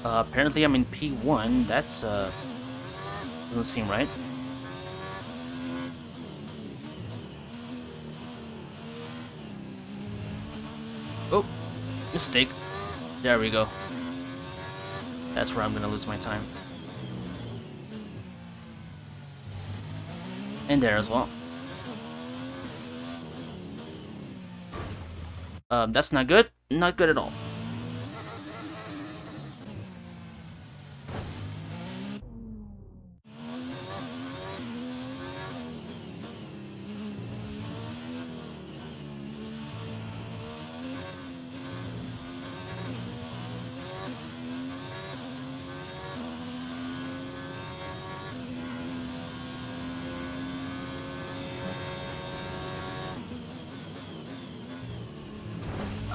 Apparently I'm in P1. That's doesn't seem right. Oh, mistake. There we go. That's where I'm gonna lose my time. And there as well. That's not good. Not good at all.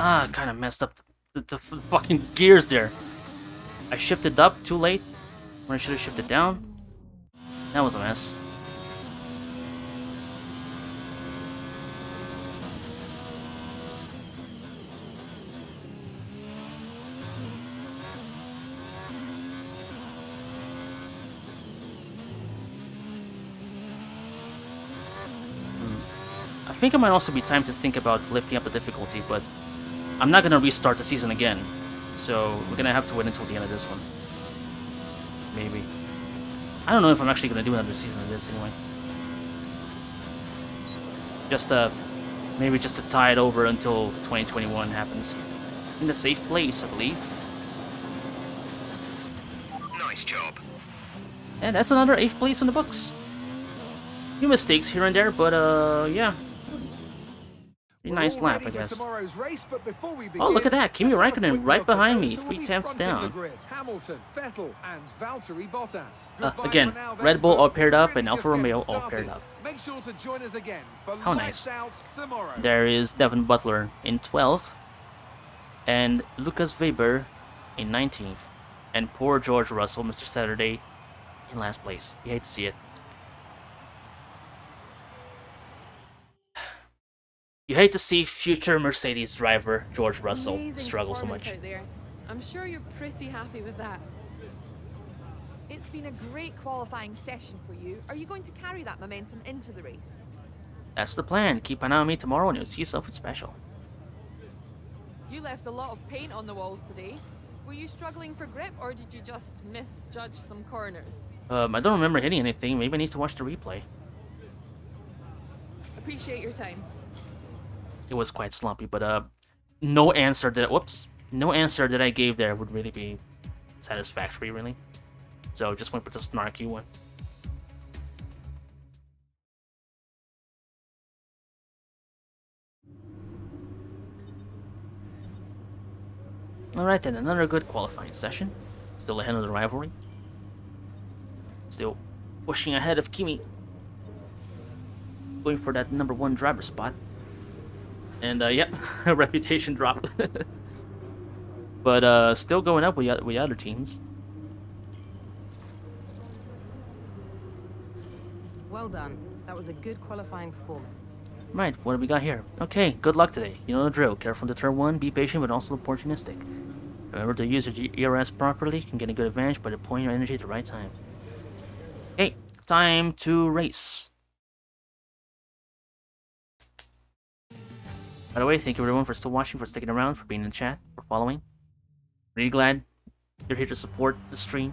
Ah, kind of messed up the fucking gears there. I shifted up too late when I should have shifted down. That was a mess. I think it might also be time to think about lifting up the difficulty, but I'm not gonna restart the season again, so we're gonna have to wait until the end of this one. Maybe. I don't know if I'm actually gonna do another season of this anyway. Just maybe just to tie it over until 2021 happens. In a safe place, I believe. Nice job. And that's another 8th place in the books. Few mistakes here and there, but yeah. Pretty nice lap, I guess. Oh, look at that. Kimi Räikkönen right behind me, 3/10 down. Hamilton, Vettel, and Valtteri Bottas. Again, Red Bull all paired up and Alfa Romeo all paired up. Make sure to join us again for How nice. Out tomorrow. There is Devin Butler in 12th, and Lucas Weber in 19th, and poor George Russell, Mr. Saturday, in last place. You hate to see it. You hate to see future Mercedes driver George Russell Amazing struggle so performance much. out there. I'm sure you're pretty happy with that. It's been a great qualifying session for you. Are you going to carry that momentum into the race? That's the plan. Keep an eye on me tomorrow and you'll see something special. You left a lot of paint on the walls today. Were you struggling for grip or did you just misjudge some corners? I don't remember hitting anything. Maybe I need to watch the replay. Appreciate your time. It was quite slumpy, but no answer that I gave there would really be satisfactory, really. So just went with the snarky one. Alright then, another good qualifying session. Still ahead of the rivalry. Still pushing ahead of Kimi. Going for that #1 driver spot. And yep, reputation drop. But still going up with other teams. Well done. That was a good qualifying performance. Right, what do we got here? Okay, good luck today. You know the drill. Careful into turn 1, be patient but also opportunistic. Remember to use your ERS properly. You can get a good advantage by deploying your energy at the right time. Okay, time to race. By the way, thank you everyone for still watching, for sticking around, for being in the chat, for following. Really glad you're here to support the stream.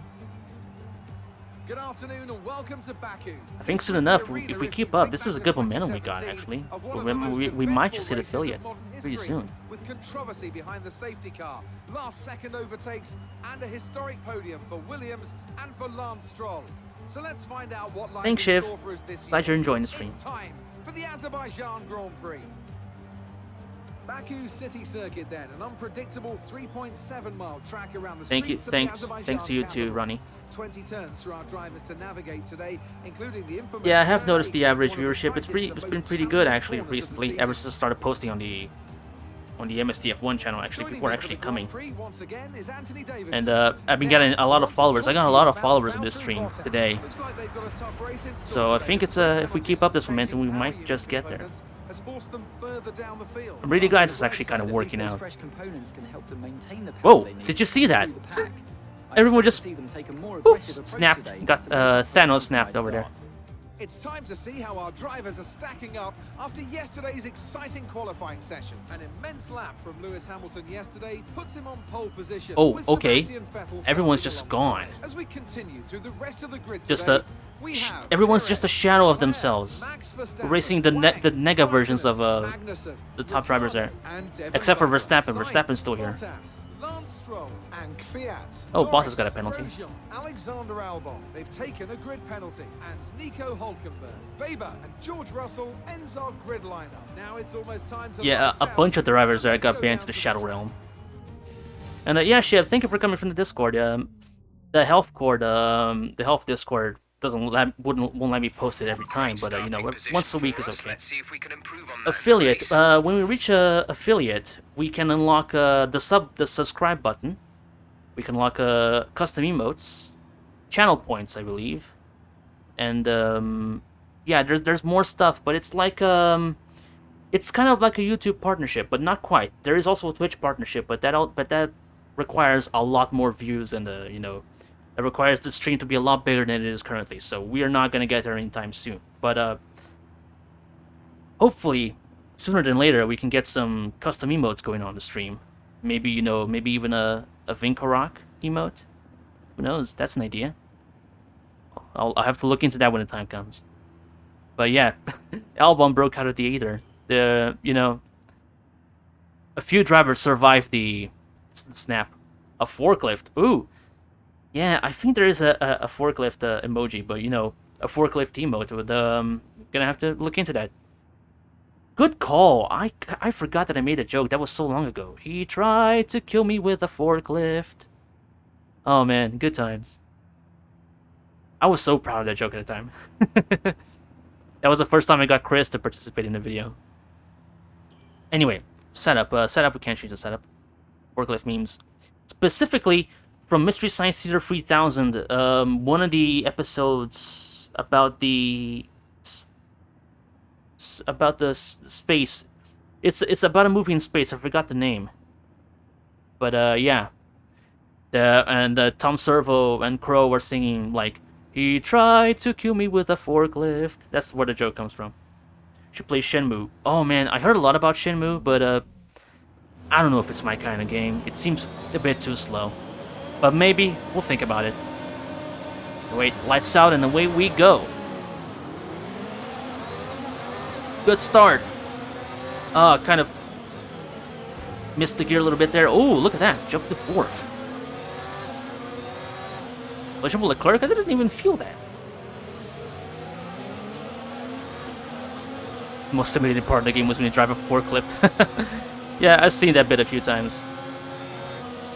Good afternoon and welcome to Baku. I think soon enough, if we keep up, this is a good momentum we got, actually. We might just hit affiliate pretty soon. With controversy behind the safety car, last second overtakes, and a historic podium for Williams and for Lance Stroll. So let's find out what lies Thanks, in Shiv. store for us this year. Glad you're enjoying the stream. It's time for the Azerbaijan Grand Prix. Baku City Circuit then, an unpredictable 3.7-mile track around the streets of the Azerbaijan thanks to you capital. too, Ronnie. 20 turns for our drivers to navigate today, including the infamous Yeah, I have turn noticed the 8, average one of the viewership. It's tightest, been most pretty good challenging actually corners of the recently. Ever season. since I started posting on the MSDF1 channel, actually Joining people are me for actually the coming. Grand Prix once again is Anthony Davidson. And I've been Now, getting a lot of want to followers. I talk got to a you lot of about followers in this Valtteri stream Bottas. today. Looks like they've got a tough race in store So I today. think it's The if we keep penalty up this momentum, we suspension might and just the get there. evidence has forced them further down the field. I'm really glad it's On the actually bright kind of side, at least working those out. fresh components can help them maintain the Whoa, power they need did you to see get that? through the pack. I Everyone expect just to see them take a more whoop, aggressive approach snapped. today Got to make it a Thanos nice snapped over there. start. It's time to see how our drivers are stacking up after yesterday's exciting qualifying session. An immense lap from Lewis Hamilton yesterday puts him on pole position. Oh, with okay. Sebastian Vettel Everyone's starting just alongside. gone. As we continue through the rest of the grid Just today, we have everyone's Perez, just a shadow of Leclerc, themselves. Max Verstappen, We're racing the Wang, nega versions of Magnussen, the top drivers there. and Devin Except for Butler, Verstappen. Sainz, Verstappen's still here. Bottas, Lance Stroll and Kvyat. Oh, Bottas Norris, got a penalty. Grosjean, Alexander Albon. They've taken a grid penalty, and Nico Hülkenberg, Weber, and George Russell ends our grid lineup. Now it's almost time to Yeah, lights a out. bunch of drivers So there let's got go banned down to the Shadow Realm. And yeah, Shiv, thank you for coming from the Discord. The health Discord won't let me post it every time, but you know, Starting position once a week for is us. okay. Let's see if we can improve on that Affiliate. race. When we reach affiliate, we can unlock the subscribe button. We can unlock custom emotes, channel points, I believe, and yeah, there's more stuff, but it's like it's kind of like a YouTube partnership, but not quite. There is also a Twitch partnership, but that requires a lot more views and you know, it requires the stream to be a lot bigger than it is currently. So we are not gonna get there anytime soon. But hopefully sooner than later we can get some custom emotes going on the stream. Maybe, you know, maybe even a Vinkorok emote. Who knows? That's an idea. I'll have to look into that when the time comes. But yeah, Albon broke out of the Aether. You know, a few drivers survived the snap. A forklift. Ooh. Yeah, I think there is a forklift emoji, but you know, a forklift emote. With gonna have to look into that. Good call. I forgot that I made a joke. That was so long ago. He tried to kill me with a forklift. Oh man, good times. I was so proud of that joke at the time. That was the first time I got Chris to participate in the video. Anyway, setup. Setup, we can't change the setup. Forklift memes. Specifically, from Mystery Science Theater 3000, one of the episodes about the space. It's about a movie in space. I forgot the name. But yeah. Tom Servo and Crow were singing like, he tried to kill me with a forklift. That's where the joke comes from. Should play Shenmue. Oh man, I heard a lot about Shenmue, but I don't know if it's my kind of game. It seems a bit too slow. But maybe we'll think about it. Wait, lights out and away we go. Good start. Kind of missed the gear a little bit there. Oh, look at that. Jump to fourth. Legend Leclerc, I didn't even feel that. The most stimulating part of the game was when you drive a forklift. Yeah, I've seen that bit a few times.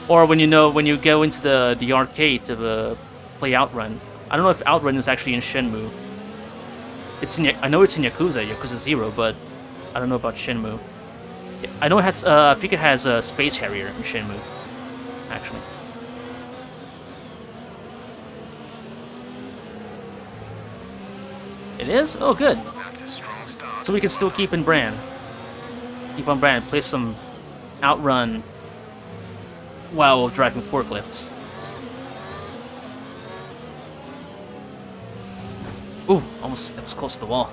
Or when you go into the arcade to play Outrun. I don't know if Outrun is actually in Shenmue. I know it's in Yakuza 0, but I don't know about Shenmue. I know it has. I think it has a Space Harrier in Shenmue, actually. It is? Oh, good. That's a strong start. So we can still keep on brand. Play some Outrun while driving forklifts. Ooh, almost, that was close to the wall.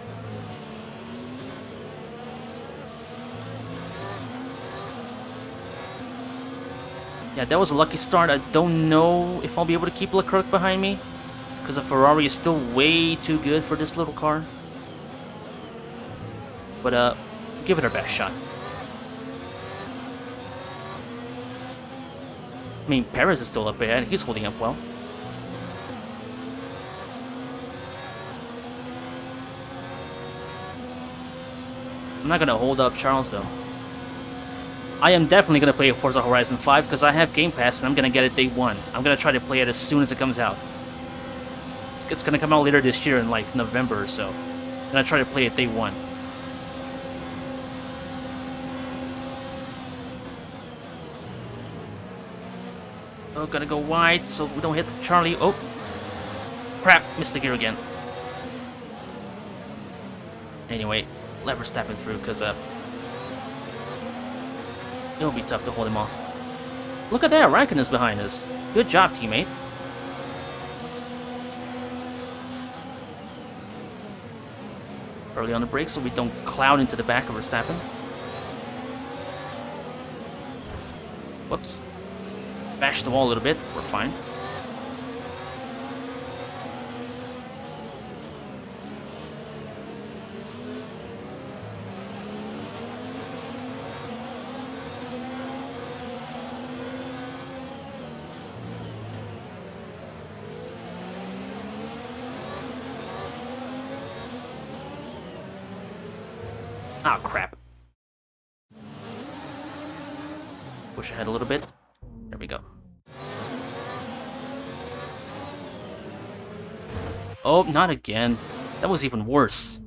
Yeah, that was a lucky start. I don't know if I'll be able to keep Leclerc behind me, because the Ferrari is still way too good for this little car. But, give it our best shot. I mean, Perez is still up ahead. He's holding up well. I'm not gonna hold up Charles, though. I am definitely gonna play Forza Horizon 5 because I have Game Pass and I'm gonna get it day one. I'm gonna try to play it as soon as it comes out. It's gonna come out later this year in like November or so. I'm gonna try to play it day one. Oh, gotta go wide so we don't hit Charlie. Oh, crap, missed the gear again. Anyway, let Verstappen through because it'll be tough to hold him off. Look at that, Raikkonen's behind us. Good job, teammate. Early on the brake so we don't cloud into the back of Verstappen. Whoops. Bash the wall a little bit. We're fine. Ah, crap. Push ahead a little bit. There we go. Oh, not again. That was even worse.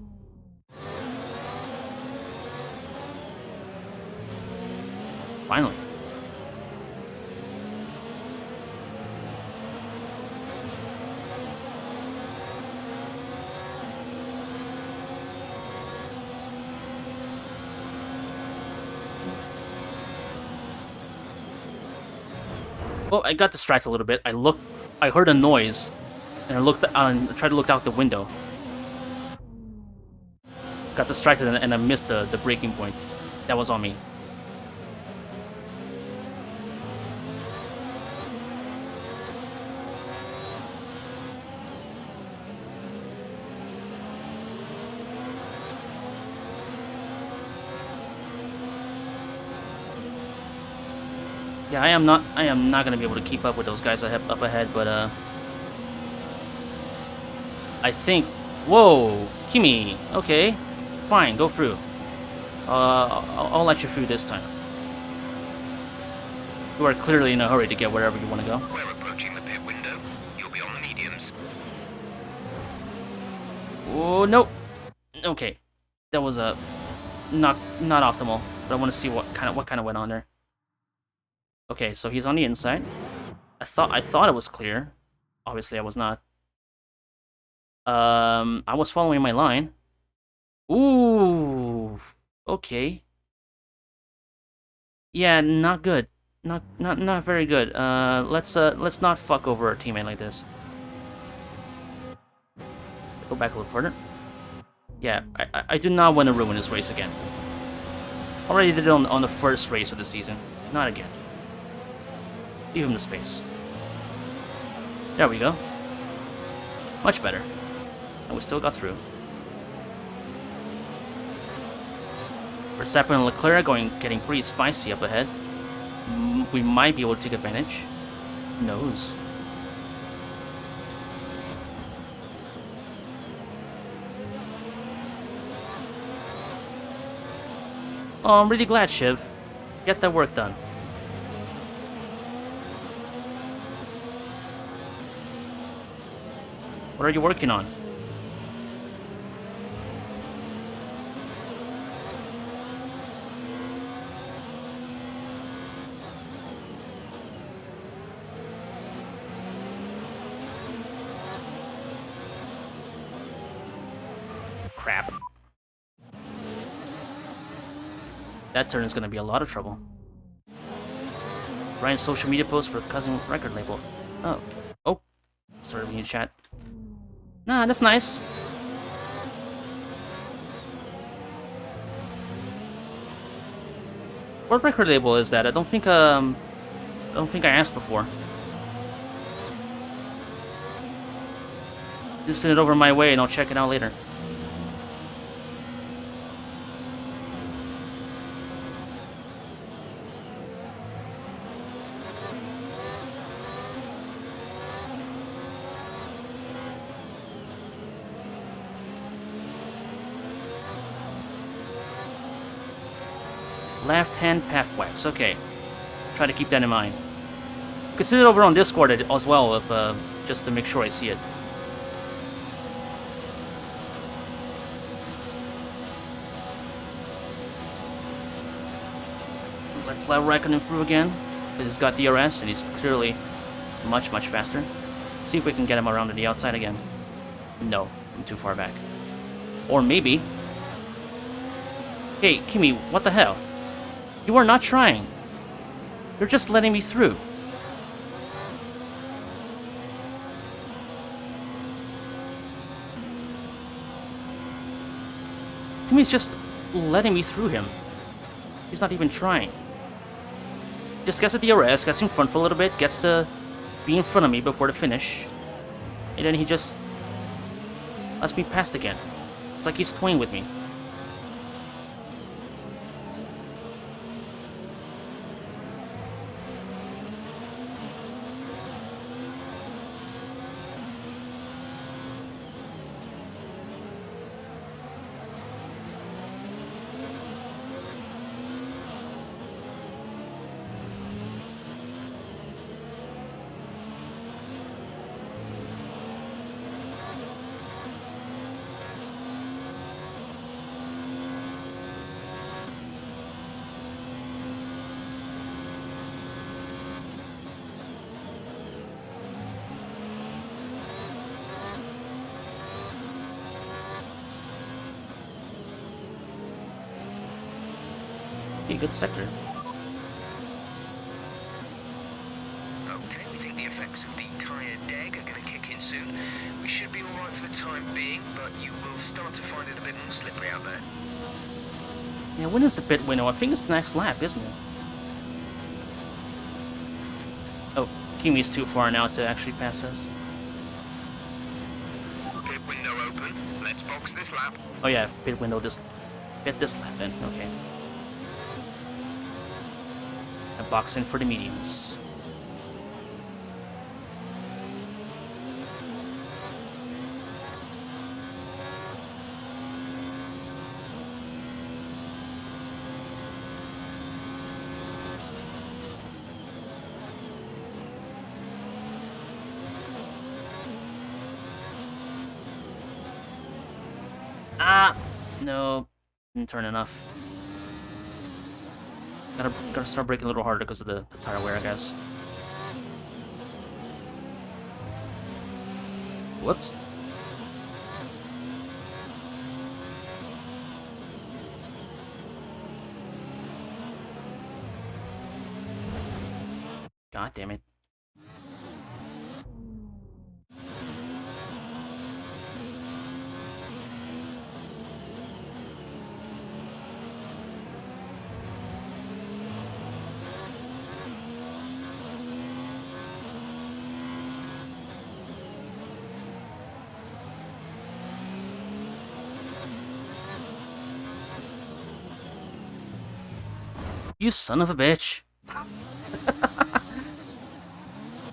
Finally. Oh, I got distracted a little bit. I heard a noise, and I tried to look out the window. got distracted and I missed the breaking point. That was on me. Yeah, I am not gonna be able to keep up with those guys up ahead, but I think. Whoa, Kimi. Okay, fine, go through. I'll let you through this time. You are clearly in a hurry to get wherever you want to go. We're approaching the pit window. You'll be on the mediums. Oh no. Okay, that was not optimal. But I want to see what kind of went on there. Okay, so he's on the inside. I thought it was clear. Obviously, I was not. I was following my line. Ooh. Okay. Yeah, not good. Not very good. Let's not fuck over our teammate like this. Go back a little further. Yeah, I do not want to ruin this race again. Already did it on the first race of the season. Not again. Give him the space. There we go. Much better. And we still got through. Verstappen and Leclerc getting pretty spicy up ahead. We might be able to take advantage. Who knows? Oh, I'm really glad, Shiv. Get that work done. What are you working on? Crap. That turn is going to be a lot of trouble. Ryan's social media post for cousin record label. Oh. Oh. Sorry, we need to chat. Nah, that's nice. What record label is that? I don't think I asked before. Just send it over my way and I'll check it out later. Left-hand path wax. Okay. Try to keep that in mind. You can send it over on Discord as well, if just to make sure I see it. Let's let Raikkonen through again. He's got DRS and he's clearly much faster. See if we can get him around to the outside again. No, I'm too far back. Or maybe. Hey, Kimi, what the hell? You are not trying. You're just letting me through. Kimi's just letting me through him. He's not even trying. Just gets a DRS, gets in front for a little bit, gets to be in front of me before the finish. And then he just lets me pass again. It's like he's toying with me. Be a good sector. Okay, we think the effects of the tyre deg are going to kick in soon. We should be alright for the time being, but you will start to find it a bit more slippery out there. Yeah, when is the pit window? I think it's the next lap, isn't it? Oh, Kimi's too far now to actually pass us. Pit window open. Let's box this lap. Oh yeah, pit window this lap then. Okay. And box in for the mediums. Ah, no, didn't turn enough. Gotta start braking a little harder because of the tire wear, I guess. Whoops. God damn it. You son of a bitch.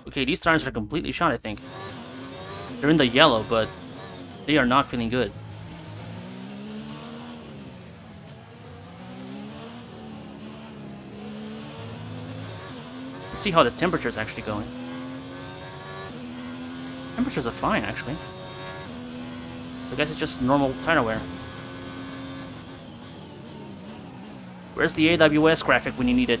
Okay, these tires are completely shot, I think. They're in the yellow, but they are not feeling good. Let's see how the temperature's actually going. Temperatures are fine, actually. So I guess it's just normal tire wear. Where's the AWS graphic when you need it?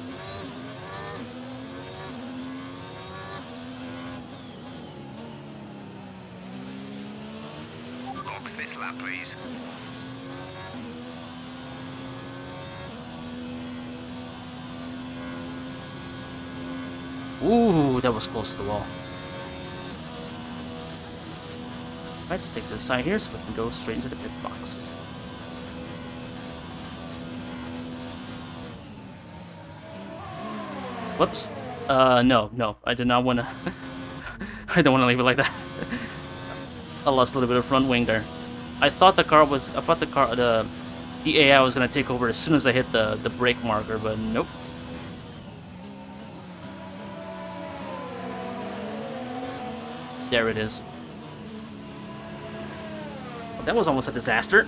Box this lap, please. Ooh, that was close to the wall. Let's stick to the side here so we can go straight into the pit box. Whoops. No, I did not want to. I don't want to leave it like that. I lost a little bit of front wing there. I thought the AI was gonna take over as soon as I hit the brake marker, but nope. There it is. That was almost a disaster.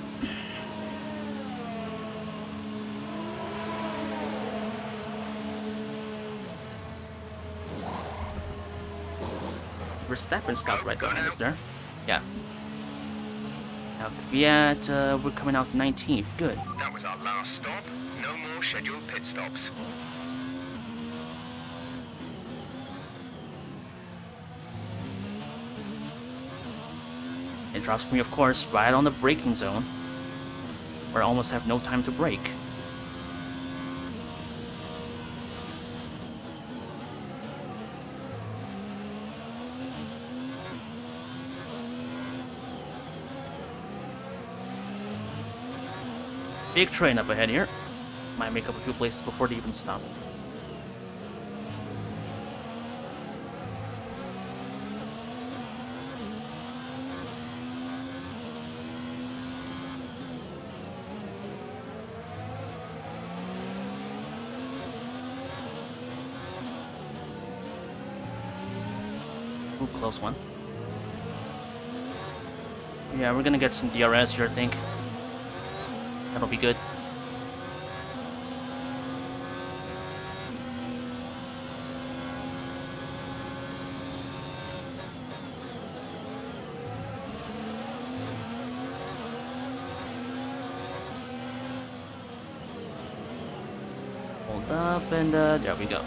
Verstappen stopped right behind us there. Yeah. Now Kvyat, we're coming out 19th. Good. That was our last stop. No more scheduled pit stops. It drops me, of course, right on the braking zone, where I almost have no time to brake. Big train up ahead here. Might make up a few places before they even stop. Ooh, close one. Yeah, we're gonna get some DRS here, I think. That'll be good. Hold up and there we go.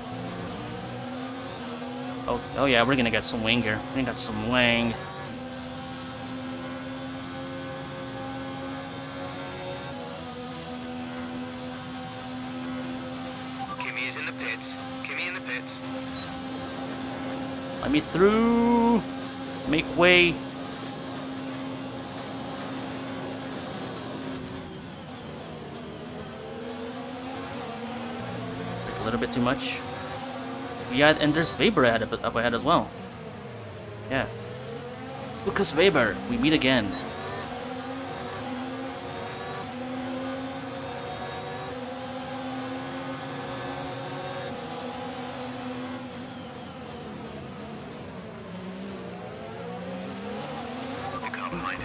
Oh yeah, we're gonna get some wing here. We got some wing. Kimi is in the pits. Kimi in the pits. Let me through. Make way. little bit too much. Yeah, and there's Weber up ahead as well. Yeah. Lucas Weber, we meet again.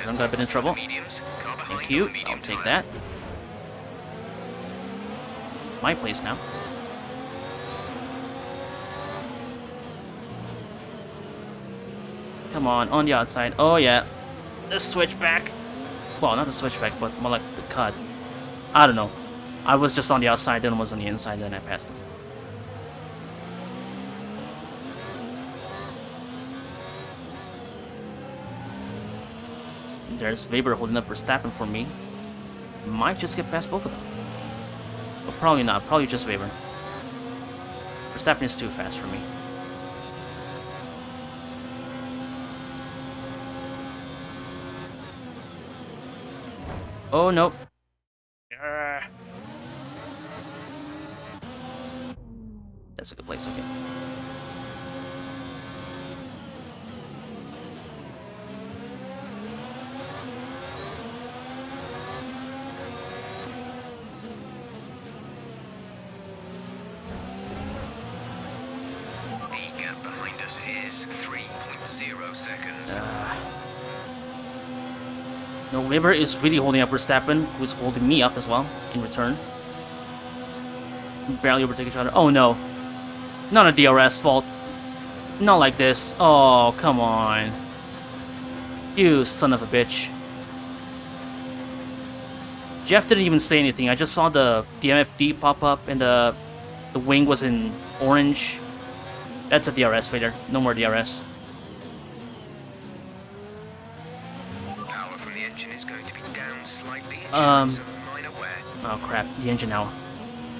I'm got a bit in trouble. Thank you. I'll take that. My place now. Come on the outside. Oh yeah. The switchback. Well, not the switchback, but more like the cut. I don't know. I was just on the outside, then was on the inside, then I passed him. There's Weber holding up Verstappen for me. Might just get past both of them. But probably not. Probably just Weber. Verstappen is too fast for me. Oh, no. That's a good place, okay. The gap behind us is 3.0 seconds. No, Weber is really holding up Verstappen, who's holding me up as well, in return. We barely overtake each other. Oh no. Not a DRS fault. Not like this. Oh, come on. You son of a bitch. Jeff didn't even say anything. I just saw the MFD pop up and the wing was in orange. That's a DRS failure. No more DRS. Power from the engine is going to be down slightly. Oh crap, the engine now.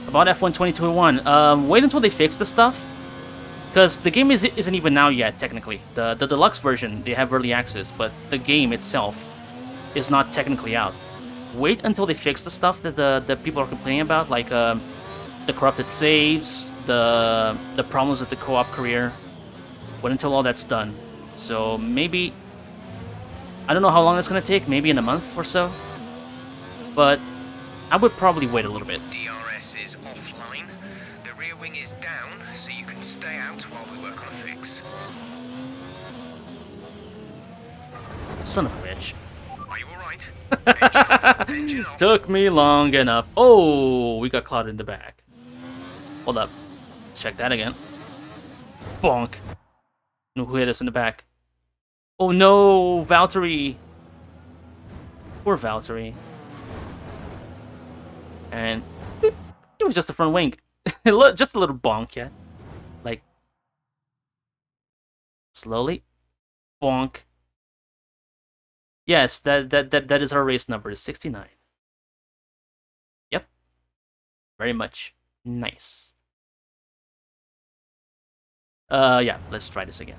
About F1 2021. Wait until they fix the stuff. Because the game isn't even out yet, technically. The deluxe version, they have early access, but the game itself is not technically out. Wait until they fix the stuff that the people are complaining about, like the corrupted saves, the problems with the co-op career. Wait until all that's done. So maybe, I don't know how long it's gonna take, maybe in a month or so. But I would probably wait a little bit. DRS is offline. The rear wing is down, so you can stay out while we work on a fix. Son of a bitch. Are you alright? Engine off. Engine off. Took me long enough. Oh, we got caught in the back. Hold up. Check that again. Bonk. No, who hit us in the back? Oh no, Valtteri. Poor Valtteri. And it was just the front wing. Just a little bonk, yeah. Like, slowly. Bonk. Yes, that is our race number, 69. Yep. Very much. Nice. Yeah, let's try this again.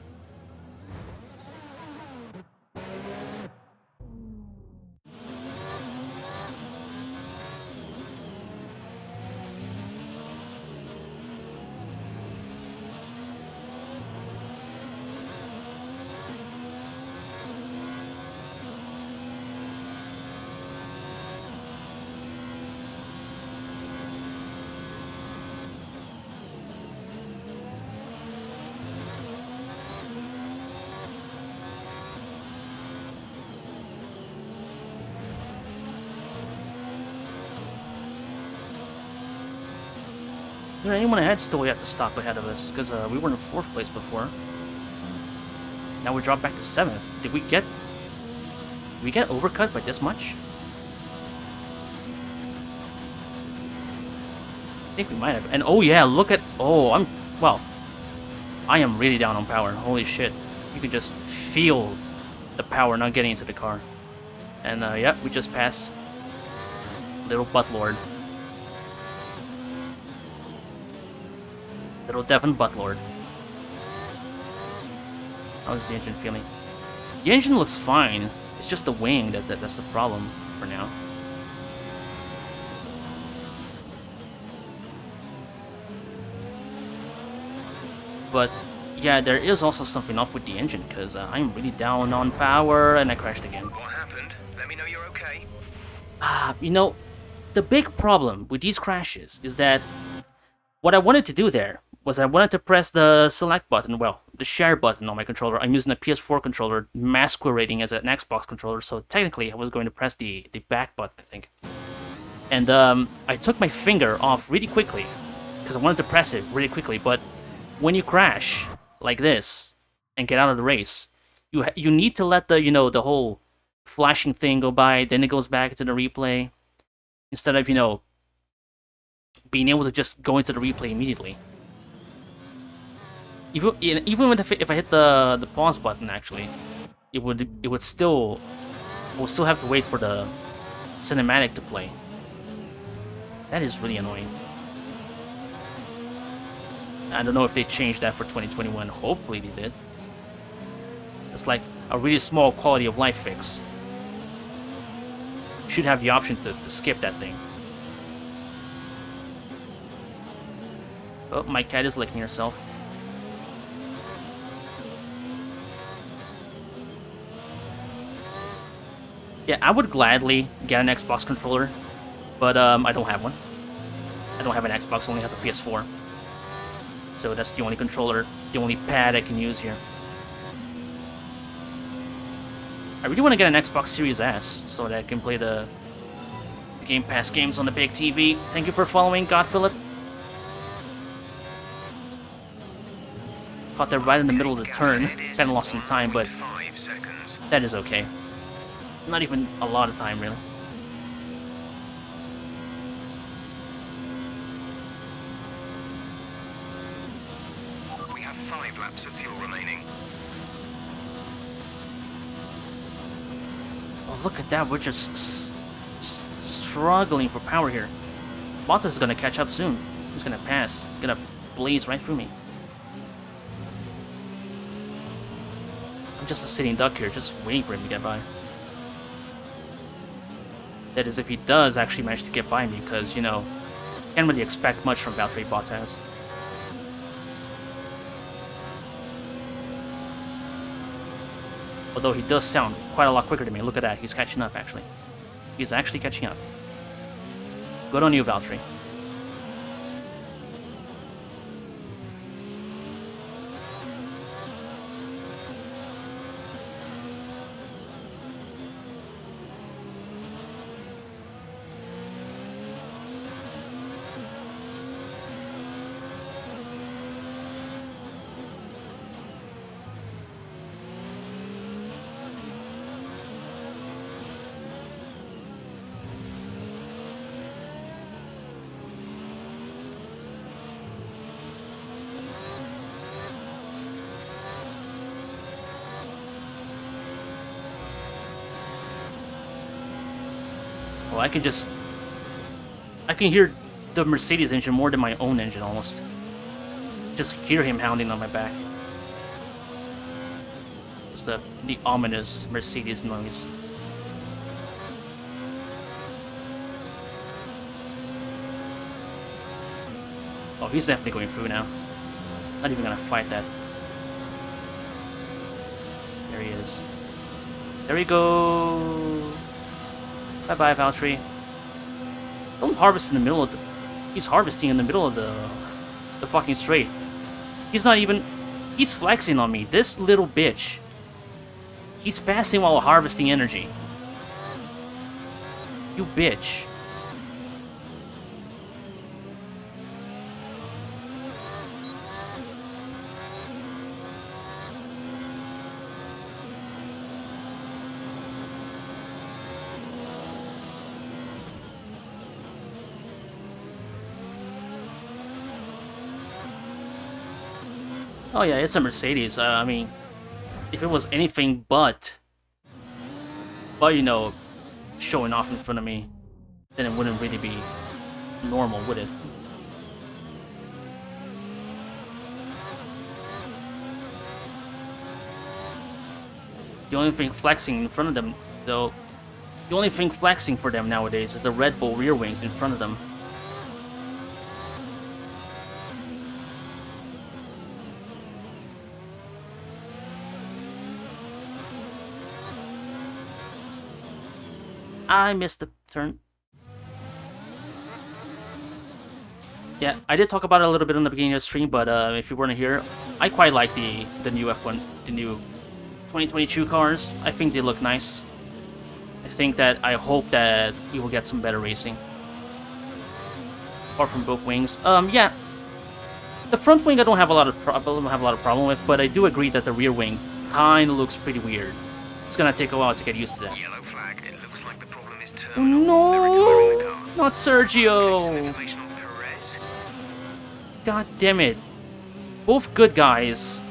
Is there anyone ahead? Still, we have to stop ahead of us because we were in 4th place before. Now we dropped back to 7th. Did we get overcut by this much? I think we might have. And oh yeah, look at I am really down on power. Holy shit! You can just feel the power not getting into the car. And yeah, we just passed little Buttlord. Little Devon Buttlord. How's the engine feeling? The engine looks fine. It's just the wing that's the problem for now. But yeah, there is also something off with the engine, because I'm really down on power, and I crashed again. What happened? Let me know you're okay. You know, the big problem with these crashes is that what I wanted to do there was I wanted to press the select button, well, the share button on my controller. I'm using a PS4 controller masquerading as an Xbox controller, so technically I was going to press the back button, I think. And I took my finger off really quickly, because I wanted to press it really quickly, but when you crash like this and get out of the race, you need to let the, you know, the whole flashing thing go by, then it goes back into the replay, instead of, you know, being able to just go into the replay immediately. Even if I hit the pause button, actually, it would still have to wait for the cinematic to play. That is really annoying. I don't know if they changed that for 2021. Hopefully they did. It's like a really small quality of life fix. You should have the option to skip that thing. Oh, my cat is licking herself. Yeah, I would gladly get an Xbox controller, but I don't have one. I don't have an Xbox, I only have a PS4. So that's the only controller, the only pad I can use here. I really want to get an Xbox Series S so that I can play the Game Pass games on the big TV. Thank you for following, God Philip. Caught that right in the middle of the turn. Kinda lost some time, but that is okay. Not even a lot of time, really. We have 5 laps of fuel remaining. Oh, look at that. We're just struggling for power here. Bottas is gonna catch up soon. He's gonna pass. Gonna blaze right through me. I'm just a sitting duck here, just waiting for him to get by. That is, if he does actually manage to get by me, because, you know, can't really expect much from Valtteri Bottas. Although he does sound quite a lot quicker than me. Look at that, he's catching up, actually. He's actually catching up. Good on you, Valtteri. Well, I can hear the Mercedes engine more than my own engine, almost. Just hear him hounding on my back. It's the ominous Mercedes noise. Oh, he's definitely going through now. Not even gonna fight that. There he is. There we go. Bye-bye, Valtteri. Don't harvest in the middle of the... He's harvesting in the middle of the fucking straight. He's not even... He's flexing on me. This little bitch. He's passing while harvesting energy. You bitch. Oh yeah, it's a Mercedes. I mean, if it was anything but, you know, showing off in front of me, then it wouldn't really be normal, would it? The only thing flexing in front of them, though, the only thing flexing for them nowadays is the Red Bull rear wings in front of them. I missed the turn. Yeah, I did talk about it a little bit in the beginning of the stream, but if you weren't here, I quite like the new F1, the new 2022 cars. I think they look nice. I hope that we will get some better racing. Apart from both wings. Yeah. The front wing I don't have a lot of problem with, but I do agree that the rear wing kind of looks pretty weird. It's gonna take a while to get used to that. Yellow flag. It looks like the problem is terminal. They're No, retiring the car. not Sergio. Some information on Perez. God damn it! Both good guys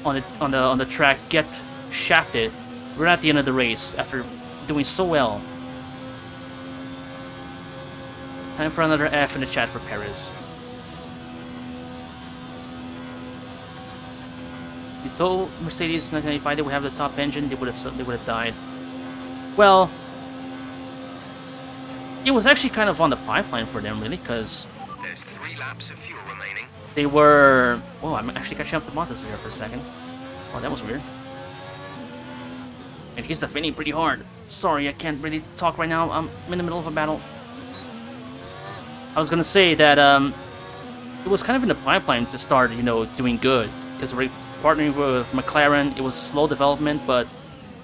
on the track get shafted right at the end of the race after doing so well. Time for another F in the chat for Perez. You told Mercedes 1995 they would have the top engine, they would have died. Well, it was actually kind of on the pipeline for them, really, because There's 3 laps of fuel remaining. they were... Oh, I'm actually catching up to Bottas here for a second. Oh, that was weird. And he's defending pretty hard. Sorry, I can't really talk right now. I'm in the middle of a battle. I was gonna say that it was kind of in the pipeline to start, you know, doing good. Because we're partnering with McLaren. It was slow development, but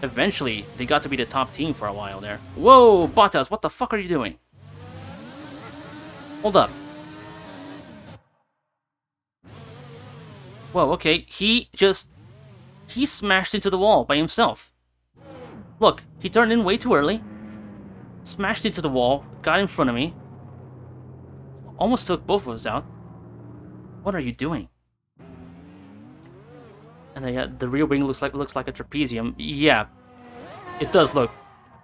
eventually they got to be the top team for a while there. Whoa, Bottas, what the fuck are you doing? Hold up. Whoa, okay. He smashed into the wall by himself. Look, he turned in way too early. Smashed into the wall, got in front of me. Almost took both of us out. What are you doing? And the rear wing looks like a trapezium. Yeah, it does look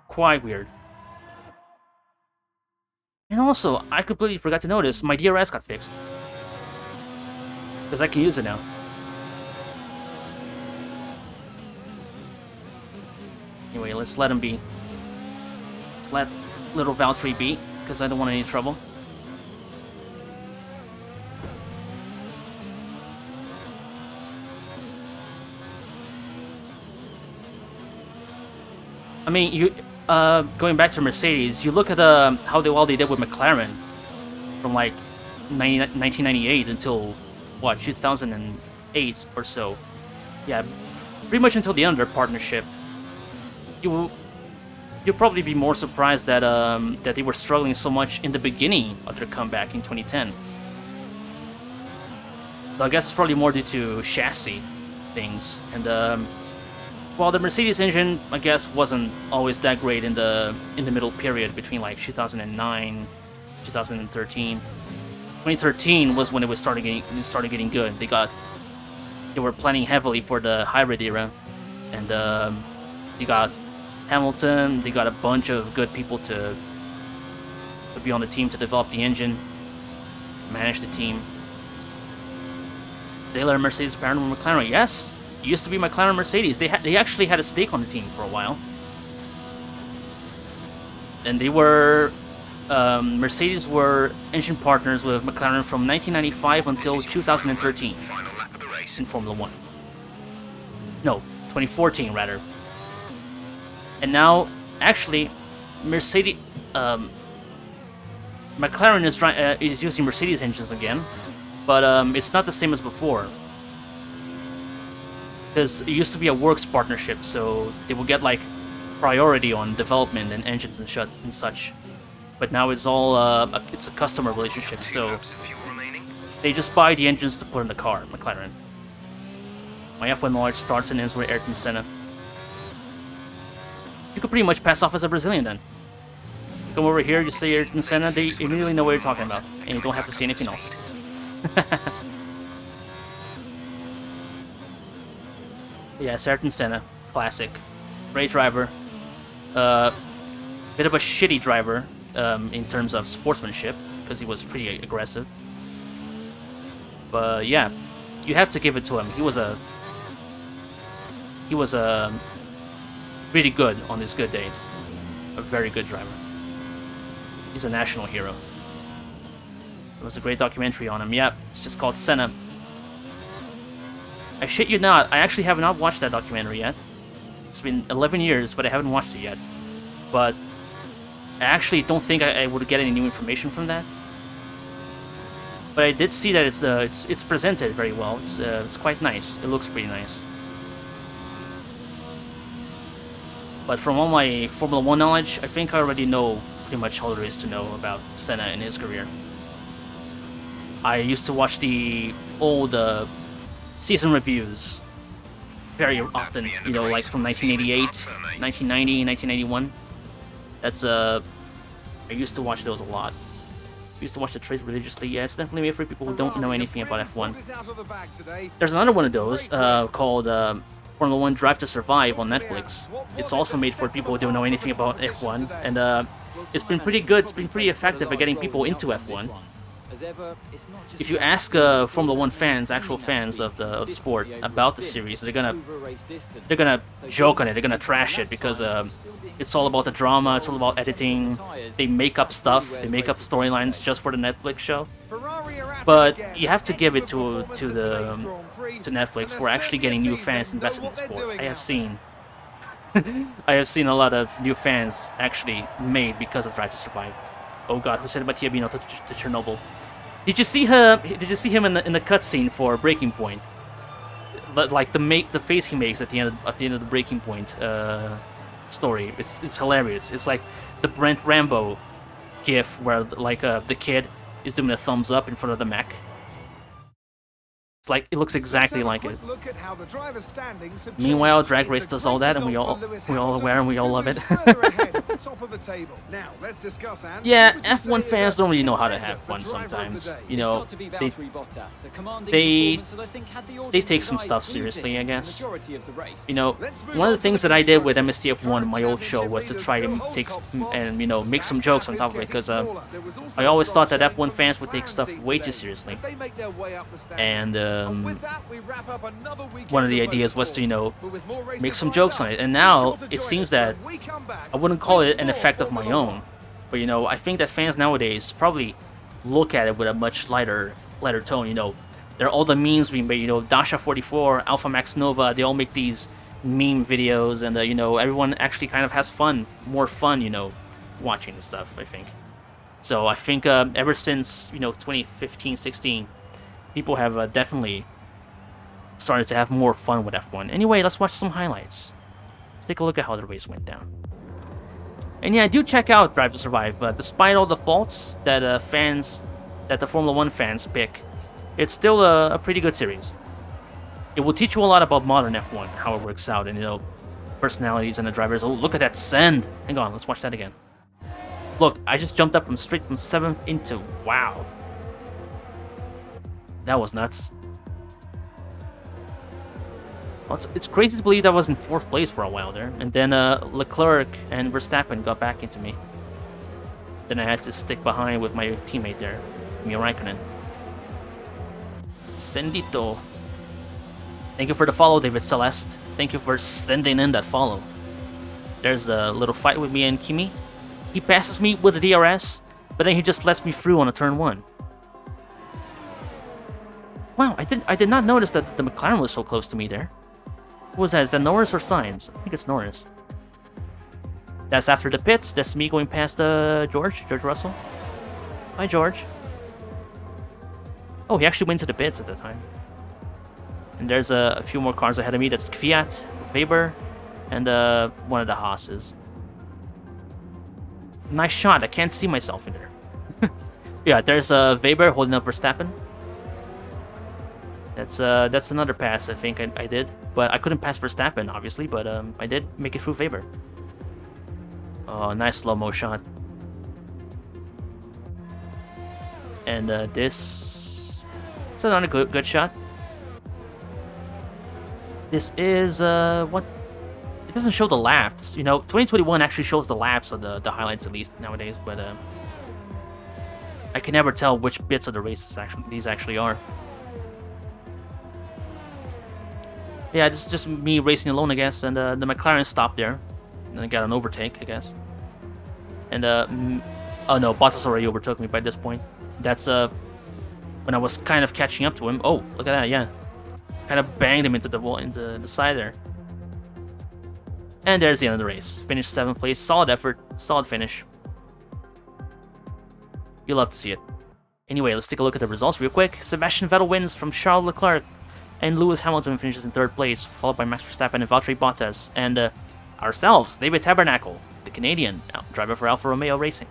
quite weird. And also, I completely forgot to notice my DRS got fixed. Because I can use it now. Anyway, let's let him be. Let's let little Valtteri be, because I don't want any trouble. I mean, you going back to Mercedes, you look at how well they did with McLaren from like 1998 until what 2008 or so. Yeah, pretty much until the end of their partnership. You'll probably be more surprised that that they were struggling so much in the beginning of their comeback in 2010. So I guess it's probably more due to chassis things and. Well, the Mercedes engine, I guess, wasn't always that great in the middle period between like 2009, 2013. 2013 was when it was started getting good. They were planning heavily for the hybrid era, and they got Hamilton. They got a bunch of good people to be on the team to develop the engine, manage the team. So they let Mercedes parent with McLaren. Yes. It used to be McLaren Mercedes. They actually had a stake on the team for a while. And they were... Mercedes were engine partners with McLaren from 1995 until 2013 Final lap of the race. in Formula 1. No, 2014 rather. And now, actually, Mercedes... McLaren is using Mercedes engines again, but it's not the same as before. Because it used to be a works partnership, so they will get like priority on development and engines and such. But now it's all it's a customer relationship, 2 so laps of fuel remaining. they just buy the engines to put in the car, McLaren. My F1 knowledge starts and ends with Ayrton Senna. You could pretty much pass off as a Brazilian then. You come over here, you say Ayrton Senna, they immediately know what you're talking about, and you don't have to say anything else. Yes, Ayrton Senna, classic. Great driver. Bit of a shitty driver in terms of sportsmanship, because he was pretty aggressive. But yeah, you have to give it to him. He was really good on his good days. A very good driver. He's a national hero. There was a great documentary on him. Yeah, it's just called Senna. I shit you not, I actually have not watched that documentary yet. It's been 11 years, but I haven't watched it yet. But I actually don't think I would get any new information from that. But I did see that it's presented very well. It's quite nice. It looks pretty nice. But from all my Formula 1 knowledge, I think I already know pretty much all there is to know about Senna and his career. I used to watch the old season reviews very often, you know, like from 1988, 1990, 1981. That's I used to watch those a lot. I used to watch the trade religiously. Yeah, it's definitely made for people who don't know anything about F1. There's another one of those called Formula 1 Drive to Survive on Netflix. It's also made for people who don't know anything about F1, and it's been pretty good. It's been pretty effective at getting people into F1. If you ask Formula 1 fans, actual fans of the sport, about the series, they're gonna joke on it. They're gonna trash it because it's all about the drama. It's all about editing. They make up stuff. They make up storylines just for the Netflix show. But you have to give it to Netflix for actually getting new fans invested in the sport. I have seen a lot of new fans actually made because of Drive to Survive. Oh God, who said Mattia Binotto to Chernobyl? Did you see her? Did you see him in the cutscene for Breaking Point? Like the face he makes at the end of the Breaking Point story. It's hilarious. It's like the Brent Rambo gif where like the kid is doing a thumbs up in front of the mech. It's like it looks exactly like it. Meanwhile, Drag Race does all that, and we're all aware and we all love it. Yeah, F1 fans don't really know how to have fun sometimes. You know, they take some stuff seriously, I guess. You know, one of the things that I did with MSTF1, my old show, was to try and make some jokes on top of it, because I always thought that F1 fans would take stuff way too seriously. And one of the ideas was to, you know, make some jokes on it. And now it seems that I wouldn't call it an effect of my own, but you know, I think that fans nowadays probably look at it with a much lighter tone. You know, there are all the memes we made. You know, Dasha44, Alpha Max Nova. They all make these meme videos, and you know, everyone actually kind of has more fun. You know, watching the stuff. I think. So I think ever since 2015, 16. People have definitely started to have more fun with F1. Anyway, let's watch some highlights. Let's take a look at how the race went down. And yeah, do check out Drive to Survive. Despite all the faults that the Formula 1 fans pick, it's still a pretty good series. It will teach you a lot about modern F1, how it works out, and personalities and the drivers. Oh, look at that send! Hang on, let's watch that again. Look, I just jumped up straight from 7th into wow. That was nuts. Well, it's crazy to believe I was in 4th place for a while there. And then Leclerc and Verstappen got back into me. Then I had to stick behind with my teammate there, Kimi Raikkonen. Sendito. Thank you for the follow, David Celeste. Thank you for sending in that follow. There's the little fight with me and Kimi. He passes me with the DRS, but then he just lets me through on a turn 1. Wow, I did not notice that the McLaren was so close to me there. What was that? Is that Norris or Sainz? I think it's Norris. That's after the pits. That's me going past George Russell. Hi, George. Oh, he actually went to the pits at the time. And there's a few more cars ahead of me. That's Fiat, Weber, and one of the Haas's. Nice shot. I can't see myself in there. Yeah, there's Weber holding up Verstappen. That's another pass I think I did, but I couldn't pass Verstappen obviously, but I did make it through Weber. Oh, nice slow-mo shot. And this, it's another good shot. This is what? It doesn't show the laps. 2021 actually shows the laps of the highlights at least nowadays, but I can never tell which bits of the races these actually are. Yeah, this is just me racing alone, I guess, and the McLaren stopped there. And I got an overtake, I guess. And, oh no, Bottas already overtook me by this point. That's, when I was kind of catching up to him. Oh, look at that, yeah. Kind of banged him into the wall, into the side there. And there's the end of the race. Finished 7th place, solid effort, solid finish. You love to see it. Anyway, let's take a look at the results real quick. Sebastian Vettel wins from Charles Leclerc, and Lewis Hamilton finishes in 3rd place, followed by Max Verstappen and Valtteri Bottas, and ourselves, David Tabernacle, the Canadian driver for Alfa Romeo Racing,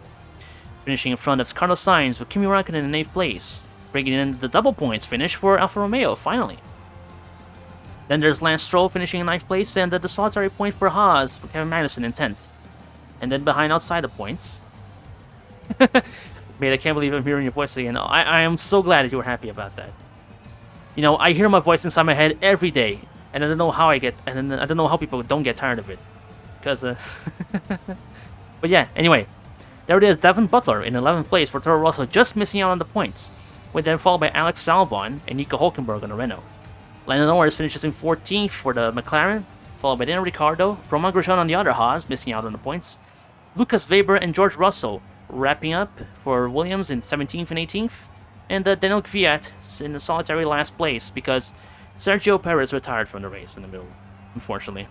finishing in front of Carlos Sainz with Kimi Räikkönen in 8th place, bringing in the double points finish for Alfa Romeo, finally. Then there's Lance Stroll finishing in 9th place, and the solitary point for Haas for Kevin Magnussen in 10th. And then behind outside the points... Mate, I can't believe I'm hearing your voice again. I am so glad that you were happy about that. You know, I hear my voice inside my head every day, and I don't know how I don't know how people don't get tired of it. Because, But yeah, anyway. There it is, Devin Butler in 11th place for Toro Rosso, just missing out on the points. With then followed by Alex Albon and Nico Hulkenberg on the Renault. Lando Norris finishes in 14th for the McLaren, followed by Daniel Ricciardo, Romain Grosjean on the other Haas, missing out on the points. Lucas Weber and George Russell wrapping up for Williams in 17th and 18th. And Daniel Kvyat in the solitary last place because Sergio Perez retired from the race in the middle, unfortunately.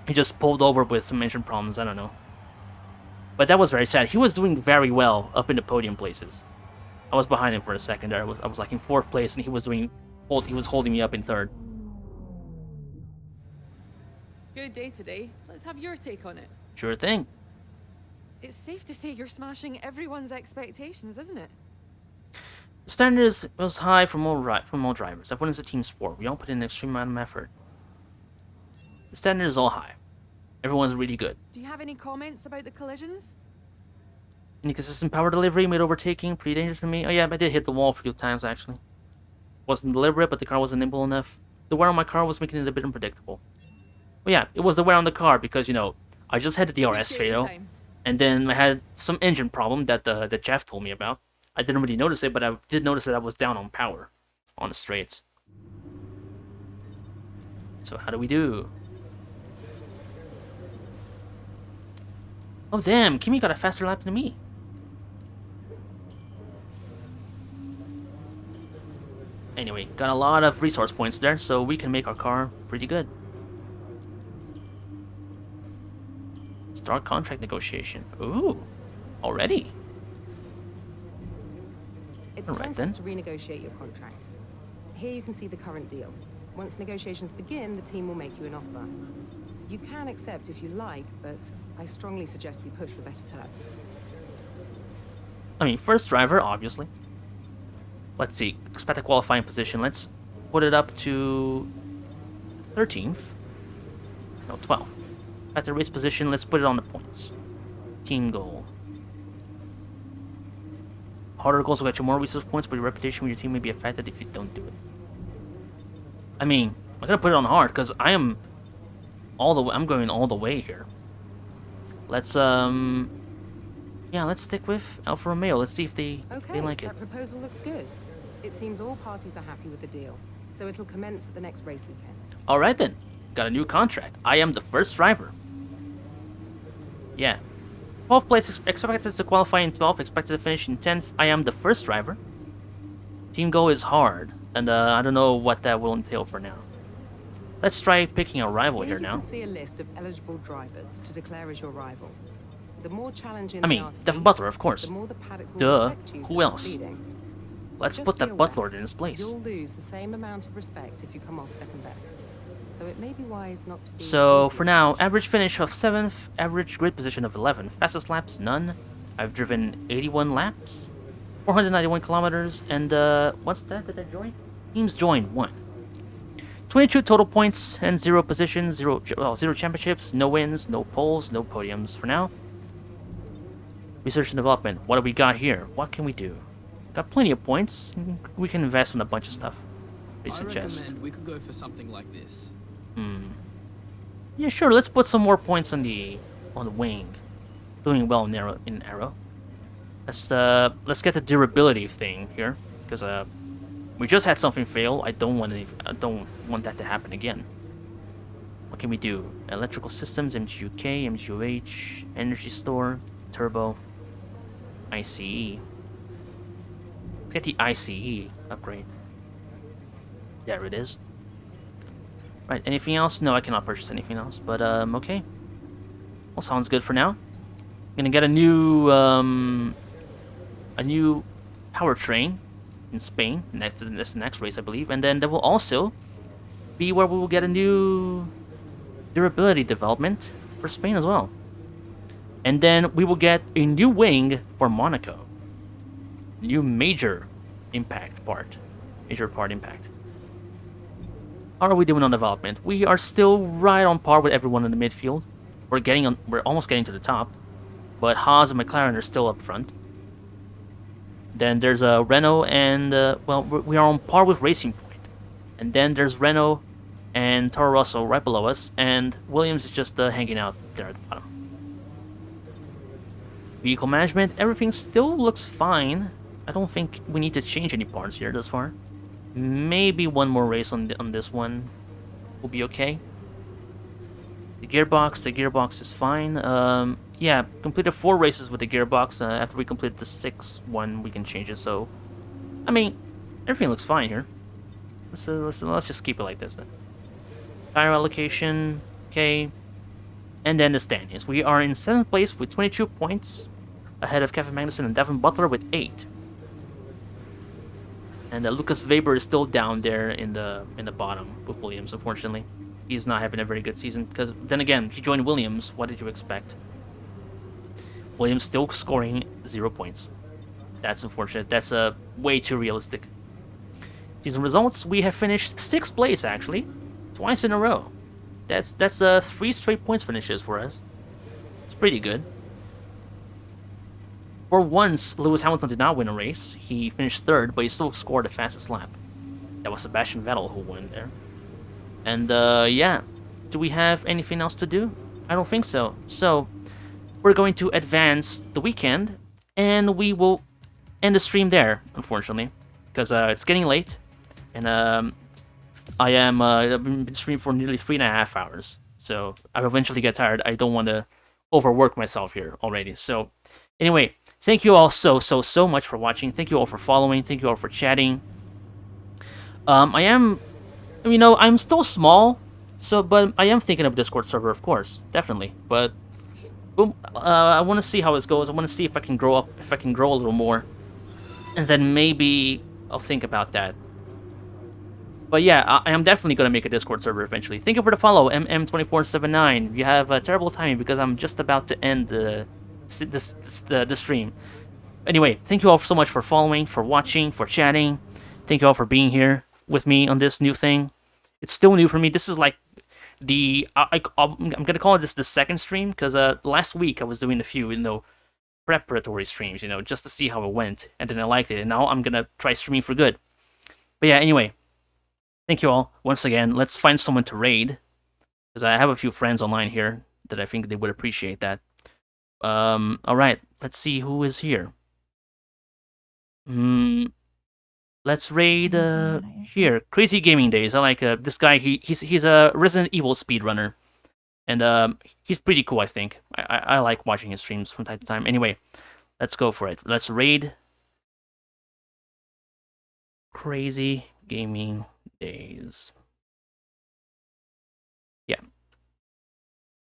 He just pulled over with some engine problems, I don't know. But that was very sad. He was doing very well up in the podium places. I was behind him for a second there. I was like in 4th place, and he was holding me up in 3rd. Good day today. Let's have your take on it. Sure thing. It's safe to say you're smashing everyone's expectations, isn't it? The standard was high from all drivers. F1 is a team sport. We all put in an extreme amount of effort. The standard is all high. Everyone's really good. Do you have any comments about the collisions? Inconsistent power delivery made overtaking pretty dangerous for me. Oh yeah, I did hit the wall a few times actually. Wasn't deliberate, but the car wasn't nimble enough. The wear on my car was making it a bit unpredictable. Well, yeah, it was the wear on the car because, you know, I just had the DRS Appreciate your fail, time. and then I had some engine problem that that Jeff told me about. I didn't really notice it, but I did notice that I was down on power on the straights. So how do we do? Oh damn, Kimi got a faster lap than me. Anyway, got a lot of resource points there, so we can make our car pretty good. Start contract negotiation. Ooh, already? It's All right, time for then. us to renegotiate your contract. Here you can see the current deal. Once negotiations begin, the team will make you an offer. You can accept if you like, but I strongly suggest we push for better terms. I mean, first driver, obviously. Let's see, expect a qualifying position. Let's put it up to 13th. No, 12th. At the race position, let's put it on the points. Team goal. Harder goals will get you more resource points, but your reputation with your team may be affected if you don't do it. I mean, I'm gonna put it on hard because I'm going all the way here. Let's yeah, let's stick with Alfa Romeo. Let's see if they Okay, like it. that proposal looks good. It seems all parties are happy with the deal, so it'll commence at the next race weekend. All right then, got a new contract. I am the first driver. Yeah. 12th place expected to qualify in 12th, expected to finish in 10th. I am the first driver. Team goal is hard, and I don't know what that will entail for now. Let's try picking a rival here you now. can see a list of eligible drivers to declare as your rival. The more challenging I they mean, are to Devin beat, Butler, of course. the more the paddock will Duh. respect you Who for else? succeeding. Let's Just put be that aware, Butler in his place. You'll lose the same amount of respect if you come off second best. So it may be wise not to be... So for now, average finish of 7th, average grid position of 11th, fastest laps none. I've driven 81 laps, 491 kilometers, and what's that? Did I join? Teams joined 1. 22 total points and 0 positions, 0 championships, no wins, no poles, no podiums for now. Research and development. What do we got here? What can we do? Got plenty of points. We can invest in a bunch of stuff. I I suggest. recommend we could go for something like this. Yeah, sure. Let's put some more points on the wing. Doing well in arrow. Let's get the durability thing here, because we just had something fail. I don't want that to happen again. What can we do? Electrical systems, MGUK, MGUH, energy store, turbo, ICE. Let's get the ICE upgrade. There it is. Right, anything else? No, I cannot purchase anything else, but okay. Well, sounds good for now. Gonna get a new a new powertrain in Spain. That's the next race, I believe. And then there will also be where we will get a new durability development for Spain as well. And then we will get a new wing for Monaco. New major part impact. How are we doing on development? We are still right on par with everyone in the midfield. We're almost getting to the top, but Haas and McLaren are still up front. Then there's Renault and we are on par with Racing Point. And then there's Renault and Toro Rosso right below us, and Williams is just hanging out there at the bottom. Vehicle management, everything still looks fine. I don't think we need to change any parts here thus far. Maybe one more race on this one will be okay. The gearbox is fine. Yeah, completed 4 races with the gearbox. After we complete the 6th one, we can change it. So, I mean, everything looks fine here. Let's just keep it like this then. Tire allocation, okay. And then the standings. We are in 7th place with 22 points, ahead of Kevin Magnussen and Devin Butler with 8. And Lucas Weber is still down there in the bottom with Williams, unfortunately. He's not having a very good season, because then again, he joined Williams. What did you expect? Williams still scoring 0 points. That's unfortunate. That's way too realistic. Season results, we have finished 6th place, actually. Twice in a row. That's 3 straight points finishes for us. It's pretty good. For once, Lewis Hamilton did not win a race. He finished 3rd, but he still scored the fastest lap. That was Sebastian Vettel who won there. And yeah, do we have anything else to do? I don't think so. So, we're going to advance the weekend, and we will end the stream there, unfortunately. Because it's getting late, and I've been streaming for nearly 3.5 hours. So, I'll eventually get tired. I don't want to overwork myself here already. So, anyway, thank you all so much for watching. Thank you all for following. Thank you all for chatting. I'm still small, but I am thinking of Discord server, of course, definitely. But I want to see how it goes. I want to see if I can grow up, if I can grow a little more, and then maybe I'll think about that. But yeah, I am definitely gonna make a Discord server eventually. Thank you for the follow, MM2479. You have terrible timing because I'm just about to end the stream. Anyway, thank you all so much for following, for watching, for chatting. Thank you all for being here with me on this new thing. It's still new for me. This is like I'm gonna call this the 2nd stream, because last week I was doing a few, preparatory streams, just to see how it went, and then I liked it, and now I'm gonna try streaming for good. But yeah, anyway, thank you all once again. Let's find someone to raid, because I have a few friends online here that I think they would appreciate that. All right, let's see who is here. Let's raid here. Crazy Gaming Days. I like this guy. He's a Resident Evil speedrunner, and he's pretty cool. I think I like watching his streams from time to time. Anyway, let's go for it. Let's raid Crazy Gaming Days. Yeah.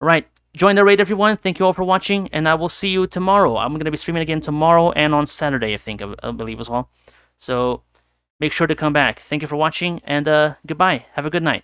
All right. Join the raid, everyone. Thank you all for watching, and I will see you tomorrow. I'm gonna be streaming again tomorrow and on Saturday, I believe as well. So make sure to come back. Thank you for watching, and goodbye. Have a good night.